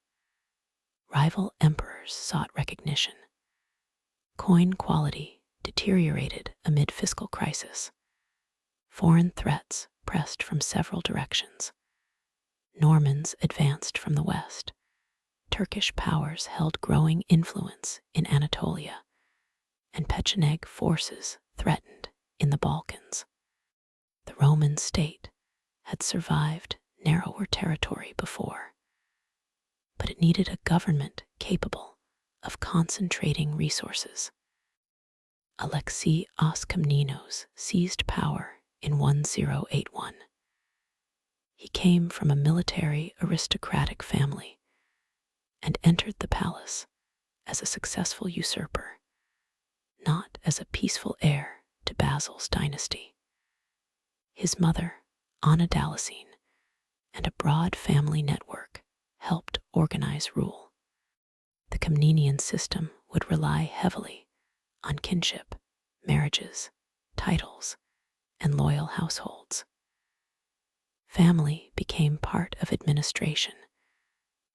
Rival emperors sought recognition. Coin quality deteriorated amid fiscal crisis. Foreign threats pressed from several directions. Normans advanced from the west. Turkish powers held growing influence in Anatolia, and Pecheneg forces threatened in the Balkans. The Roman state had survived narrower territory before, but it needed a government capable of concentrating resources. Alexios Komnenos seized power in 1081. He came from a military aristocratic family and entered the palace as a successful usurper, not as a peaceful heir to Basil's dynasty. His mother, Anna Damascene, and a broad family network helped organize rule. The Komnenian system would rely heavily on kinship, marriages, titles, and loyal households. Family became part of administration,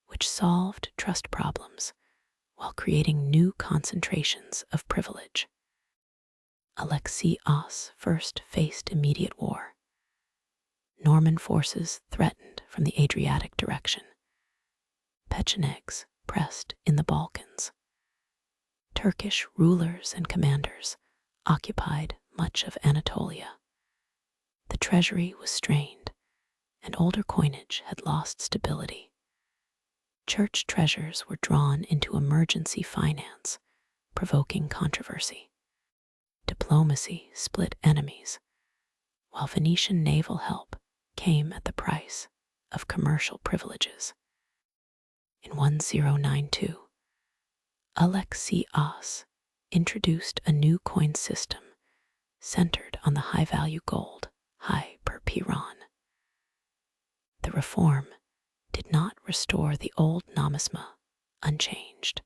which solved trust problems while creating new concentrations of privilege. Alexios first faced immediate war. Norman forces threatened from the Adriatic direction. Pechenegs pressed in the Balkans. Turkish rulers and commanders occupied much of Anatolia. The treasury was strained, and older coinage had lost stability. Church treasures were drawn into emergency finance, provoking controversy. Diplomacy split enemies, while Venetian naval help came at the price of commercial privileges. In 1092, Alexios introduced a new coin system centered on the high-value gold, high per piron. The reform did not restore the old nomisma unchanged.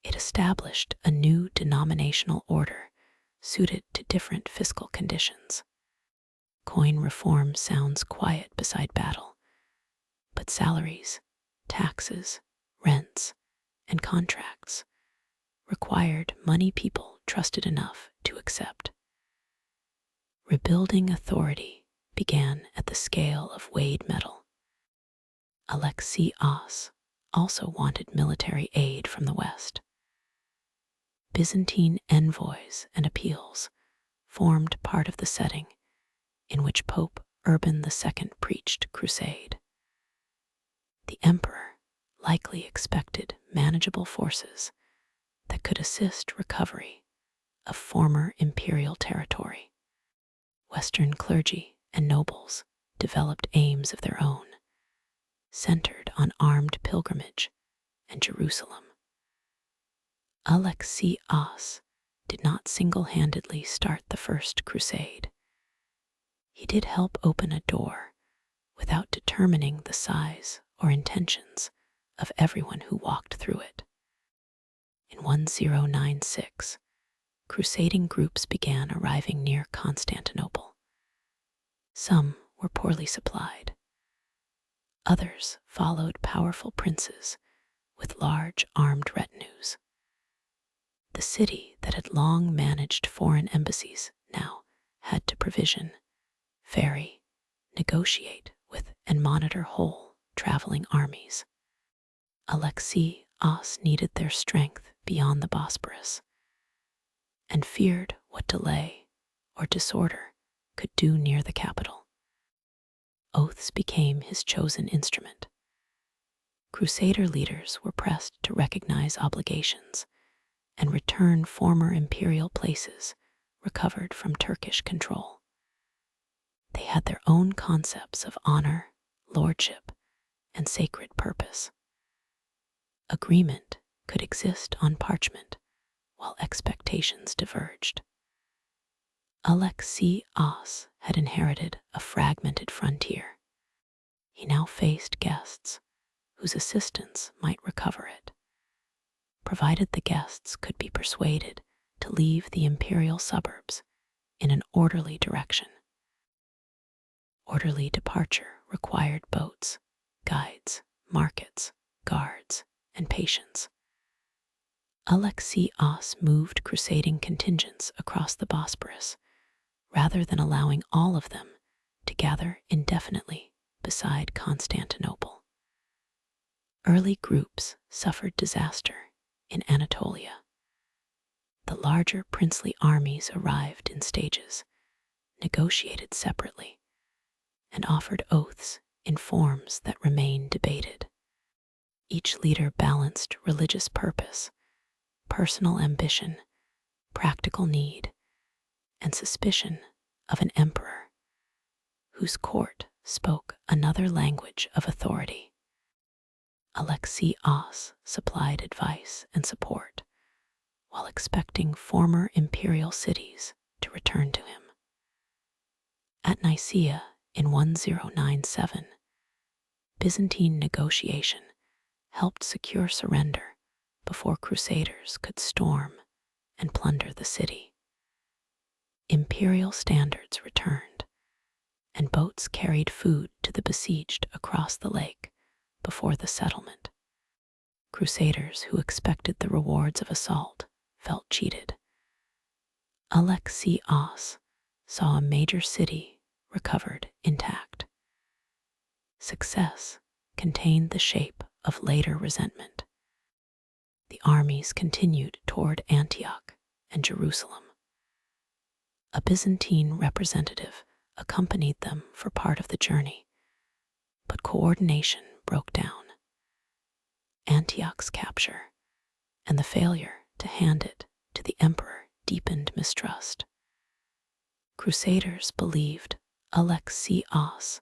It established a new denominational order suited to different fiscal conditions. Coin reform sounds quiet beside battle, but salaries, taxes, rents, and contracts required money people trusted enough to accept. Rebuilding authority began at the scale of weighed metal. Alexios also wanted military aid from the West. Byzantine envoys and appeals formed part of the setting in which Pope Urban II preached crusade. The emperor likely expected manageable forces that could assist recovery of former imperial territory. Western clergy and nobles developed aims of their own, centered on armed pilgrimage and Jerusalem. Alexios did not single-handedly start the First Crusade. He did help open a door without determining the size or intentions of everyone who walked through it. In 1096, crusading groups began arriving near Constantinople. Some were poorly supplied. Others followed powerful princes with large armed retinues. The city that had long managed foreign embassies now had to provision, ferry, negotiate with, and monitor whole traveling armies. Alexios needed their strength beyond the Bosporus and feared what delay or disorder could do near the capital. Oaths became his chosen instrument. Crusader leaders were pressed to recognize obligations and return former imperial places recovered from Turkish control. They had their own concepts of honor, lordship, and sacred purpose. Agreement could exist on parchment while expectations diverged. Alexios had inherited a fragmented frontier. He now faced guests whose assistance might recover it, provided the guests could be persuaded to leave the imperial suburbs in an orderly direction. Orderly departure required boats, guides, markets, guards, and patience. Alexios moved crusading contingents across the Bosporus, rather than allowing all of them to gather indefinitely beside Constantinople. Early groups suffered disaster in Anatolia. The larger princely armies arrived in stages, negotiated separately, and offered oaths in forms that remain debated. Each leader balanced religious purpose, personal ambition, practical need, and suspicion of an emperor whose court spoke another language of authority. Alexios supplied advice and support while expecting former imperial cities to return to him. At Nicaea in 1097, Byzantine negotiation helped secure surrender before crusaders could storm and plunder the city. Imperial standards returned, and boats carried food to the besieged across the lake before the settlement. Crusaders who expected the rewards of assault felt cheated. Alexios saw a major city recovered intact. Success contained the shape of later resentment. The armies continued toward Antioch and Jerusalem. A Byzantine representative accompanied them for part of the journey, but coordination broke down. Antioch's capture and the failure to hand it to the emperor deepened mistrust. Crusaders believed Alexios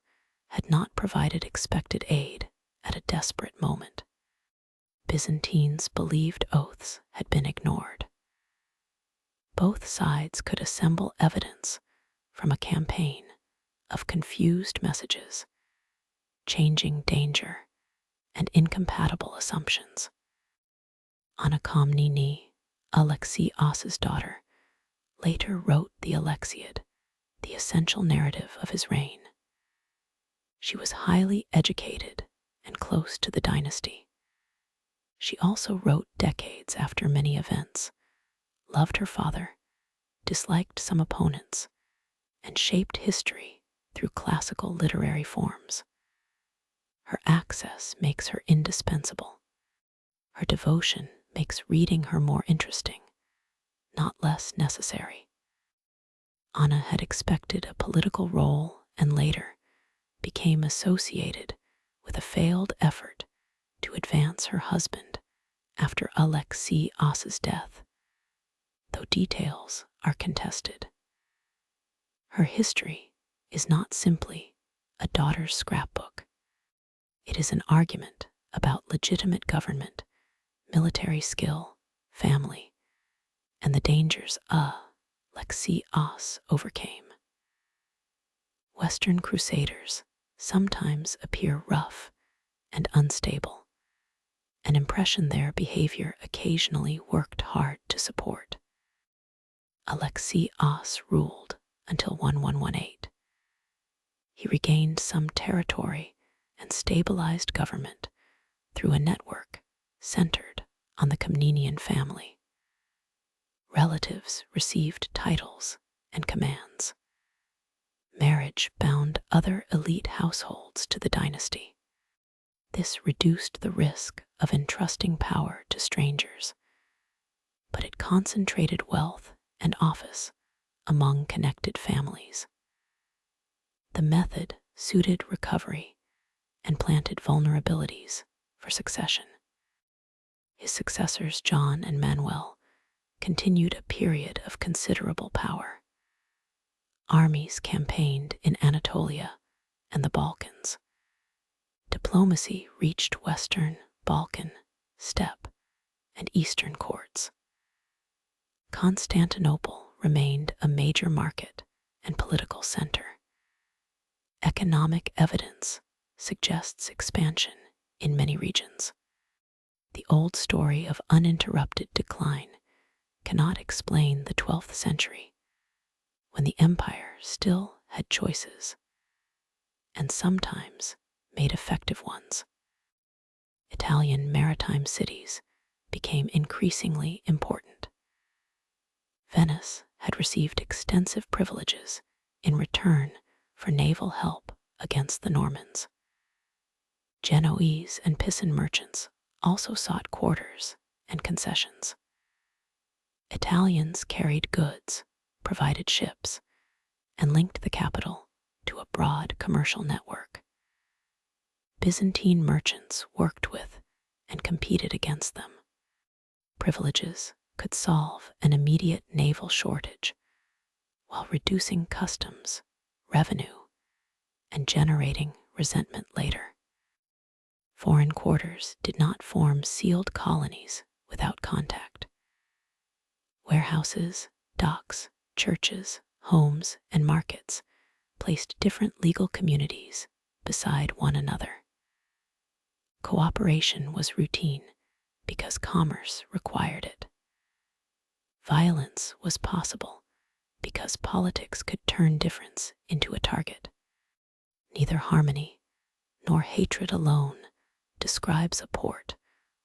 had not provided expected aid at a desperate moment. Byzantines believed oaths had been ignored. Both sides could assemble evidence from a campaign of confused messages, changing danger, and incompatible assumptions. Anna Komnene, Alexios's daughter, later wrote the Alexiad, the essential narrative of his reign. She was highly educated and close to the dynasty. She also wrote decades after many events, loved her father, disliked some opponents, and shaped history through classical literary forms. Her access makes her indispensable. Her devotion makes reading her more interesting, not less necessary. Anna had expected a political role and later became associated with a failed effort to advance her husband after Alexios's death, though details are contested. Her history is not simply a daughter's scrapbook. It is an argument about legitimate government, military skill, family, and the dangers Lexi Os overcame. Western crusaders sometimes appear rough and unstable, an impression their behavior occasionally worked hard to support. Alexios ruled until 1118. He regained some territory and stabilized government through a network centered on the Komnenian family. Relatives received titles and commands. Marriage bound other elite households to the dynasty. This reduced the risk of entrusting power to strangers, but it concentrated wealth and office among connected families. The method suited recovery and planted vulnerabilities for succession. His successors, John and Manuel, continued a period of considerable power. Armies campaigned in Anatolia and the Balkans. Diplomacy reached Western Balkan, steppe, and Eastern courts. Constantinople remained a major market and political center. Economic evidence suggests expansion in many regions. The old story of uninterrupted decline cannot explain the 12th century, when the empire still had choices, and sometimes made effective ones. Italian maritime cities became increasingly important. Venice had received extensive privileges in return for naval help against the Normans. Genoese and Pisan merchants also sought quarters and concessions. Italians carried goods, provided ships, and linked the capital to a broad commercial network. Byzantine merchants worked with and competed against them. Privileges could solve an immediate naval shortage while reducing customs, revenue, and generating resentment later. Foreign quarters did not form sealed colonies without contact. Warehouses, docks, churches, homes, and markets placed different legal communities beside one another. Cooperation was routine because commerce required it. Violence was possible because politics could turn difference into a target. Neither harmony nor hatred alone describes a port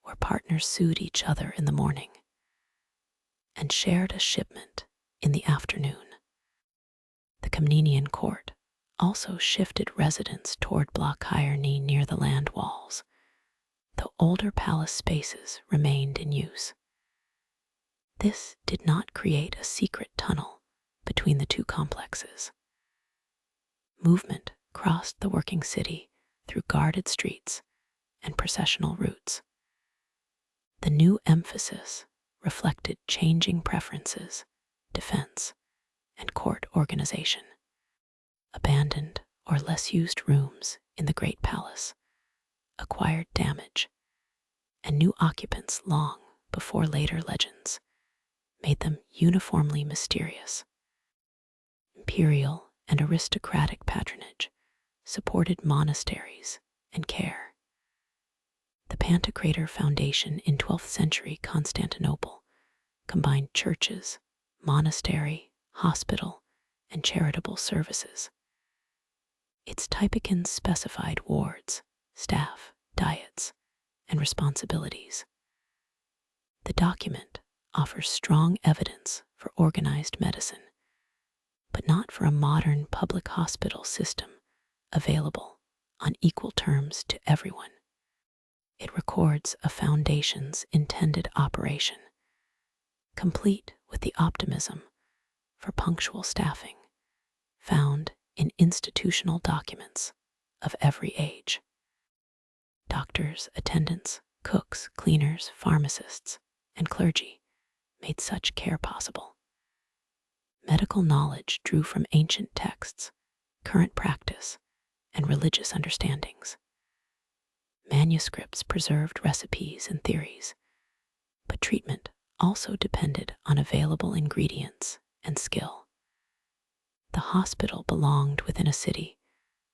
where partners sued each other in the morning and shared a shipment in the afternoon. The Komnenian court also shifted residents toward block hierarchy near the land walls, though older palace spaces remained in use. This did not create a secret tunnel between the two complexes. Movement crossed the working city through guarded streets and processional routes. The new emphasis reflected changing preferences, defense, and court organization. Abandoned or less used rooms in the Great Palace acquired damage, and new occupants long before later legends made them uniformly mysterious. Imperial and aristocratic patronage supported monasteries and care. The Pantocrator Foundation in 12th century Constantinople combined churches, monastery, hospital, and charitable services. Its typicons specified wards, staff, diets, and responsibilities. The document offers strong evidence for organized medicine, but not for a modern public hospital system available on equal terms to everyone. It records a foundation's intended operation, complete with the optimism for punctual staffing found in institutional documents of every age. Doctors, attendants, cooks, cleaners, pharmacists, and clergy made such care possible. Medical knowledge drew from ancient texts, current practice, and religious understandings. Manuscripts preserved recipes and theories, but treatment also depended on available ingredients and skill. The hospital belonged within a city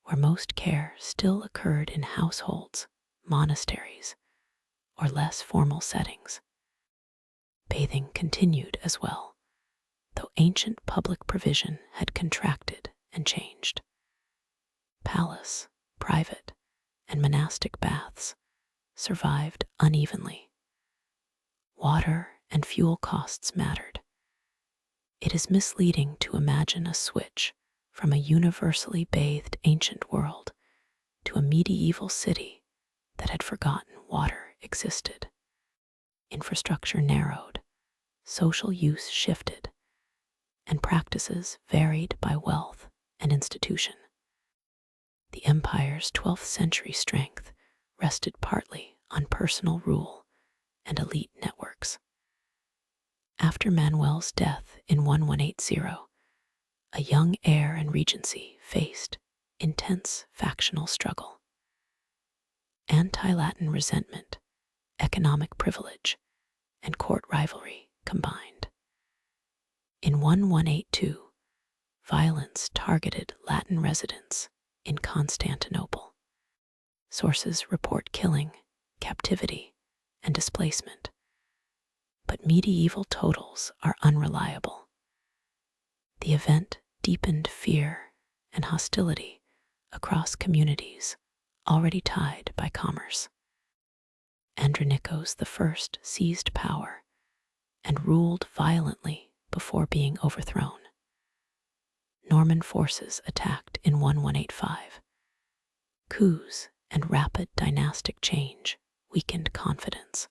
where most care still occurred in households, monasteries, or less formal settings. Bathing continued as well, though ancient public provision had contracted and changed. Palace, private, and monastic baths survived unevenly. Water and fuel costs mattered. It is misleading to imagine a switch from a universally bathed ancient world to a medieval city that had forgotten water existed. Infrastructure narrowed, social use shifted, and practices varied by wealth and institution. The empire's 12th century strength rested partly on personal rule and elite networks. After Manuel's death in 1180, a young heir and regency faced intense factional struggle. Anti-Latin resentment, economic privilege, and court rivalry combined. In 1182, violence targeted Latin residents in Constantinople. Sources report killing, captivity, and displacement, but medieval totals are unreliable. The event deepened fear and hostility across communities already tied by commerce. Andronikos I seized power and ruled violently before being overthrown. Norman forces attacked in 1185. Coups and rapid dynastic change weakened confidence.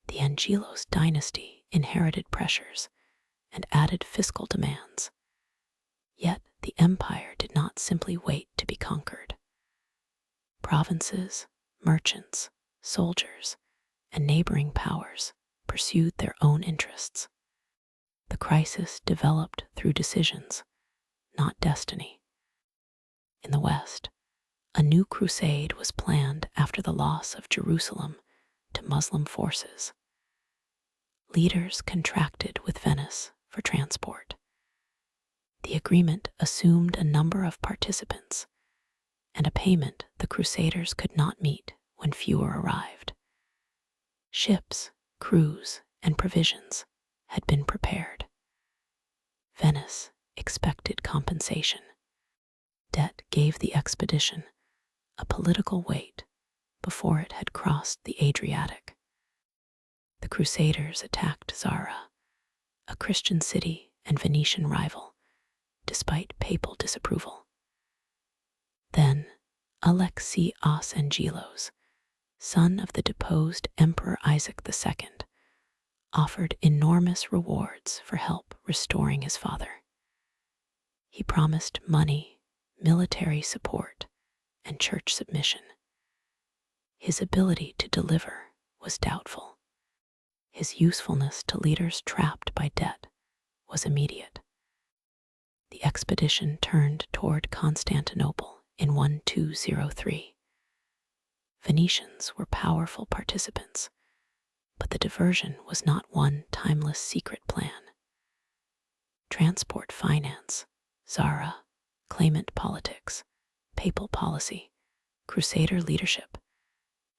The Angelos dynasty inherited pressures and added fiscal demands. Yet the empire did not simply wait to be conquered. Provinces, merchants, soldiers, and neighboring powers pursued their own interests. The crisis developed through decisions, not destiny. In the West, a new crusade was planned after the loss of Jerusalem to Muslim forces. Leaders contracted with Venice for transport. The agreement assumed a number of participants and a payment the crusaders could not meet when fewer arrived. Ships, crews, and provisions had been prepared. Venice expected compensation. Debt gave the expedition a political weight before it had crossed the Adriatic. The Crusaders attacked Zara, a Christian city and Venetian rival, despite papal disapproval. Then Alexios Angelos, son of the deposed Emperor Isaac II, offered enormous rewards for help restoring his father. He promised money, military support, and church submission. His ability to deliver was doubtful. His usefulness to leaders trapped by debt was immediate. The expedition turned toward Constantinople in 1203. Venetians were powerful participants, but the diversion was not one timeless secret plan. Transport finance, Zara, claimant politics, papal policy, crusader leadership,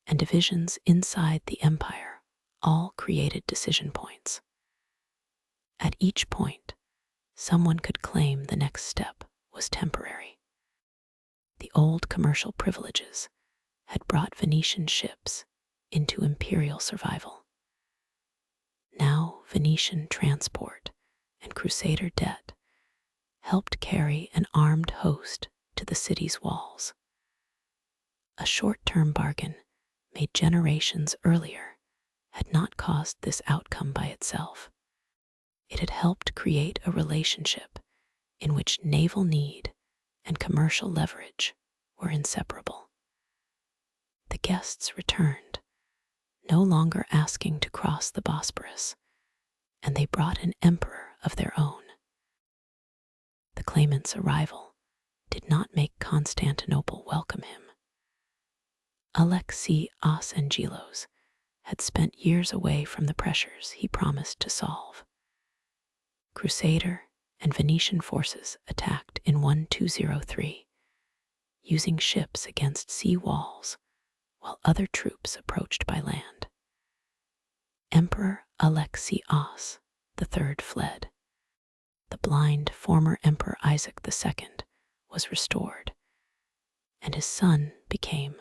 and divisions inside the empire all created decision points. At each point, someone could claim the next step was temporary. The old commercial privileges had brought Venetian ships into imperial survival. Now Venetian transport and crusader debt helped carry an armed host to the city's walls. A short-term bargain made generations earlier had not caused this outcome by itself. It had helped create a relationship in which naval need and commercial leverage were inseparable. The guests returned, no longer asking to cross the Bosporus, and they brought an emperor of their own. The claimant's arrival did not make Constantinople welcome him. Alexios Angelos had spent years away from the pressures he promised to solve. Crusader and Venetian forces attacked in 1203, using ships against sea walls while other troops approached by land. Emperor Alexios III fled. The blind former Emperor Isaac II was restored, and his son became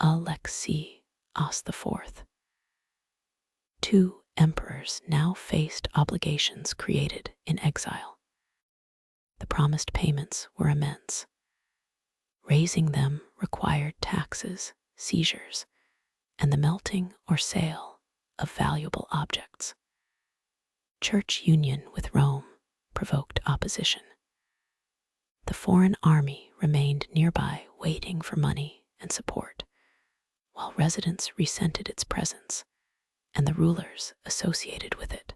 Alexios IV. Two emperors now faced obligations created in exile. The promised payments were immense. Raising them required taxes, seizures, and the melting or sale of valuable objects. Church union with Rome provoked opposition. The foreign army remained nearby waiting for money and support, while residents resented its presence and the rulers associated with it.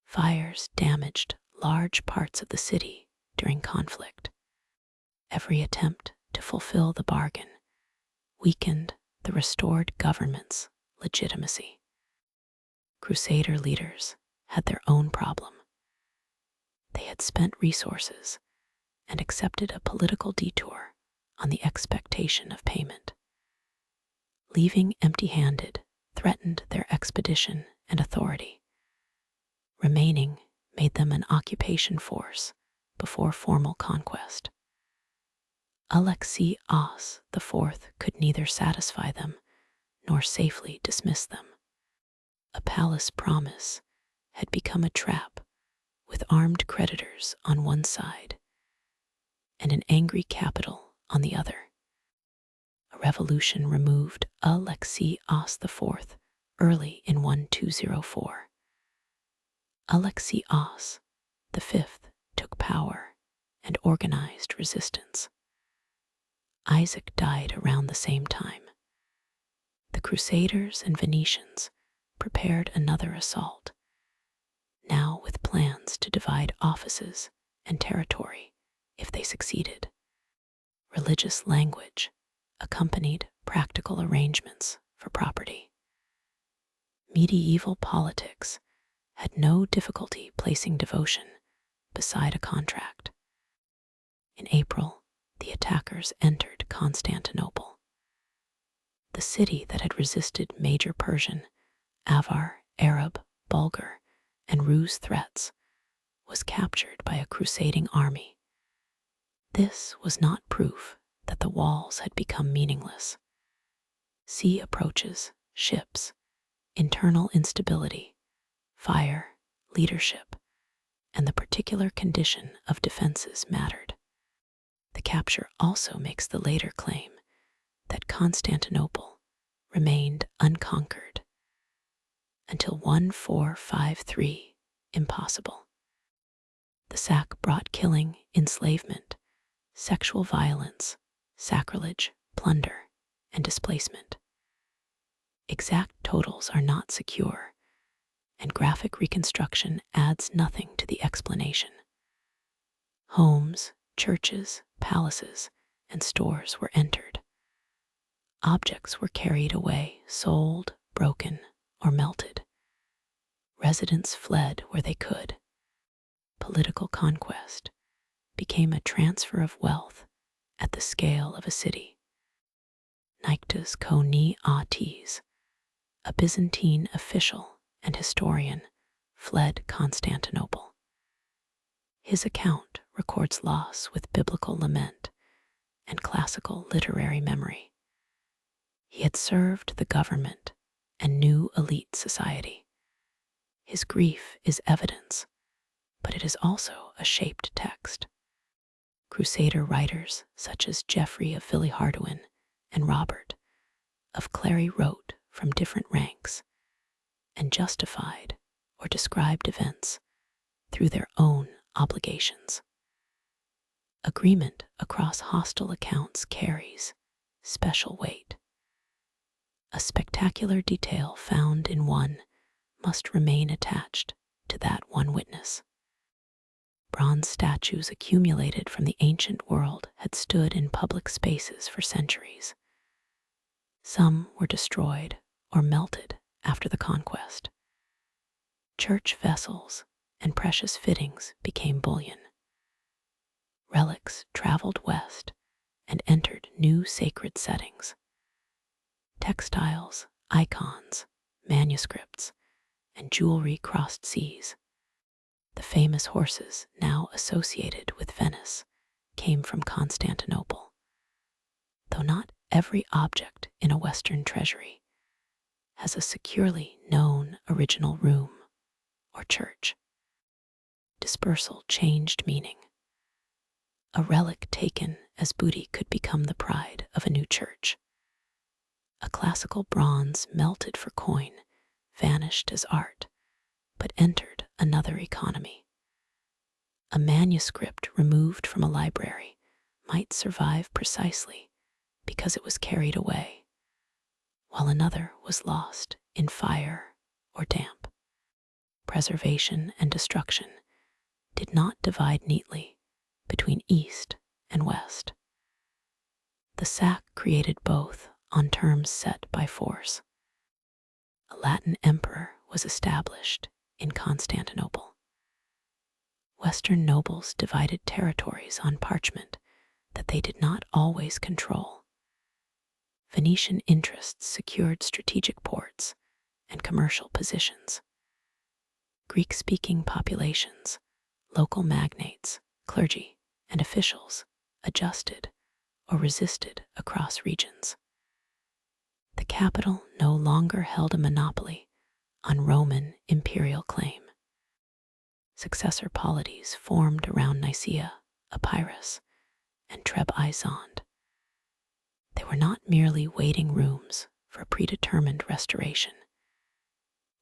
Fires damaged large parts of the city during conflict. Every attempt to fulfill the bargain weakened the restored government's legitimacy. Crusader leaders had their own problem. They had spent resources and accepted a political detour on the expectation of payment. Leaving empty-handed threatened their expedition and authority. Remaining made them an occupation force before formal conquest. Alexios IV could neither satisfy them nor safely dismiss them. A palace promise had become a trap, with armed creditors on one side and an angry capital on the other. A revolution removed Alexios IV early in 1204. Alexios V took power and organized resistance. Isaac died around the same time. The Crusaders and Venetians prepared another assault, now with plans to divide offices and territory if they succeeded. Religious language accompanied practical arrangements for property. Medieval politics had no difficulty placing devotion beside a contract. In April, the attackers entered Constantinople. The city that had resisted major Persian, Avar, Arab, Bulgar, and Rus threats was captured by a crusading army. This was not proof that the walls had become meaningless. Sea approaches, ships, internal instability, fire, leadership, and the particular condition of defenses mattered. The capture also makes the later claim that Constantinople remained unconquered until 1453 impossible. The sack brought killing, enslavement, sexual violence, sacrilege, plunder, and displacement. Exact totals are not secure, and graphic reconstruction adds nothing to the explanation. Homes, churches, palaces, and stores were entered. Objects were carried away, sold, broken, or melted. Residents fled where they could. Political conquest became a transfer of wealth at the scale of a city. Niktas Koniates, a Byzantine official and historian, fled Constantinople. His account records loss with biblical lament and classical literary memory. He had served the government and knew elite society. His grief is evidence, but it is also a shaped text. Crusader writers such as Geoffrey of Villehardouin and Robert of Clary wrote from different ranks and justified or described events through their own obligations. Agreement across hostile accounts carries special weight. A spectacular detail found in one must remain attached to that one witness. Bronze statues accumulated from the ancient world had stood in public spaces for centuries. Some were destroyed or melted after the conquest. Church vessels and precious fittings became bullion. Relics traveled west and entered new sacred settings. Textiles, icons, manuscripts, and jewelry crossed seas. The famous horses now associated with Venice came from Constantinople. Though not every object in a Western treasury has a securely known original room or church, dispersal changed meaning. A relic taken as booty could become the pride of a new church. A classical bronze melted for coin vanished as art, but entered another economy. A manuscript removed from a library might survive precisely because it was carried away, while another was lost in fire or damp. Preservation and destruction did not divide neatly between East and West. The sack created both on terms set by force. A Latin emperor was established in Constantinople. Western nobles divided territories on parchment that they did not always control. Venetian interests secured strategic ports and commercial positions. Greek-speaking populations, local magnates, clergy, and officials adjusted or resisted across regions. The capital no longer held a monopoly on Roman imperial claim. Successor polities formed around Nicaea, Epirus, and Trebizond. They were not merely waiting rooms for predetermined restoration.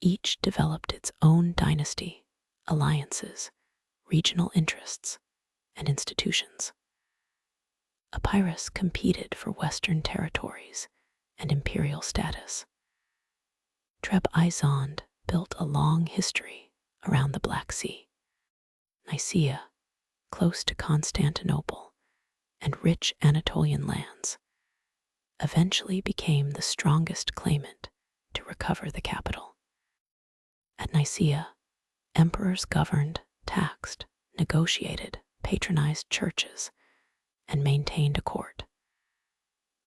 Each developed its own dynasty, alliances, regional interests, and institutions. Epirus competed for Western territories and imperial status. Trebizond built a long history around the Black Sea. Nicaea, close to Constantinople and rich Anatolian lands, eventually became the strongest claimant to recover the capital. At Nicaea, emperors governed, taxed, negotiated, patronized churches, and maintained a court.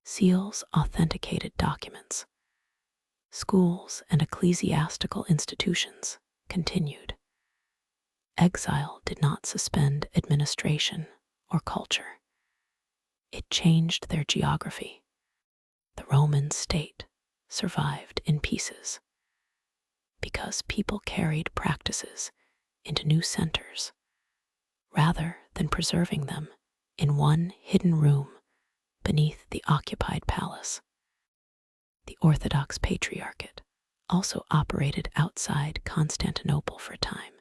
Seals authenticated documents. Schools and ecclesiastical institutions continued. Exile did not suspend administration or culture. It changed their geography. The Roman state survived in pieces because people carried practices into new centers rather than preserving them in one hidden room beneath the occupied palace. The Orthodox Patriarchate also operated outside Constantinople for a time,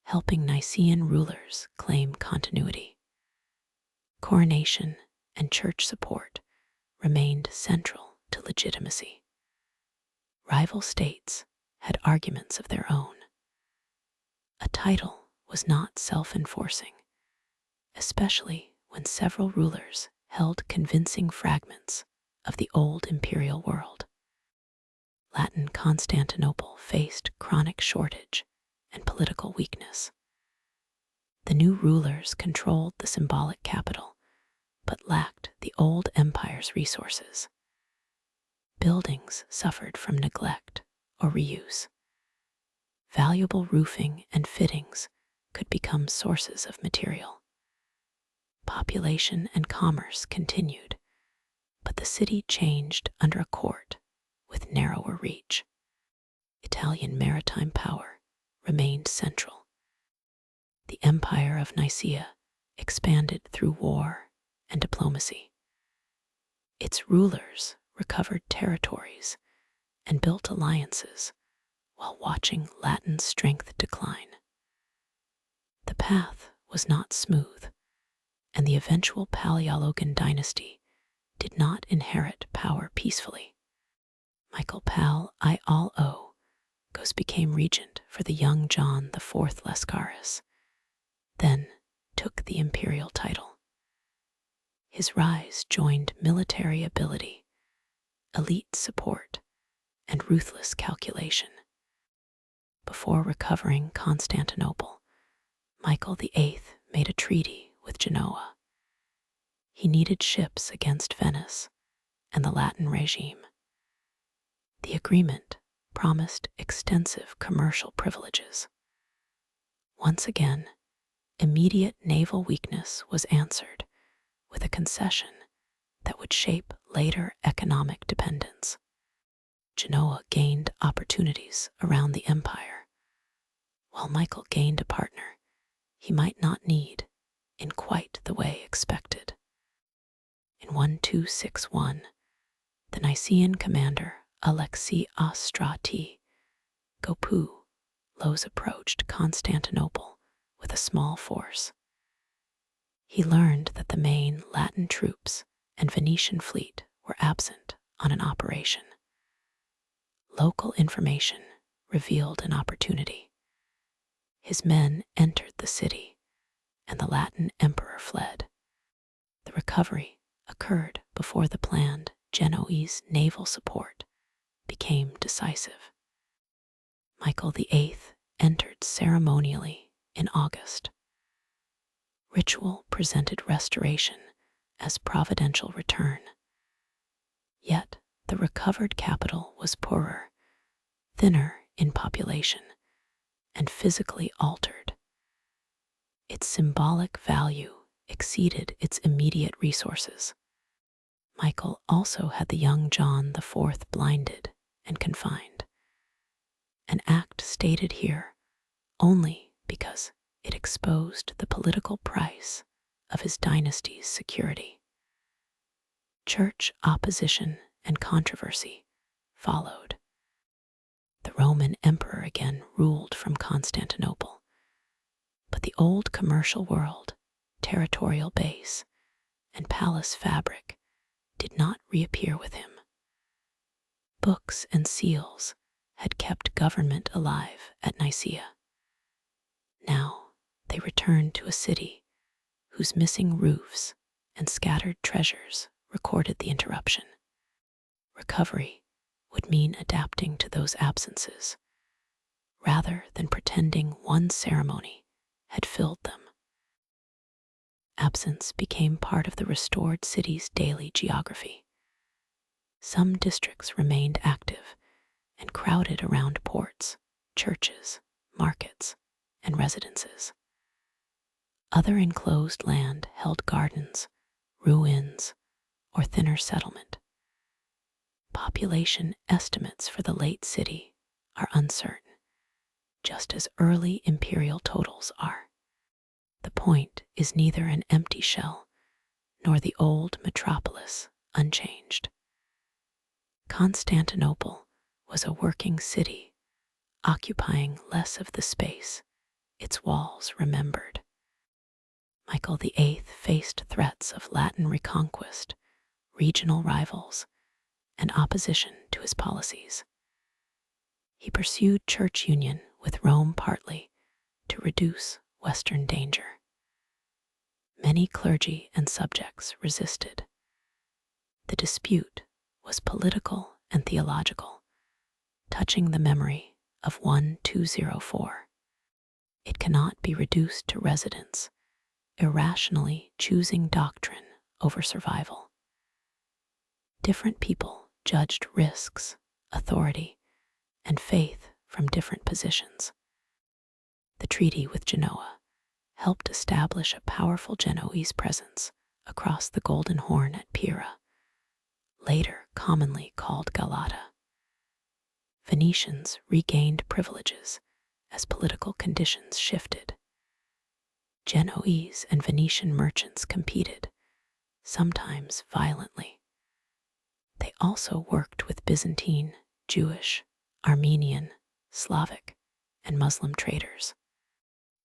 helping Nicene rulers claim continuity. Coronation and church support remained central to legitimacy. Rival states had arguments of their own. A title was not self-enforcing, especially when several rulers held convincing fragments of the old imperial world. Latin Constantinople faced chronic shortage and political weakness. The new rulers controlled the symbolic capital, but lacked the old empire's resources. Buildings suffered from neglect or reuse. Valuable roofing and fittings could become sources of material. Population and commerce continued, but the city changed under a court with narrower reach. Italian maritime power remained central. The Empire of Nicaea expanded through war and diplomacy. Its rulers recovered territories and built alliances while watching Latin strength decline. The path was not smooth, and the eventual Paleologan dynasty did not inherit power peacefully. Michael Palaeologos became regent for the young John IV Lascaris, then took the imperial title. His rise joined military ability, elite support, and ruthless calculation. Before recovering Constantinople, Michael VIII made a treaty with Genoa. He needed ships against Venice and the Latin regime. The agreement promised extensive commercial privileges. Once again, immediate naval weakness was answered with a concession that would shape later economic dependence. Genoa gained opportunities around the empire, while Michael gained a partner he might not need in quite the way expected. In 1261, the Nicaean commander Alexei Ostrati Gopulos approached Constantinople with a small force. He learned that the main Latin troops and Venetian fleet were absent on an operation. Local information revealed an opportunity. His men entered the city, and the Latin emperor fled. The recovery occurred before the planned Genoese naval support became decisive. Michael VIII entered ceremonially in August. Ritual presented restoration as providential return. Yet the recovered capital was poorer, thinner in population, and physically altered. Its symbolic value exceeded its immediate resources. Michael also had the young John IV blinded and confined, an act stated here only because it exposed the political price of his dynasty's security. Church opposition and controversy followed. The Roman emperor again ruled from Constantinople, but the old commercial world, territorial base, and palace fabric did not reappear with him. Books and seals had kept government alive at Nicaea. Now they returned to a city whose missing roofs and scattered treasures recorded the interruption. Recovery would mean adapting to those absences, rather than pretending one ceremony had filled them. Absence became part of the restored city's daily geography. Some districts remained active and crowded around ports, churches, markets, and residences. Other enclosed land held gardens, ruins, or thinner settlement. Population estimates for the late city are uncertain, just as early imperial totals are. The point is neither an empty shell nor the old metropolis unchanged. Constantinople was a working city, occupying less of the space its walls remembered. Michael VIII faced threats of Latin reconquest, regional rivals, and opposition to his policies. He pursued church union with Rome partly to reduce Western danger. Many clergy and subjects resisted. The dispute was political and theological, touching the memory of 1204. It cannot be reduced to residents irrationally choosing doctrine over survival. Different people judged risks, authority, and faith from different positions. The treaty with Genoa helped establish a powerful Genoese presence across the Golden Horn at Pira, later commonly called Galata. Venetians regained privileges as political conditions shifted. Genoese and Venetian merchants competed, sometimes violently. They also worked with Byzantine, Jewish, Armenian, Slavic, and Muslim traders.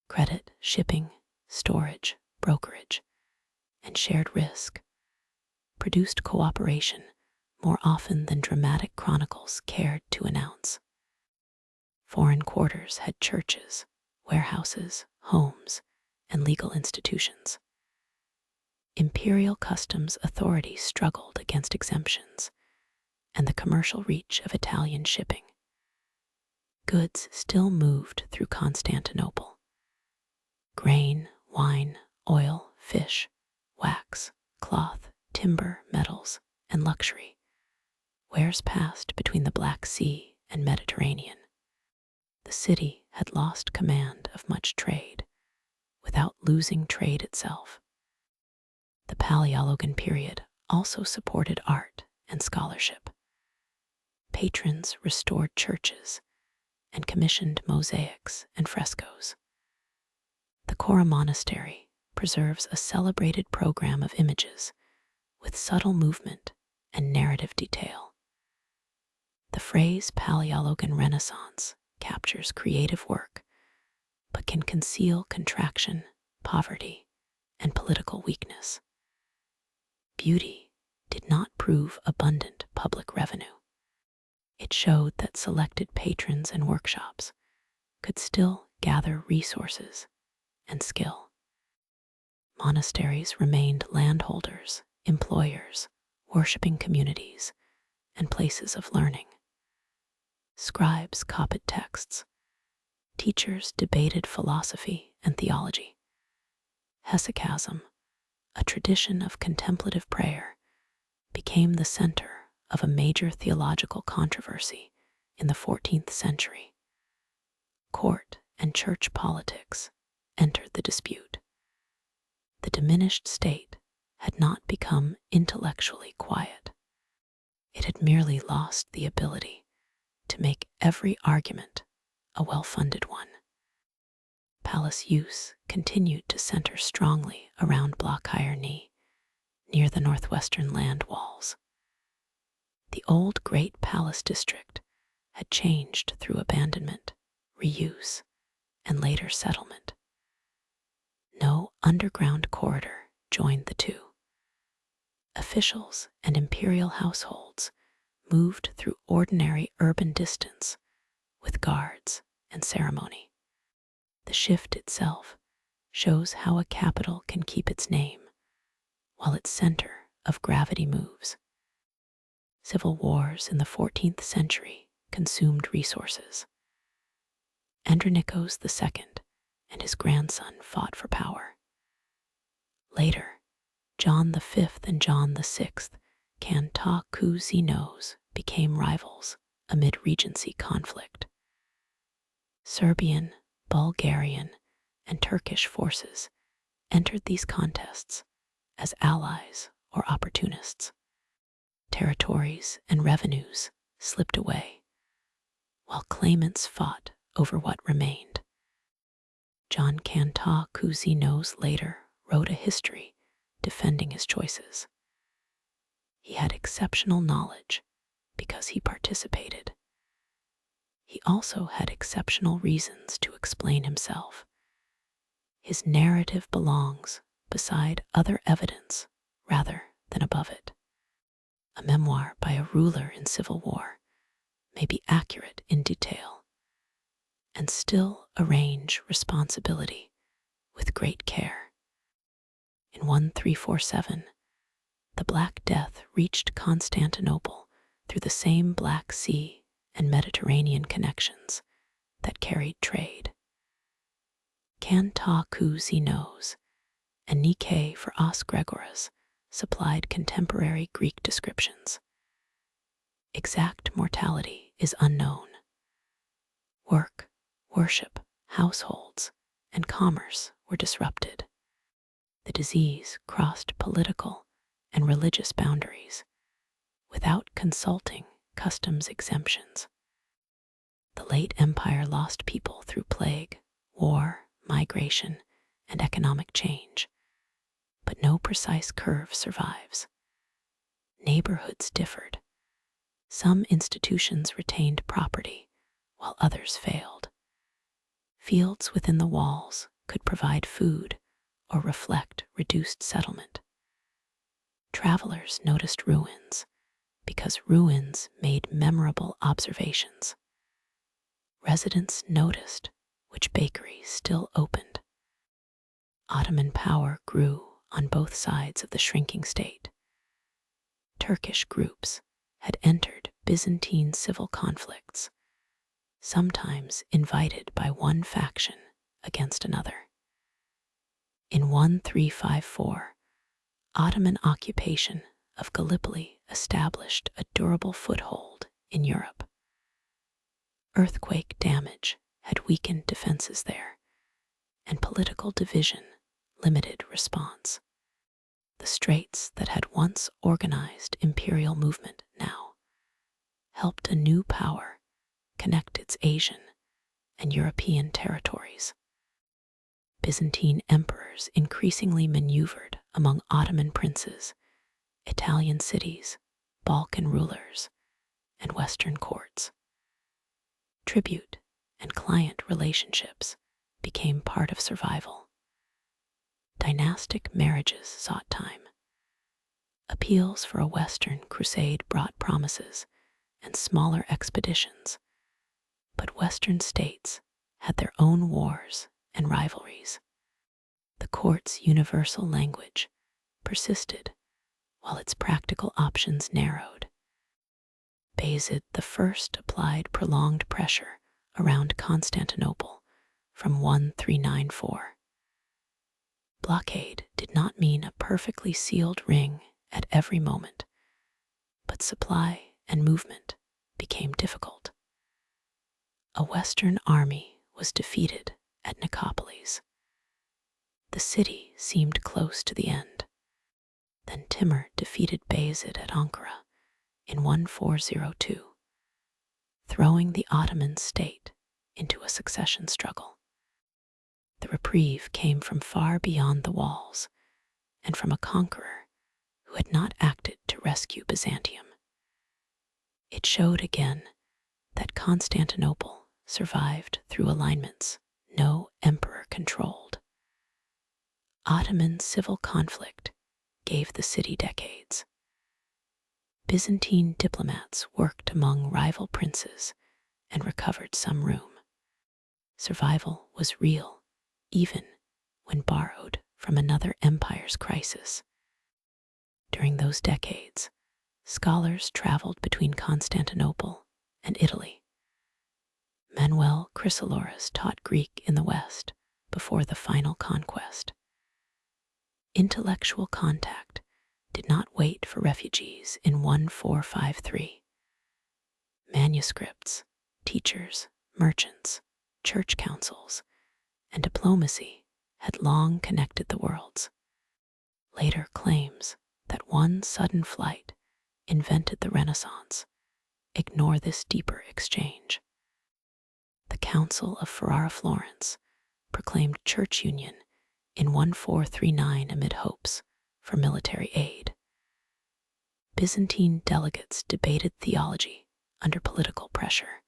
Credit, shipping, storage, brokerage, and shared risk produced cooperation more often than dramatic chronicles cared to announce. Foreign quarters had churches, warehouses, homes, and legal institutions. Imperial customs authorities struggled against exemptions, and the commercial reach of Italian shipping. Goods still moved through Constantinople. Grain, wine, oil, fish, wax, cloth, timber, metals, and luxury. Wares passed between the Black Sea and Mediterranean. The city had lost command of much trade, without losing trade itself. The Paleologan period also supported art and scholarship. Patrons restored churches and commissioned mosaics and frescoes. The Kora Monastery preserves a celebrated program of images with subtle movement and narrative detail. The phrase Paleologan Renaissance captures creative work, but can conceal contraction, poverty, and political weakness. Beauty did not prove abundant public revenue. It showed that selected patrons and workshops could still gather resources and skill. Monasteries remained landholders, employers, worshipping communities, and places of learning. Scribes copied texts. Teachers debated philosophy and theology. Hesychasm, a tradition of contemplative prayer, became the center of a major theological controversy in the 14th century. Court and church politics entered the dispute. The diminished state had not become intellectually quiet. It had merely lost the ability to make every argument a well-funded one. Palace use continued to center strongly around Blockheyer near the northwestern land walls. The old Great Palace District had changed through abandonment, reuse, and later settlement. No underground corridor joined the two. Officials and imperial households moved through ordinary urban distance with guards and ceremony. The shift itself shows how a capital can keep its name while its center of gravity moves. Civil wars in the 14th century consumed resources. Andronikos II and his grandson fought for power. Later, John V and John VI Kantakouzenos became rivals amid regency conflict. Serbian, Bulgarian, and Turkish forces entered these contests as allies or opportunists. Territories and revenues slipped away, while claimants fought over what remained. John Kantakouzenos later wrote a history defending his choices. He had exceptional knowledge because he participated. He also had exceptional reasons to explain himself. His narrative belongs beside other evidence rather than above it. A memoir by a ruler in civil war may be accurate in detail and still arrange responsibility with great care. In 1347, the Black Death reached Constantinople through the same Black Sea and Mediterranean connections that carried trade. Kantakouzenos and Nike for Os Gregoras supplied contemporary Greek descriptions. Exact mortality is unknown. Work, worship, households, and commerce were disrupted. The disease crossed political and religious boundaries without consulting customs exemptions. The late empire lost people through plague, war, migration, and economic change, but no precise curve survives. Neighborhoods differed. Some institutions retained property, while others failed. Fields within the walls could provide food or reflect reduced settlement. Travelers noticed ruins because ruins made memorable observations. Residents noticed which bakeries still opened. Ottoman power grew on both sides of the shrinking state. Turkish groups had entered Byzantine civil conflicts, sometimes invited by one faction against another. In 1354, Ottoman occupation of Gallipoli established a durable foothold in Europe. Earthquake damage had weakened defenses there, and political division limited response. The straits that had once organized imperial movement now helped a new power connect its Asian and European territories. Byzantine emperors increasingly maneuvered among Ottoman princes, Italian cities, Balkan rulers, and Western courts. Tribute and client relationships became part of survival. Dynastic marriages sought time. Appeals for a Western crusade brought promises and smaller expeditions, but Western states had their own wars and rivalries. The court's universal language persisted while its practical options narrowed. Bayezid I applied prolonged pressure around Constantinople from 1394. Blockade did not mean a perfectly sealed ring at every moment, but supply and movement became difficult. A Western army was defeated at Nicopolis. The city seemed close to the end. Then Timur defeated Bayezid at Ankara in 1402, throwing the Ottoman state into a succession struggle. The reprieve came from far beyond the walls and from a conqueror who had not acted to rescue Byzantium. It showed again that Constantinople survived through alignments no emperor controlled. Ottoman civil conflict gave the city decades. Byzantine diplomats worked among rival princes and recovered some room. Survival was real, even when borrowed from another empire's crisis. During those decades, scholars traveled between Constantinople and Italy. Manuel Chrysoloras taught Greek in the West before the final conquest. Intellectual contact did not wait for refugees in 1453. Manuscripts, teachers, merchants, church councils, and diplomacy had long connected the worlds. Later claims that one sudden flight invented the Renaissance ignore this deeper exchange. The Council of Ferrara-Florence proclaimed church union in 1439 amid hopes for military aid. Byzantine delegates debated theology under political pressure,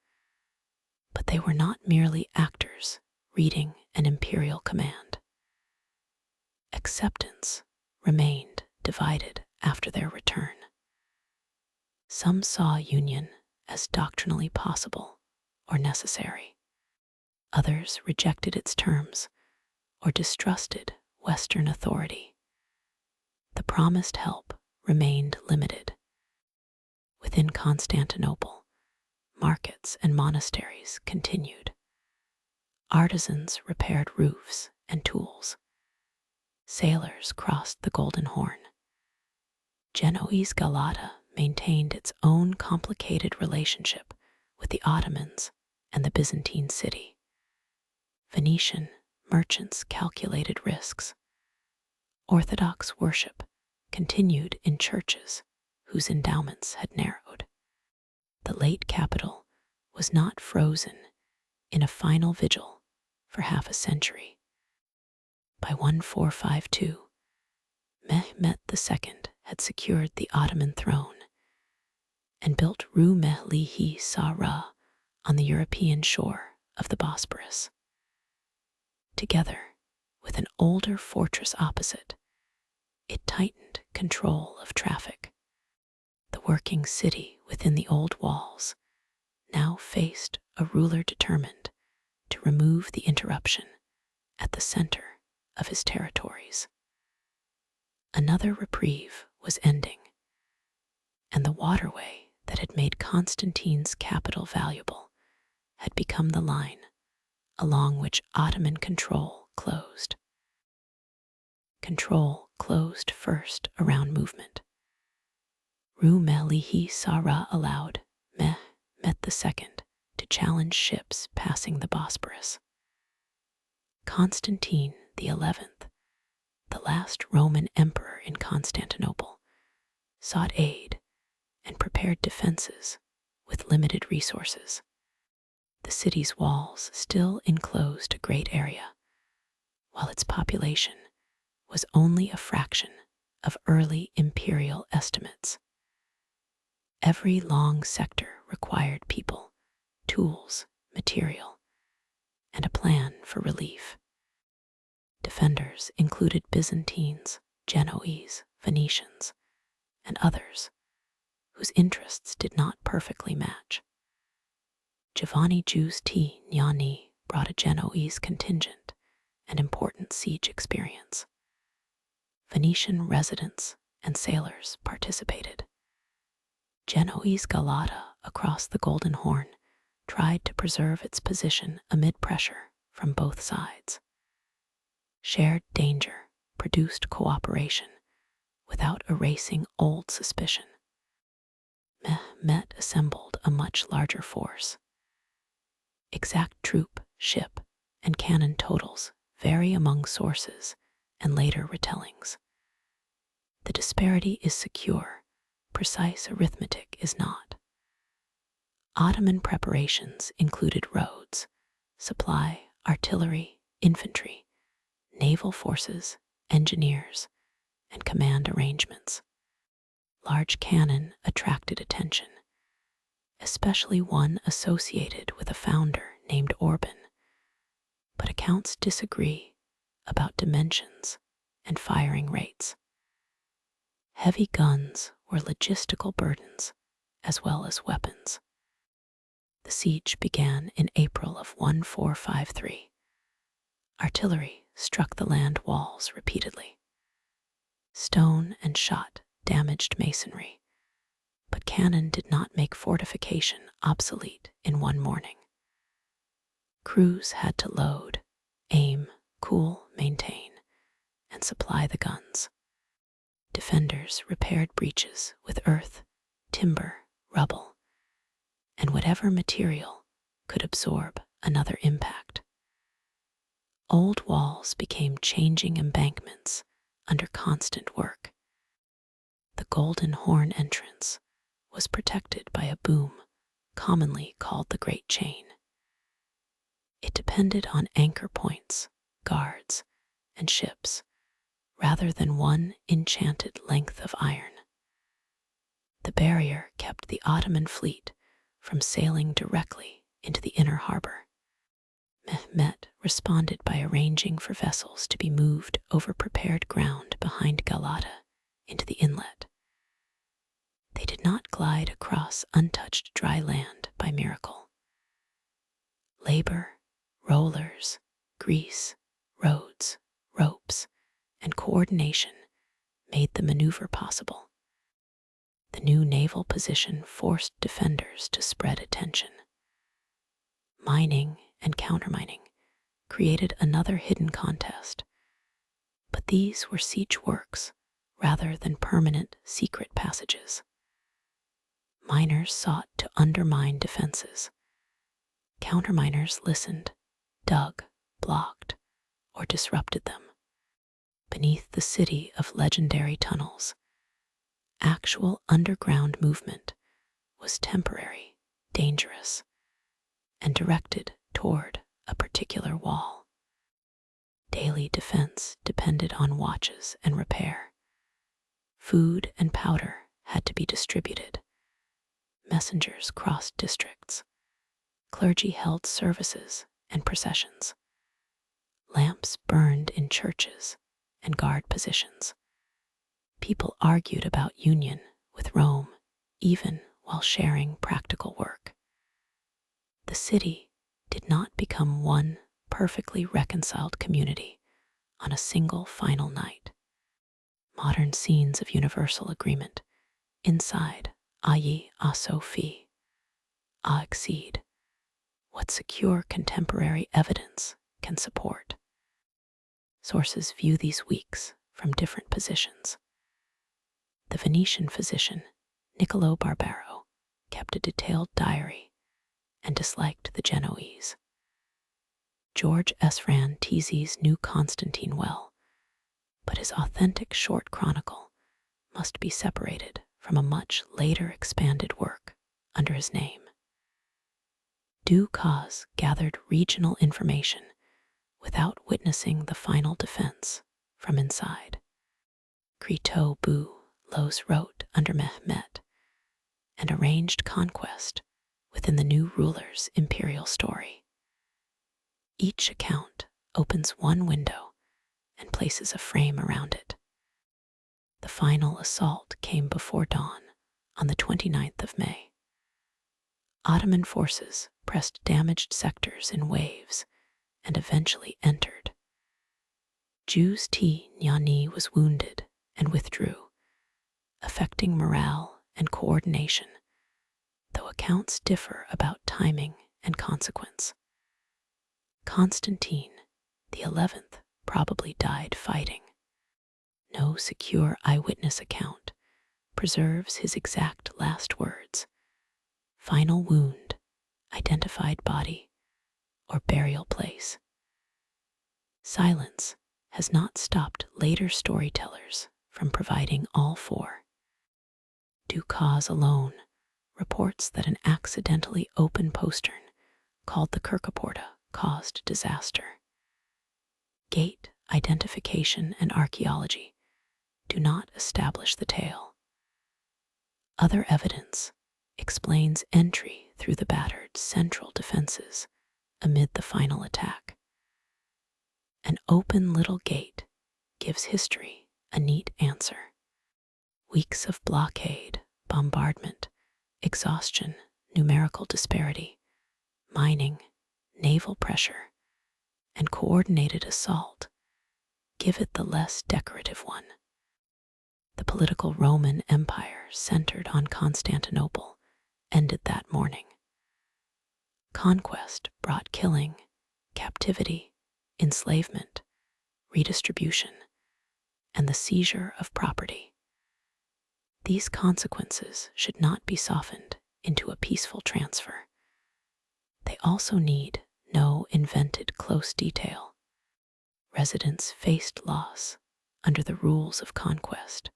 but they were not merely actors reading an imperial command. Acceptance remained divided after their return. Some saw union as doctrinally possible or necessary. Others rejected its terms or distrusted Western authority. The promised help remained limited. Within Constantinople, markets and monasteries continued. Artisans repaired roofs and tools. Sailors crossed the Golden Horn. Genoese Galata maintained its own complicated relationship with the Ottomans and the Byzantine city. Venetian merchants calculated risks. Orthodox worship continued in churches whose endowments had narrowed. The late capital was not frozen in a final vigil for half a century. By 1452, Mehmet II had secured the Ottoman throne and built Rue Mehlihi Sara on the European shore of the Bosporus. Together with an older fortress opposite, it tightened control of traffic. The working city within the old walls now faced a ruler determined to remove the interruption at the center of his territories. Another reprieve was ending, and the waterway that had made Constantine's capital valuable had become the line along which Ottoman control closed. Control closed first around movement. Rumelihi Sara allowed Mehmet II to challenge ships passing the Bosporus. Constantine XI, the last Roman emperor in Constantinople, sought aid and prepared defenses with limited resources. The city's walls still enclosed a great area, while its population was only a fraction of early imperial estimates. Every long sector required people, tools, material, and a plan for relief. Defenders included Byzantines, Genoese, Venetians, and others whose interests did not perfectly match. Giovanni Giustiniani brought a Genoese contingent and important siege experience. Venetian residents and sailors participated. Genoese Galata across the Golden Horn tried to preserve its position amid pressure from both sides. Shared danger produced cooperation without erasing old suspicion. Mehmet assembled a much larger force. Exact troop, ship, and cannon totals vary among sources and later retellings. The disparity is secure, precise arithmetic is not. Ottoman preparations included roads, supply, artillery, infantry, naval forces, engineers, and command arrangements. Large cannon attracted attention, especially one associated with a founder named Orban, but accounts disagree about dimensions and firing rates. Heavy guns were logistical burdens as well as weapons. The siege began in April of 1453. Artillery struck the land walls repeatedly. Stone and shot damaged masonry, but cannon did not make fortification obsolete in one morning. Crews had to load, aim, cool, maintain, and supply the guns. Defenders repaired breaches with earth, timber, rubble, and whatever material could absorb another impact. Old walls became changing embankments under constant work. The Golden Horn entrance was protected by a boom commonly called the Great Chain. It depended on anchor points, guards, and ships, rather than one enchanted length of iron. The barrier kept the Ottoman fleet from sailing directly into the inner harbor. Mehmet responded by arranging for vessels to be moved over prepared ground behind Galata into the inlet. They did not glide across untouched dry land by miracle. Labor, rollers, grease, roads, ropes, and coordination made the maneuver possible. The new naval position forced defenders to spread attention. Mining and countermining created another hidden contest, but these were siege works rather than permanent secret passages. Miners sought to undermine defenses. Counterminers listened, dug, blocked, or disrupted them. Beneath the city of legendary tunnels, actual underground movement was temporary, dangerous, and directed toward a particular wall. Daily defense depended on watches and repair. Food and powder had to be distributed. Messengers crossed districts. Clergy held services and processions. Lamps burned in churches and guard positions. People argued about union with Rome, even while sharing practical work. The city did not become one perfectly reconciled community on a single final night. Modern scenes of universal agreement inside ayi aso fi, exceed what secure contemporary evidence can support. Sources view these weeks from different positions. The Venetian physician, Niccolò Barbaro, kept a detailed diary and disliked the Genoese. George Sran Teasey's knew Constantine well, but his authentic short chronicle must be separated from a much later expanded work under his name. Ducas gathered regional information without witnessing the final defense from inside. Criteau Bu Los wrote under Mehmet and arranged conquest within the new ruler's imperial story. Each account opens one window and places a frame around it. The final assault came before dawn on the 29th of May. Ottoman forces pressed damaged sectors in waves and eventually entered. Juz T. Nyani was wounded and withdrew, affecting morale and coordination, though accounts differ about timing and consequence. Constantine, the 11th, probably died fighting. No secure eyewitness account preserves his exact last words: final wound, identified body, or burial place. Silence has not stopped later storytellers from providing all four. Ducas alone reports that an accidentally open postern called the Kirkeporta caused disaster. Gate identification and archaeology do not establish the tale. Other evidence explains entry through the battered central defenses amid the final attack. An open little gate gives history a neat answer. Weeks of blockade, bombardment, exhaustion, numerical disparity, mining, naval pressure, and coordinated assault give it the less decorative one. The political Roman Empire centered on Constantinople ended that morning. Conquest brought killing, captivity, enslavement, redistribution, and the seizure of property. These consequences should not be softened into a peaceful transfer. They also need no invented close detail. Residents faced loss under the rules of conquest,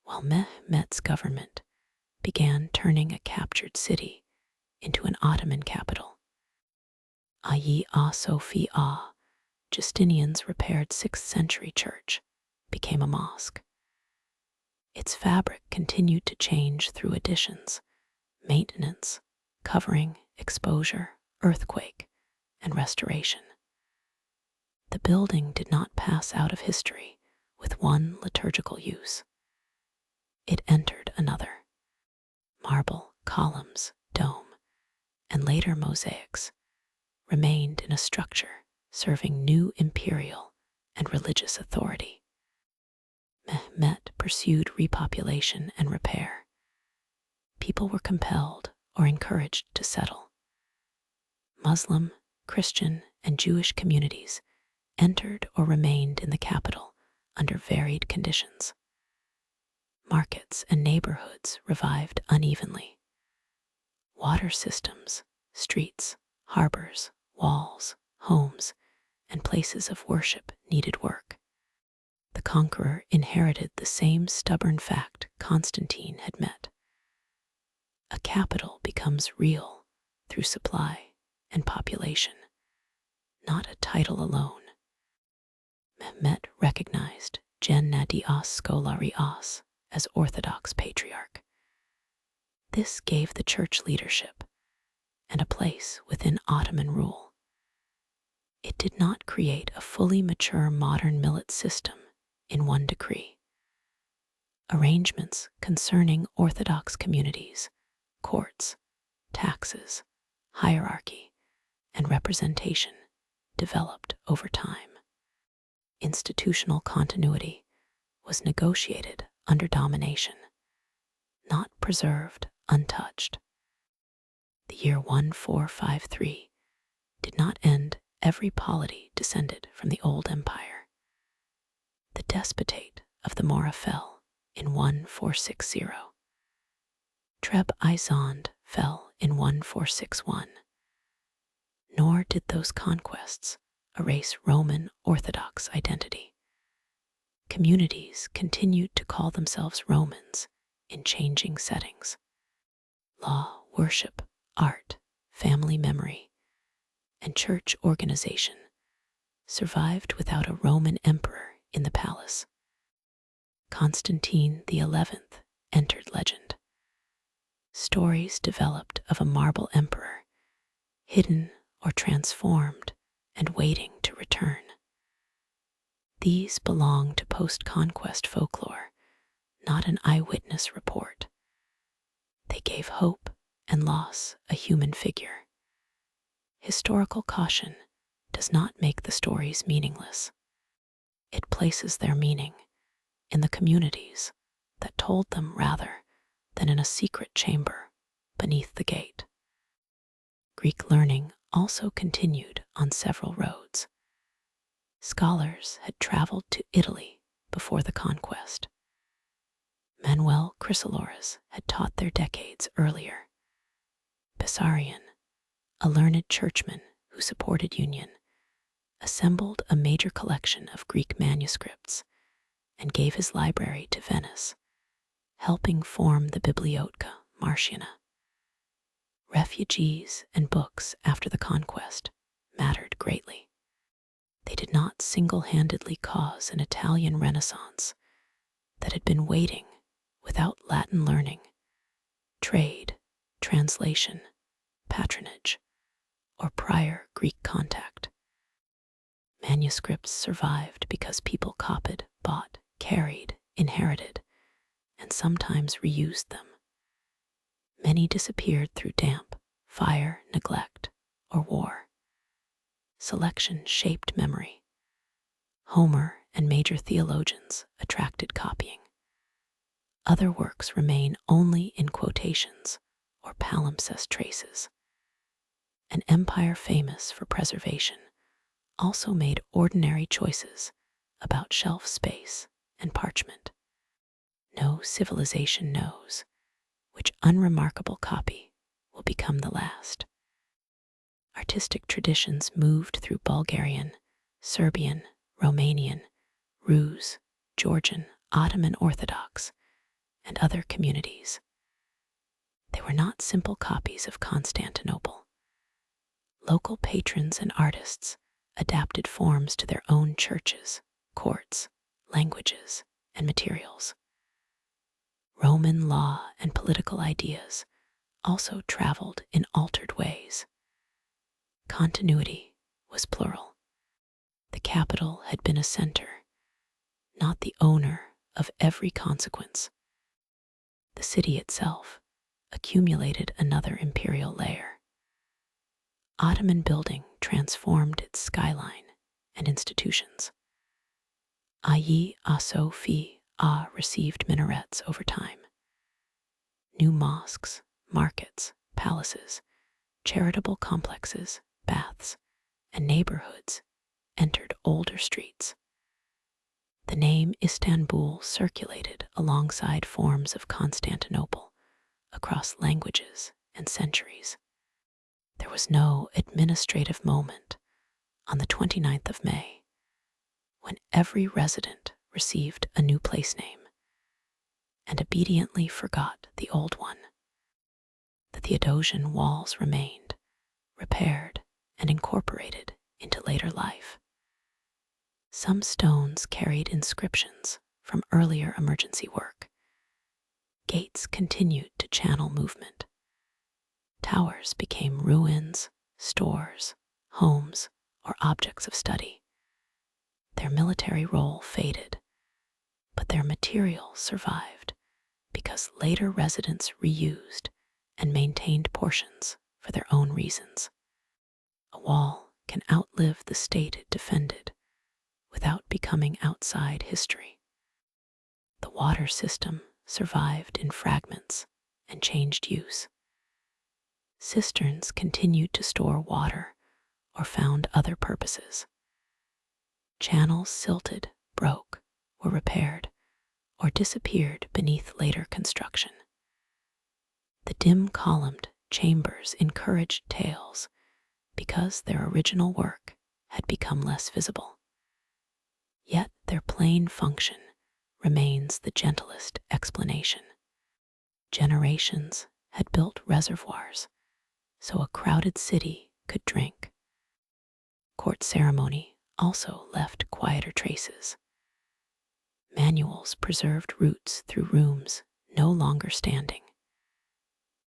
while Mehmet's government began turning a captured city into an Ottoman capital. Hagia Sophia, Justinian's repaired 6th century church, became a mosque. Its fabric continued to change through additions, maintenance, covering, exposure, earthquake, and restoration. The building did not pass out of history with one liturgical use. It entered another. Marble, columns, dome, and later mosaics remained in a structure serving new imperial and religious authority. Mehmet pursued repopulation and repair. People were compelled or encouraged to settle. Muslim, Christian, and Jewish communities entered or remained in the capital under varied conditions. Markets and neighborhoods revived unevenly. Water systems, streets, harbors, walls, homes, and places of worship needed work. The conqueror inherited the same stubborn fact Constantine had met. A capital becomes real through supply and population, not a title alone. Mehmet recognized Gennadios Skolarios as Orthodox patriarch. This gave the church leadership and a place within Ottoman rule. It did not create a fully mature modern millet system in one decree. Arrangements concerning Orthodox communities, courts, taxes, hierarchy, and representation developed over time. Institutional continuity was negotiated under domination, not preserved untouched. The year 1453 did not end. Every polity descended from the old empire. The despotate of the Mora fell in 1460. Treb-Isond fell in 1461. Nor did those conquests erase Roman Orthodox identity. Communities continued to call themselves Romans in changing settings. Law, worship, art, family memory, and church organization survived without a Roman emperor in the palace. Constantine XI entered legend. Stories developed of a marble emperor, hidden or transformed and waiting to return. These belong to post-conquest folklore, not an eyewitness report. They gave hope and loss a human figure. Historical caution does not make the stories meaningless. It places their meaning in the communities that told them rather than in a secret chamber beneath the gate. Greek learning also continued on several roads. Scholars had traveled to Italy before the conquest. Manuel Chrysoloras had taught there decades earlier. Bessarion, a learned churchman who supported union, assembled a major collection of Greek manuscripts and gave his library to Venice, helping form the Bibliotheca Martiana. Refugees and books after the conquest mattered greatly. They did not single-handedly cause an Italian Renaissance that had been waiting without Latin learning, trade, translation, patronage, or prior Greek contact. Manuscripts survived because people copied, bought, carried, inherited, and sometimes reused them. Many disappeared through damp, fire, neglect, or war. Selection shaped memory. Homer and major theologians attracted copying. Other works remain only in quotations or palimpsest traces. An empire famous for preservation also made ordinary choices about shelf space and parchment. No civilization knows which unremarkable copy will become the last. Artistic traditions moved through Bulgarian, Serbian, Romanian, Rus, Georgian, Ottoman Orthodox, and other communities. They were not simple copies of Constantinople. Local patrons and artists adapted forms to their own churches, courts, languages, and materials. Roman law and political ideas also traveled in altered ways. Continuity was plural. The capital had been a center, not the owner of every consequence. The city itself accumulated another imperial layer. Ottoman building transformed its skyline and institutions. Hagia Sophia received minarets over time. New mosques, markets, palaces, charitable complexes, baths, and neighborhoods entered older streets. The name Istanbul circulated alongside forms of Constantinople across languages and centuries. There was no administrative moment on the 29th of May when every resident received a new place name and obediently forgot the old one. The Theodosian walls remained, repaired and incorporated into later life. Some stones carried inscriptions from earlier emergency work. Gates continued to channel movement. Towers became ruins, stores, homes, or objects of study. Their military role faded, but their material survived because later residents reused and maintained portions for their own reasons. A wall can outlive the state it defended without becoming outside history. The water system survived in fragments and changed use. Cisterns continued to store water or found other purposes. Channels silted, broke, were repaired, or disappeared beneath later construction. The dim columned chambers encouraged tales because their original work had become less visible. Yet their plain function remains the gentlest explanation. Generations had built reservoirs so a crowded city could drink. Court ceremony also left quieter traces. Manuals preserved routes through rooms no longer standing.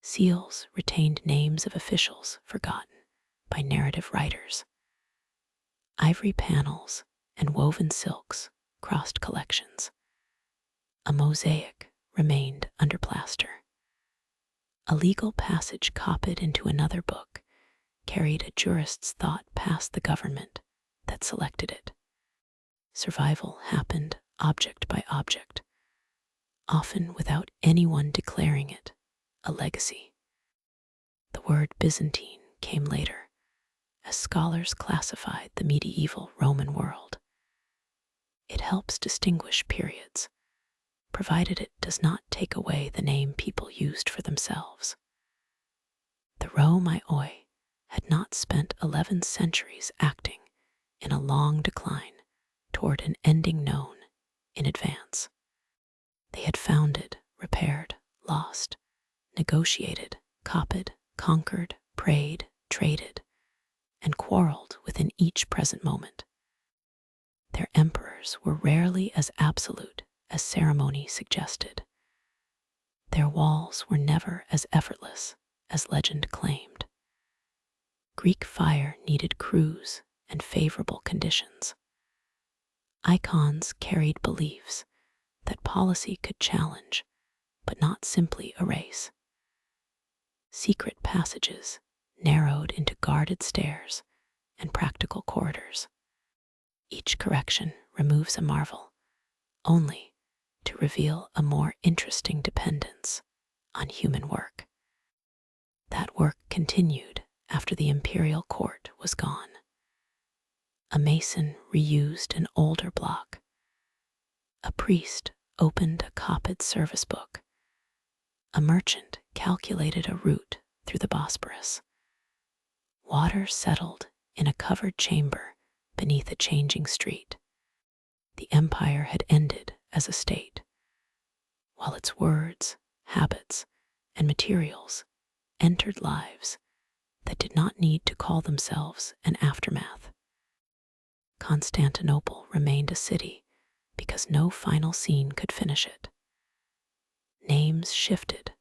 Seals retained names of officials forgotten by narrative writers. Ivory panels and woven silks crossed collections. A mosaic remained under plaster. A legal passage copied into another book carried a jurist's thought past the government that selected it. Survival happened object by object, often without anyone declaring it a legacy. The word Byzantine came later, as scholars classified the medieval Roman world. It helps distinguish periods, provided it does not take away the name people used for themselves. The Rome had not spent 11 centuries acting in a long decline toward an ending known in advance. They had founded, repaired, lost, negotiated, copied, conquered, prayed, traded, and quarreled within each present moment. Their emperors were rarely as absolute as ceremony suggested. Their walls were never as effortless as legend claimed. Greek fire needed crews and favorable conditions. Icons carried beliefs that policy could challenge, but not simply erase. Secret passages narrowed into guarded stairs and practical corridors. Each correction removes a marvel, only to reveal a more interesting dependence on human work. That work continued after the imperial court was gone. A mason reused an older block. A priest opened a copied service book. A merchant calculated a route through the Bosporus. Water settled in a covered chamber beneath a changing street. The empire had ended as a state, while its words, habits, and materials entered lives that did not need to call themselves an aftermath. Constantinople remained a city because no final scene could finish it. Names shifted,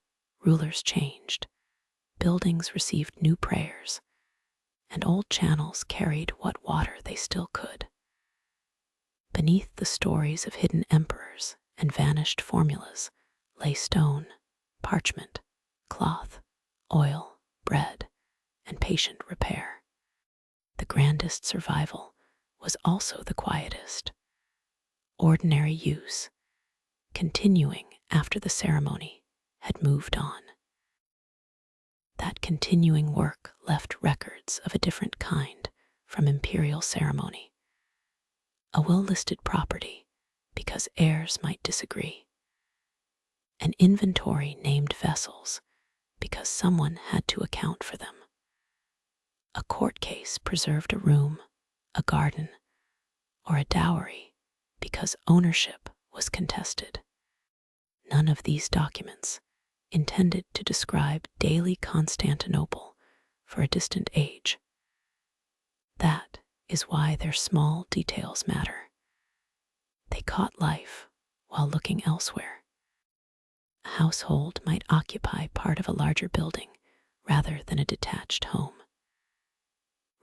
rulers changed, buildings received new prayers, and old channels carried what water they still could. Beneath the stories of hidden emperors and vanished formulas lay stone, parchment, cloth, oil, bread, and patient repair. The grandest survival was also the quietest. Ordinary use, continuing after the ceremony had moved on. That continuing work left records of a different kind from imperial ceremony. A will-listed property because heirs might disagree. An inventory named vessels because someone had to account for them. A court case preserved a room, a garden, or a dowry because ownership was contested. None of these documents intended to describe daily Constantinople for a distant age. That is why their small details matter. They caught life while looking elsewhere. A household might occupy part of a larger building rather than a detached home.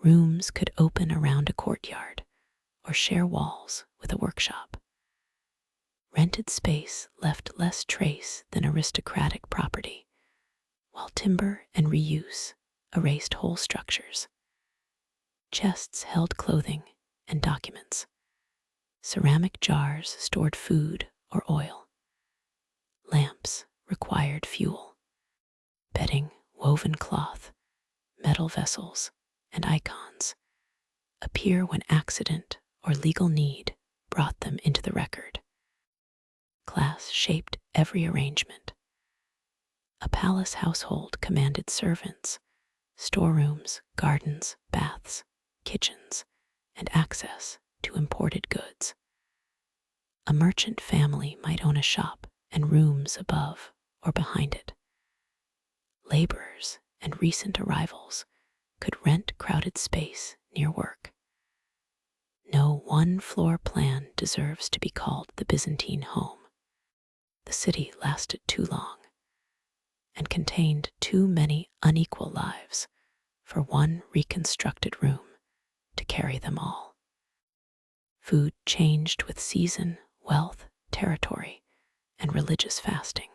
Rooms could open around a courtyard or share walls with a workshop. Rented space left less trace than aristocratic property, while timber and reuse erased whole structures. Chests held clothing and documents. Ceramic jars stored food or oil. Lamps required fuel. Bedding, woven cloth, metal vessels, and icons appear when accident or legal need brought them into the record. Class shaped every arrangement. A palace household commanded servants, storerooms, gardens, baths, kitchens, and access to imported goods. A merchant family might own a shop and rooms above or behind it. Laborers and recent arrivals could rent crowded space near work. No one floor plan deserves to be called the Byzantine home. The city lasted too long and contained too many unequal lives for one reconstructed room to carry them all. Food changed with season, wealth, territory, and religious fasting.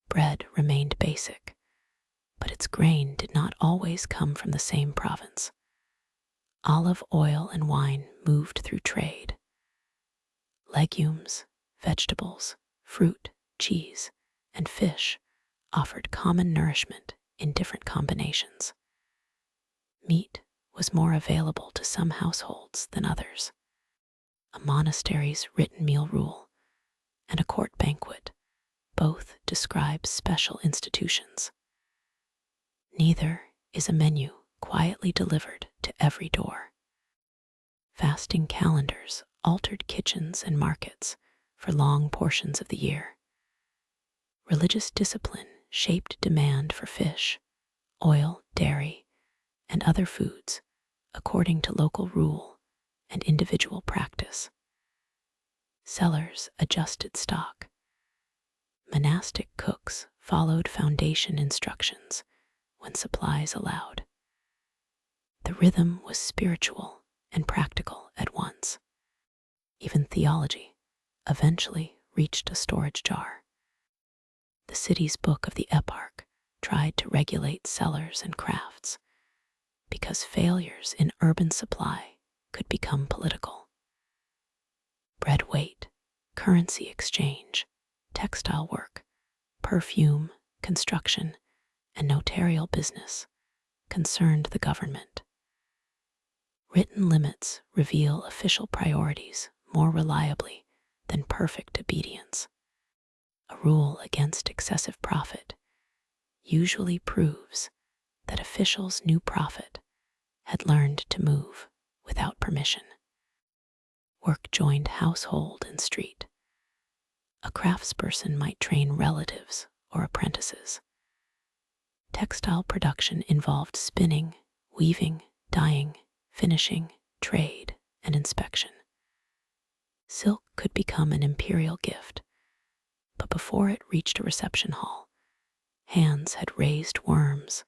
Bread remained basic, but its grain did not always come from the same province. Olive oil and wine moved through trade. Legumes, vegetables, fruit, cheese, and fish offered common nourishment in different combinations. Meat was more available to some households than others. A monastery's written meal rule and a court banquet both describe special institutions. Neither is a menu quietly delivered to every door. Fasting calendars altered kitchens and markets for long portions of the year. Religious discipline shaped demand for fish, oil, dairy, and other foods according to local rule and individual practice. Sellers adjusted stock. Monastic cooks followed foundation instructions when supplies allowed. The rhythm was spiritual and practical at once. Even theology eventually reached a storage jar. The city's book of the eparch tried to regulate cellars and crafts because failures in urban supply could become political. Bread weight, currency exchange, textile work, perfume, construction, and notarial business concerned the government. Written limits reveal official priorities more reliably than perfect obedience. A rule against excessive profit usually proves that officials knew profit had learned to move without permission. Work joined household and street. A craftsperson might train relatives or apprentices. Textile production involved spinning, weaving, dyeing, finishing, trade, and inspection. Silk could become an imperial gift, but before it reached a reception hall, hands had raised worms,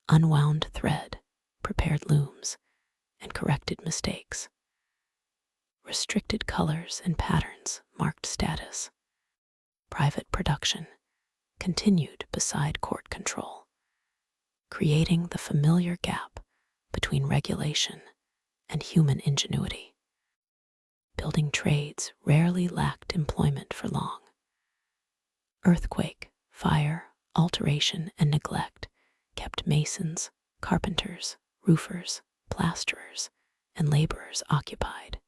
unwound thread, prepared looms, and corrected mistakes. Restricted colors and patterns marked status. Private production continued beside court control, creating the familiar gap between regulation and human ingenuity. Building trades rarely lacked employment for long. Earthquake, fire, alteration, and neglect kept masons, carpenters, roofers, plasterers, and laborers occupied.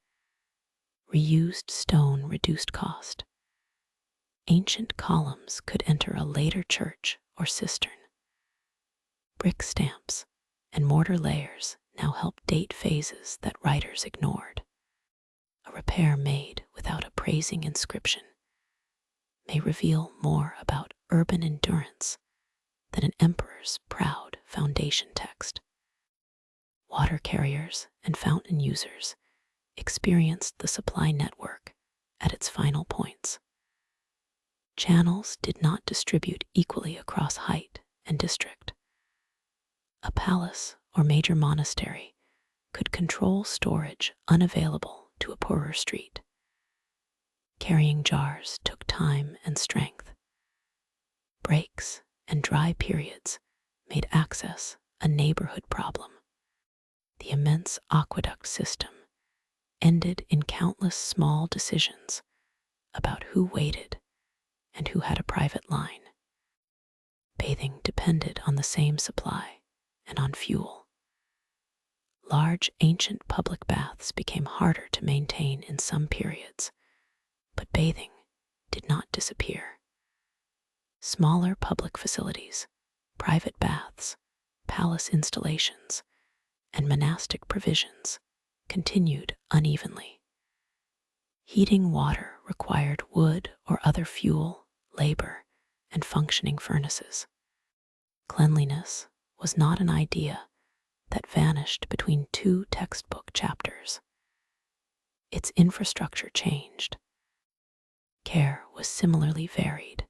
Reused stone reduced cost. Ancient columns could enter a later church or cistern. Brick stamps and mortar layers now help date phases that writers ignored. A repair made without a praising inscription may reveal more about urban endurance than an emperor's proud foundation text. Water carriers and fountain users experienced the supply network at its final points. Channels did not distribute equally across height and district. A palace or major monastery could control storage unavailable to a poorer street. Carrying jars took time and strength. Breaks and dry periods made access a neighborhood problem. The immense aqueduct system ended in countless small decisions about who waited and who had a private line. Bathing depended on the same supply and on fuel. Large ancient public baths became harder to maintain in some periods, but bathing did not disappear. Smaller public facilities, private baths, palace installations, and monastic provisions continued unevenly. Heating water required wood or other fuel, labor, and functioning furnaces. Cleanliness was not an idea that vanished between two textbook chapters. Its infrastructure changed. Care was similarly varied.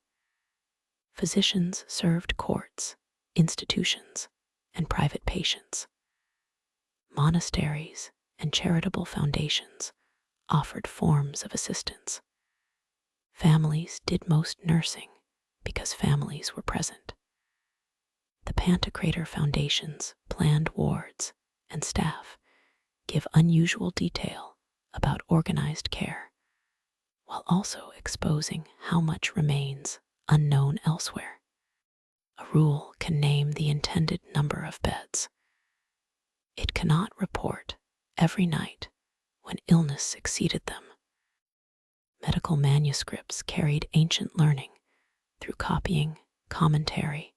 Physicians served courts, institutions, and private patients. Monasteries and charitable foundations offered forms of assistance. Families did most nursing because families were present. The Pantocrator foundations planned wards and staff give unusual detail about organized care, while also exposing how much remains unknown elsewhere. A rule can name the intended number of beds. It cannot report every night when illness exceeded them. Medical manuscripts carried ancient learning through copying, commentary,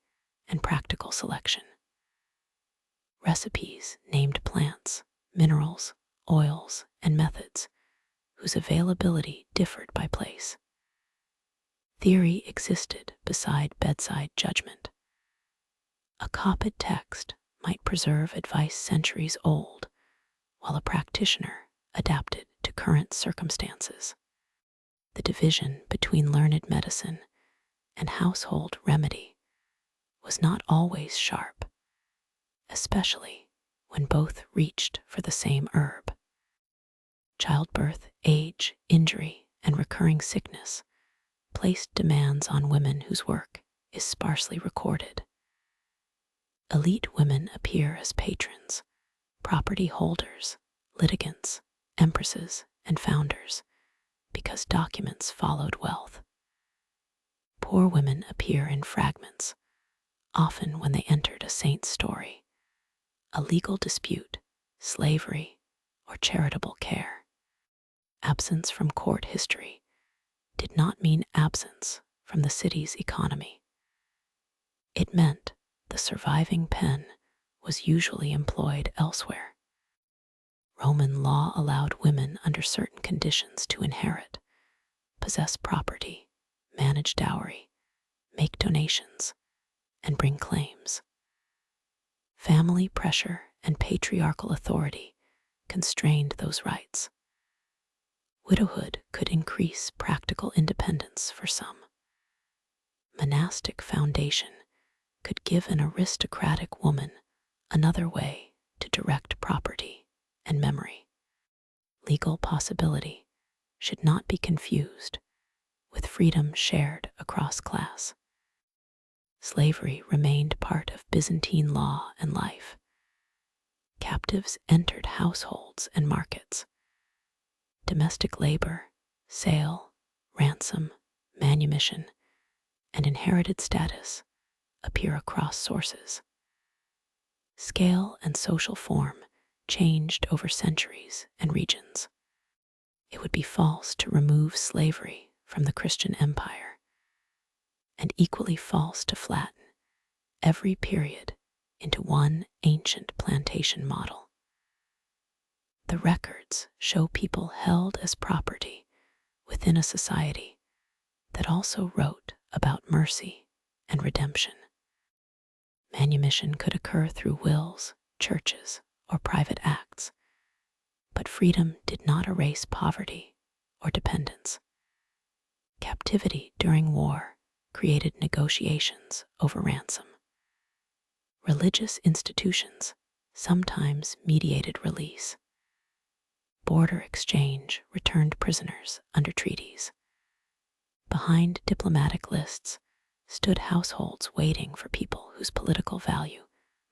and practical selection. Recipes named plants, minerals, oils, and methods whose availability differed by place. Theory existed beside bedside judgment. A copied text might preserve advice centuries old, while a practitioner adapted to current circumstances. The division between learned medicine and household remedy was not always sharp, especially when both reached for the same herb. Childbirth, age, injury, and recurring sickness placed demands on women whose work is sparsely recorded. Elite women appear as patrons, property holders, litigants, empresses, and founders, because documents followed wealth. Poor women appear in fragments, often when they entered a saint's story, a legal dispute, slavery, or charitable care. Absence from court history did not mean absence from the city's economy. It meant the surviving pen was usually employed elsewhere. Roman law allowed women under certain conditions to inherit, possess property, manage dowry, make donations, and bring claims. Family pressure and patriarchal authority constrained those rights. Widowhood could increase practical independence for some. Monastic foundation could give an aristocratic woman another way to direct property and memory. Legal possibility should not be confused with freedom shared across class. Slavery remained part of Byzantine law and life. Captives entered households and markets. Domestic labor, sale, ransom, manumission, and inherited status appear across sources. Scale and social form changed over centuries and regions. It would be false to remove slavery from the Christian empire, and equally false to flatten every period into one ancient plantation model. The records show people held as property within a society that also wrote about mercy and redemption. Manumission could occur through wills, churches, or private acts, but freedom did not erase poverty or dependence. Captivity during war created negotiations over ransom. Religious institutions sometimes mediated release. Border exchange returned prisoners under treaties. Behind diplomatic lists stood households waiting for people whose political value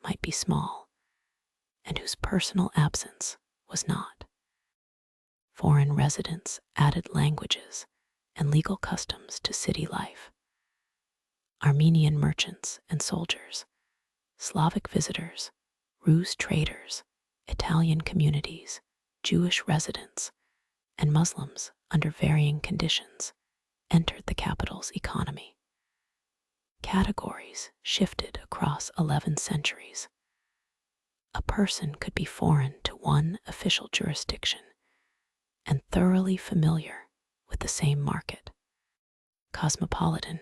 might be small and whose personal absence was not. Foreign residents added languages and legal customs to city life. Armenian merchants and soldiers, Slavic visitors, Rus traders, Italian communities, Jewish residents, and Muslims under varying conditions entered the capital's economy. Categories shifted across 11 centuries. A person could be foreign to one official jurisdiction and thoroughly familiar with the same market. Cosmopolitan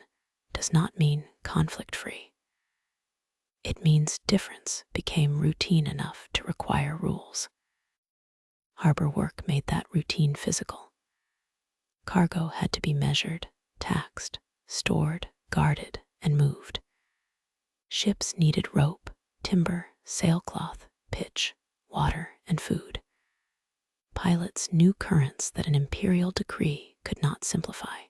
does not mean conflict-free. It means difference became routine enough to require rules. Harbor work made that routine physical. Cargo had to be measured, taxed, stored, guarded, and moved. Ships needed rope, timber, sailcloth, pitch, water, and food. Pilots knew currents that an imperial decree could not simplify.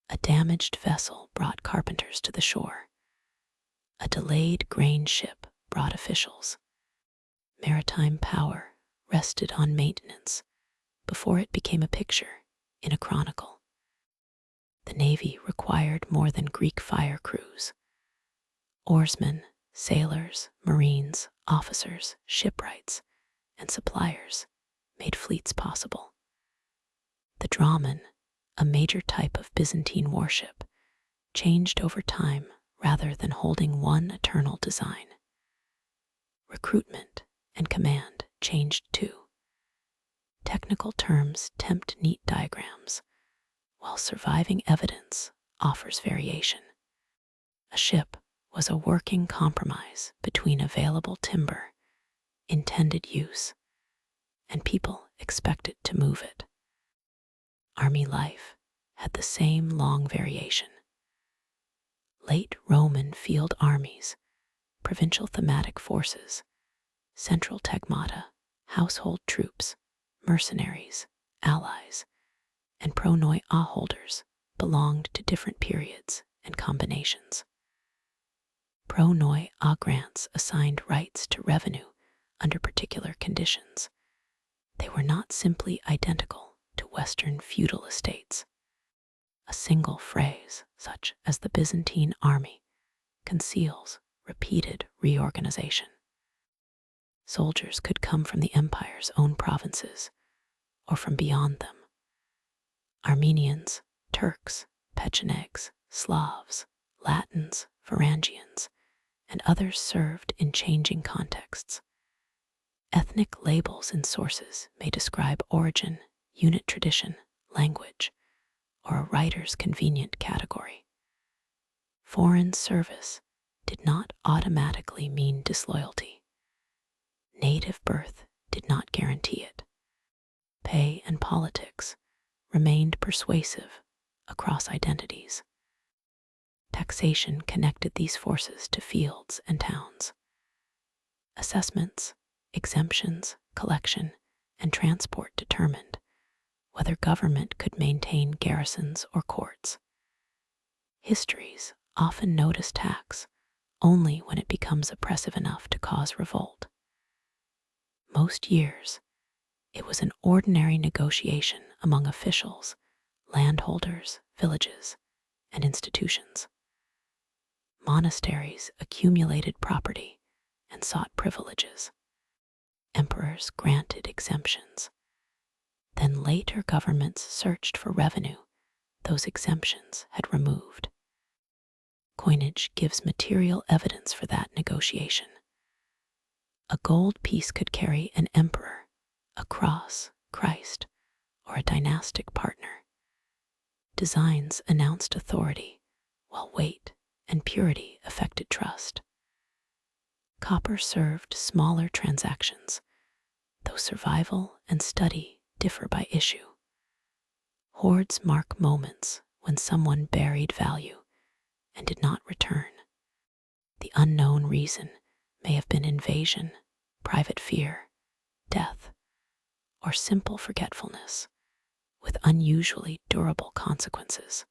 A damaged vessel brought carpenters to the shore. A delayed grain ship brought officials. Maritime power rested on maintenance before it became a picture in a chronicle. The Navy required more than Greek fire crews. Oarsmen, sailors, marines, officers, shipwrights, and suppliers made fleets possible. The drahman, a major type of Byzantine warship, changed over time rather than holding one eternal design. Recruitment and command changed too. Technical terms tempt neat diagrams, while surviving evidence offers variation. A ship was a working compromise between available timber, intended use, and people expected to move it. Army life had the same long variation. Late Roman field armies, provincial thematic forces, central tegmata, household troops, mercenaries, allies, and pronoi holders belonged to different periods and combinations. Pronoi grants assigned rights to revenue under particular conditions. They were not simply identical to Western feudal estates. A single phrase, such as the Byzantine army, conceals repeated reorganization. Soldiers could come from the empire's own provinces or from beyond them. Armenians, Turks, Pechenegs, Slavs, Latins, Varangians, and others served in changing contexts. Ethnic labels in sources may describe origin, unit tradition, language, or a writer's convenient category. Foreign service did not automatically mean disloyalty. Native birth did not guarantee it. Pay and politics remained persuasive across identities. Taxation connected these forces to fields and towns. Assessments, exemptions, collection, and transport determined whether government could maintain garrisons or courts. Histories often notice tax only when it becomes oppressive enough to cause revolt. Most years, it was an ordinary negotiation among officials, landholders, villages, and institutions. Monasteries accumulated property and sought privileges. Emperors granted exemptions. Then later governments searched for revenue those exemptions had removed. Coinage gives material evidence for that negotiation. A gold piece could carry an emperor, a cross, Christ, or a dynastic partner. Designs announced authority, while weight and purity affected trust. Copper served smaller transactions, though survival and study differ by issue. Hoards mark moments when someone buried value and did not return. The unknown reason may have been invasion, private fear, death, or simple forgetfulness, with unusually durable consequences.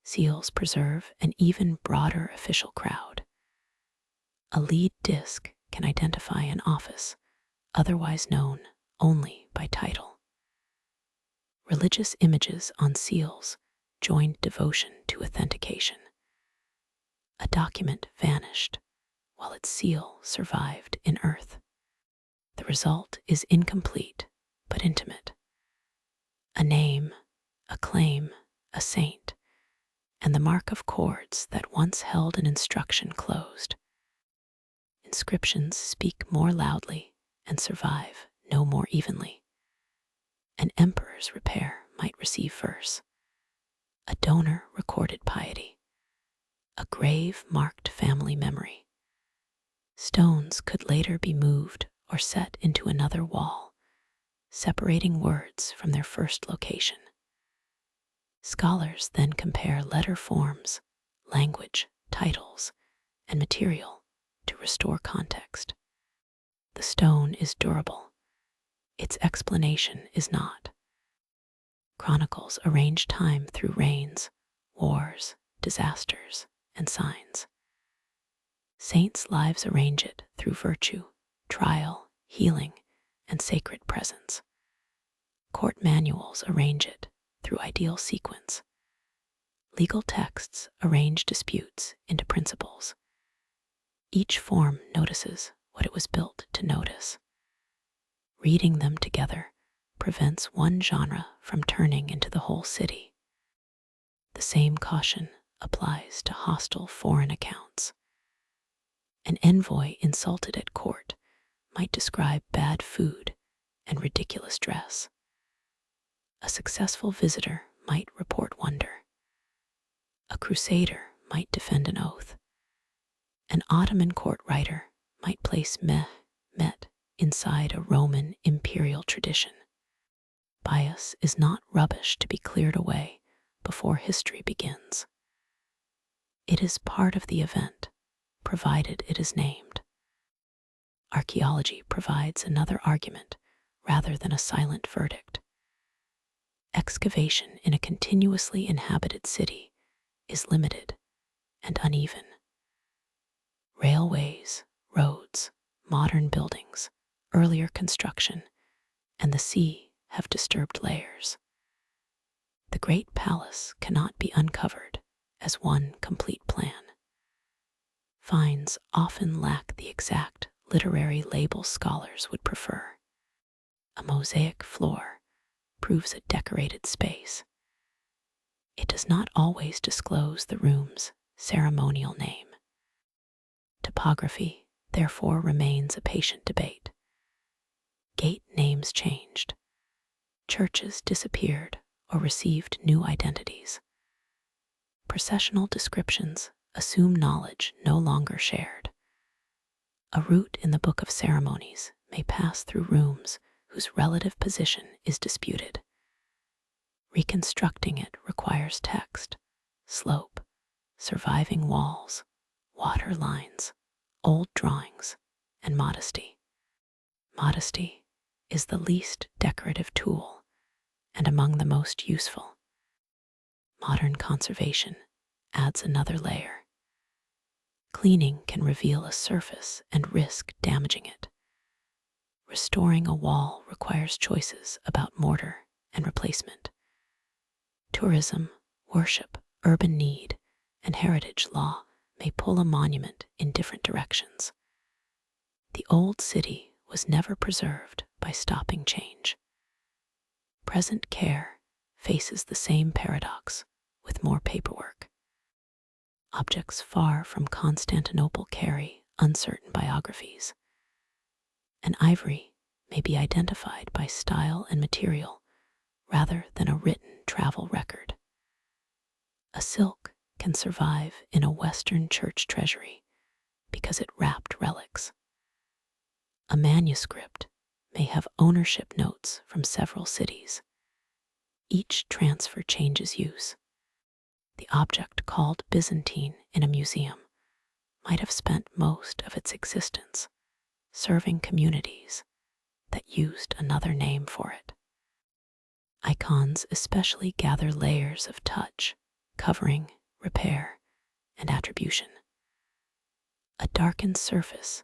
Seals preserve an even broader official crowd. A lead disc can identify an office, otherwise known only by title. Religious images on seals joined devotion to authentication. A document vanished while its seal survived in earth. The result is incomplete but intimate. A name, a claim, a saint, and the mark of cords that once held an instruction closed. Inscriptions speak more loudly and survive no more evenly. An emperor's repair might receive verse. A donor recorded piety. A grave marked family memory. Stones could later be moved or set into another wall, separating words from their first location. Scholars then compare letter forms, language, titles, and material to restore context. The stone is durable. Its explanation is not. Chronicles arrange time through reigns, wars, disasters, and signs. Saints' lives arrange it through virtue, trial, healing, and sacred presence. Court manuals arrange it through ideal sequence. Legal texts arrange disputes into principles. Each form notices what it was built to notice. Reading them together prevents one genre from turning into the whole city. The same caution applies to hostile foreign accounts. An envoy insulted at court might describe bad food and ridiculous dress. A successful visitor might report wonder. A crusader might defend an oath. An Ottoman court writer might place met inside a Roman imperial tradition. Bias is not rubbish to be cleared away before history begins. It is part of the event, provided it is named. Archaeology provides another argument rather than a silent verdict. Excavation in a continuously inhabited city is limited and uneven. Railways, roads, modern buildings, earlier construction, and the sea have disturbed layers. The Great Palace cannot be uncovered as one complete plan. Finds often lack the exact literary label scholars would prefer. A mosaic floor proves a decorated space. It does not always disclose the room's ceremonial name. Topography, therefore, remains a patient debate. Gate names changed. Churches disappeared or received new identities. Processional descriptions assume knowledge no longer shared. A route in the Book of Ceremonies may pass through rooms whose relative position is disputed. Reconstructing it requires text, slope, surviving walls, water lines, old drawings, and modesty. Modesty is the least decorative tool and among the most useful. Modern conservation adds another layer. Cleaning can reveal a surface and risk damaging it. Restoring a wall requires choices about mortar and replacement. Tourism, worship, urban need, and heritage law may pull a monument in different directions. The old city was never preserved by stopping change. Present care faces the same paradox with more paperwork. Objects far from Constantinople carry uncertain biographies. An ivory may be identified by style and material rather than a written travel record. A silk can survive in a Western church treasury because it wrapped relics. A manuscript may have ownership notes from several cities. Each transfer changes use. The object called Byzantine in a museum might have spent most of its existence serving communities that used another name for it. Icons especially gather layers of touch, covering, repair, and attribution. A darkened surface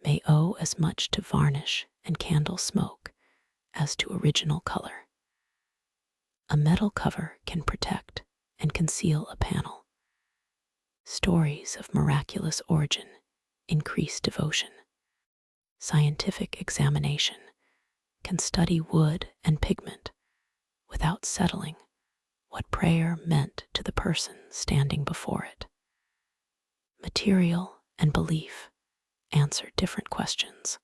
may owe as much to varnish and candle smoke as to original color. A metal cover can protect and conceal a panel. Stories of miraculous origin increase devotion. Scientific examination can study wood and pigment without settling what prayer meant to the person standing before it. Material and belief answer different questions.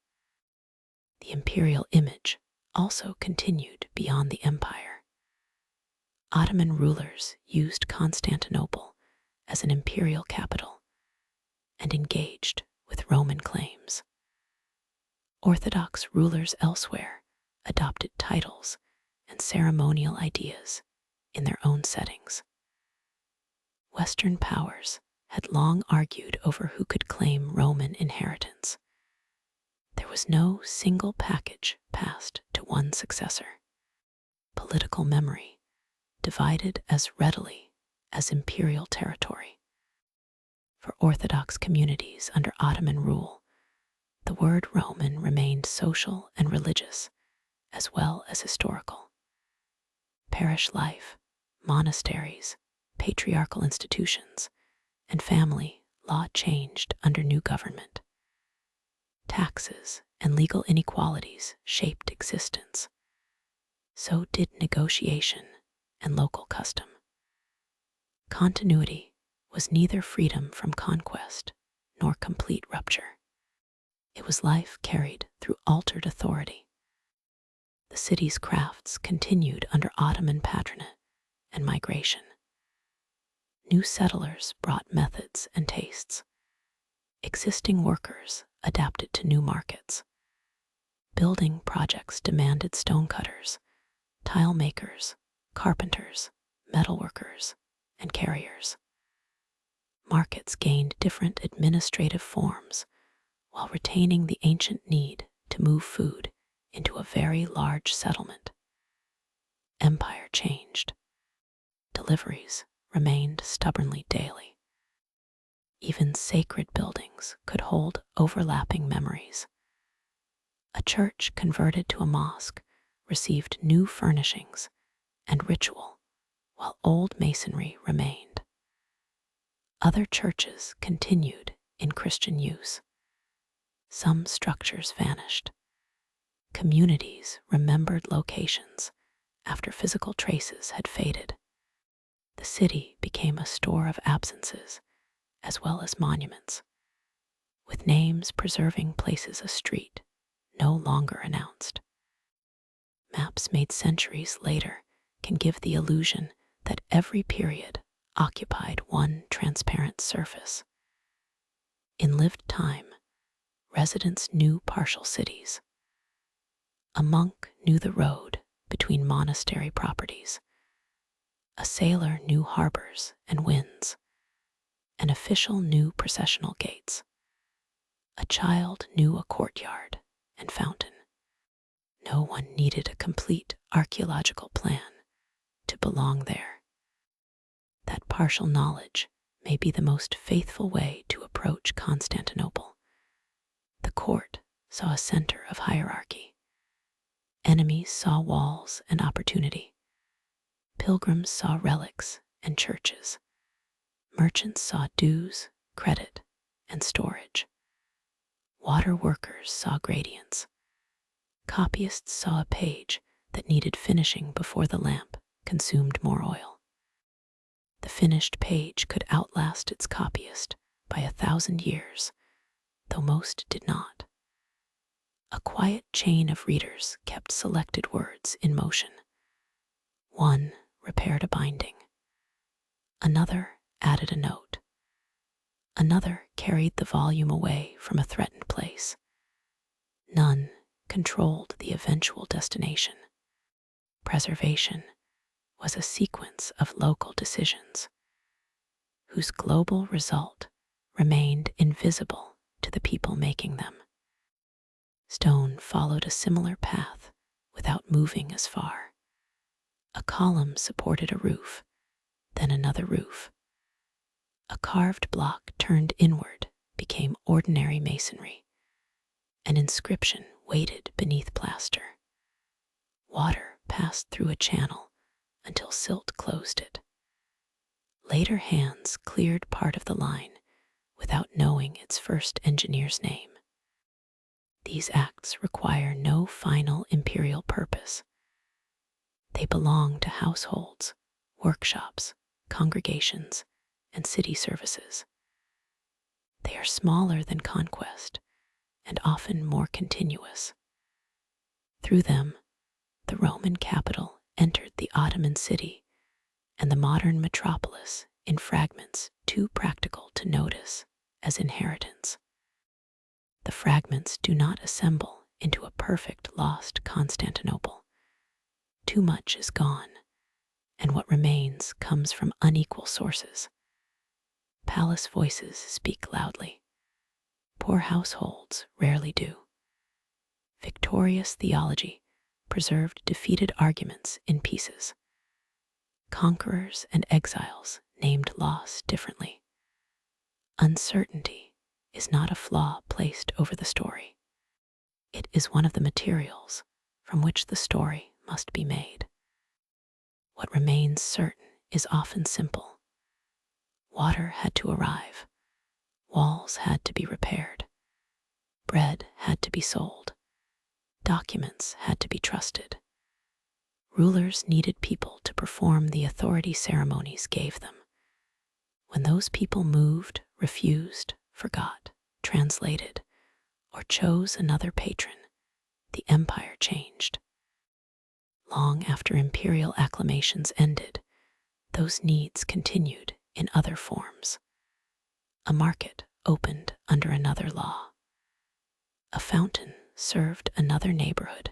The imperial image also continued beyond the empire. Ottoman rulers used Constantinople as an imperial capital and engaged with Roman claims. Orthodox rulers elsewhere adopted titles and ceremonial ideas in their own settings. Western powers had long argued over who could claim Roman inheritance. There was no single package passed to one successor. Political memory divided as readily as imperial territory. For Orthodox communities under Ottoman rule, the word Roman remained social and religious, as well as historical. Parish life, monasteries, patriarchal institutions, and family law changed under new government. Taxes and legal inequalities shaped existence. So did negotiation and local custom. Continuity was neither freedom from conquest nor complete rupture. It was life carried through altered authority. The city's crafts continued under Ottoman patronage and migration. New settlers brought methods and tastes. Existing workers adapted to new markets. Building projects demanded stonecutters, tile makers, carpenters, metalworkers, and carriers. Markets gained different administrative forms while retaining the ancient need to move food into a very large settlement. Empire changed. Deliveries remained stubbornly daily. Even sacred buildings could hold overlapping memories. A church converted to a mosque received new furnishings and ritual, while old masonry remained. Other churches continued in Christian use. Some structures vanished. Communities remembered locations after physical traces had faded. The city became a store of absences as well as monuments, with names preserving places a street no longer announced. Maps made centuries later can give the illusion that every period occupied one transparent surface. In lived time, residents knew partial cities. A monk knew the road between monastery properties. A sailor knew harbors and winds. An official knew processional gates. A child knew a courtyard and fountain. No one needed a complete archaeological plan to belong there. That partial knowledge may be the most faithful way to approach Constantinople. The court saw a center of hierarchy. Enemies saw walls and opportunity. Pilgrims saw relics and churches. Merchants saw dues, credit, and storage. Waterworkers saw gradients. Copyists saw a page that needed finishing before the lamp consumed more oil. The finished page could outlast its copyist by 1,000 years, though most did not. A quiet chain of readers kept selected words in motion. One repaired a binding. Another added a note. Another carried the volume away from a threatened place. None controlled the eventual destination. Preservation was a sequence of local decisions, whose global result remained invisible to the people making them. Stone followed a similar path without moving as far. A column supported a roof, then another roof. A carved block turned inward became ordinary masonry. An inscription waited beneath plaster. Water passed through a channel until silt closed it. Later hands cleared part of the line without knowing its first engineer's name. These acts require no final imperial purpose. They belong to households, workshops, congregations, and city services. They are smaller than conquest and often more continuous. Through them, the Roman capital entered the Ottoman city and the modern metropolis in fragments too practical to notice as inheritance. The fragments do not assemble into a perfect lost Constantinople. Too much is gone, and what remains comes from unequal sources. Palace voices speak loudly. Poor households rarely do. Victorious theology preserved defeated arguments in pieces. Conquerors and exiles named loss differently. Uncertainty is not a flaw placed over the story. It is one of the materials from which the story must be made. What remains certain is often simple. Water had to arrive. Walls had to be repaired. Bread had to be sold. Documents had to be trusted. Rulers needed people to perform the authority ceremonies gave them. When those people moved, refused, forgot, translated, or chose another patron, the empire changed. Long after imperial acclamations ended, those needs continued in other forms. A market opened under another law. A fountain served another neighborhood.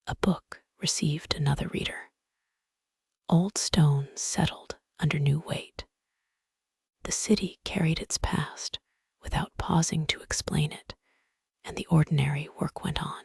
A book received another reader. Old stone settled under new weight. The city carried its past without pausing to explain it, and the ordinary work went on.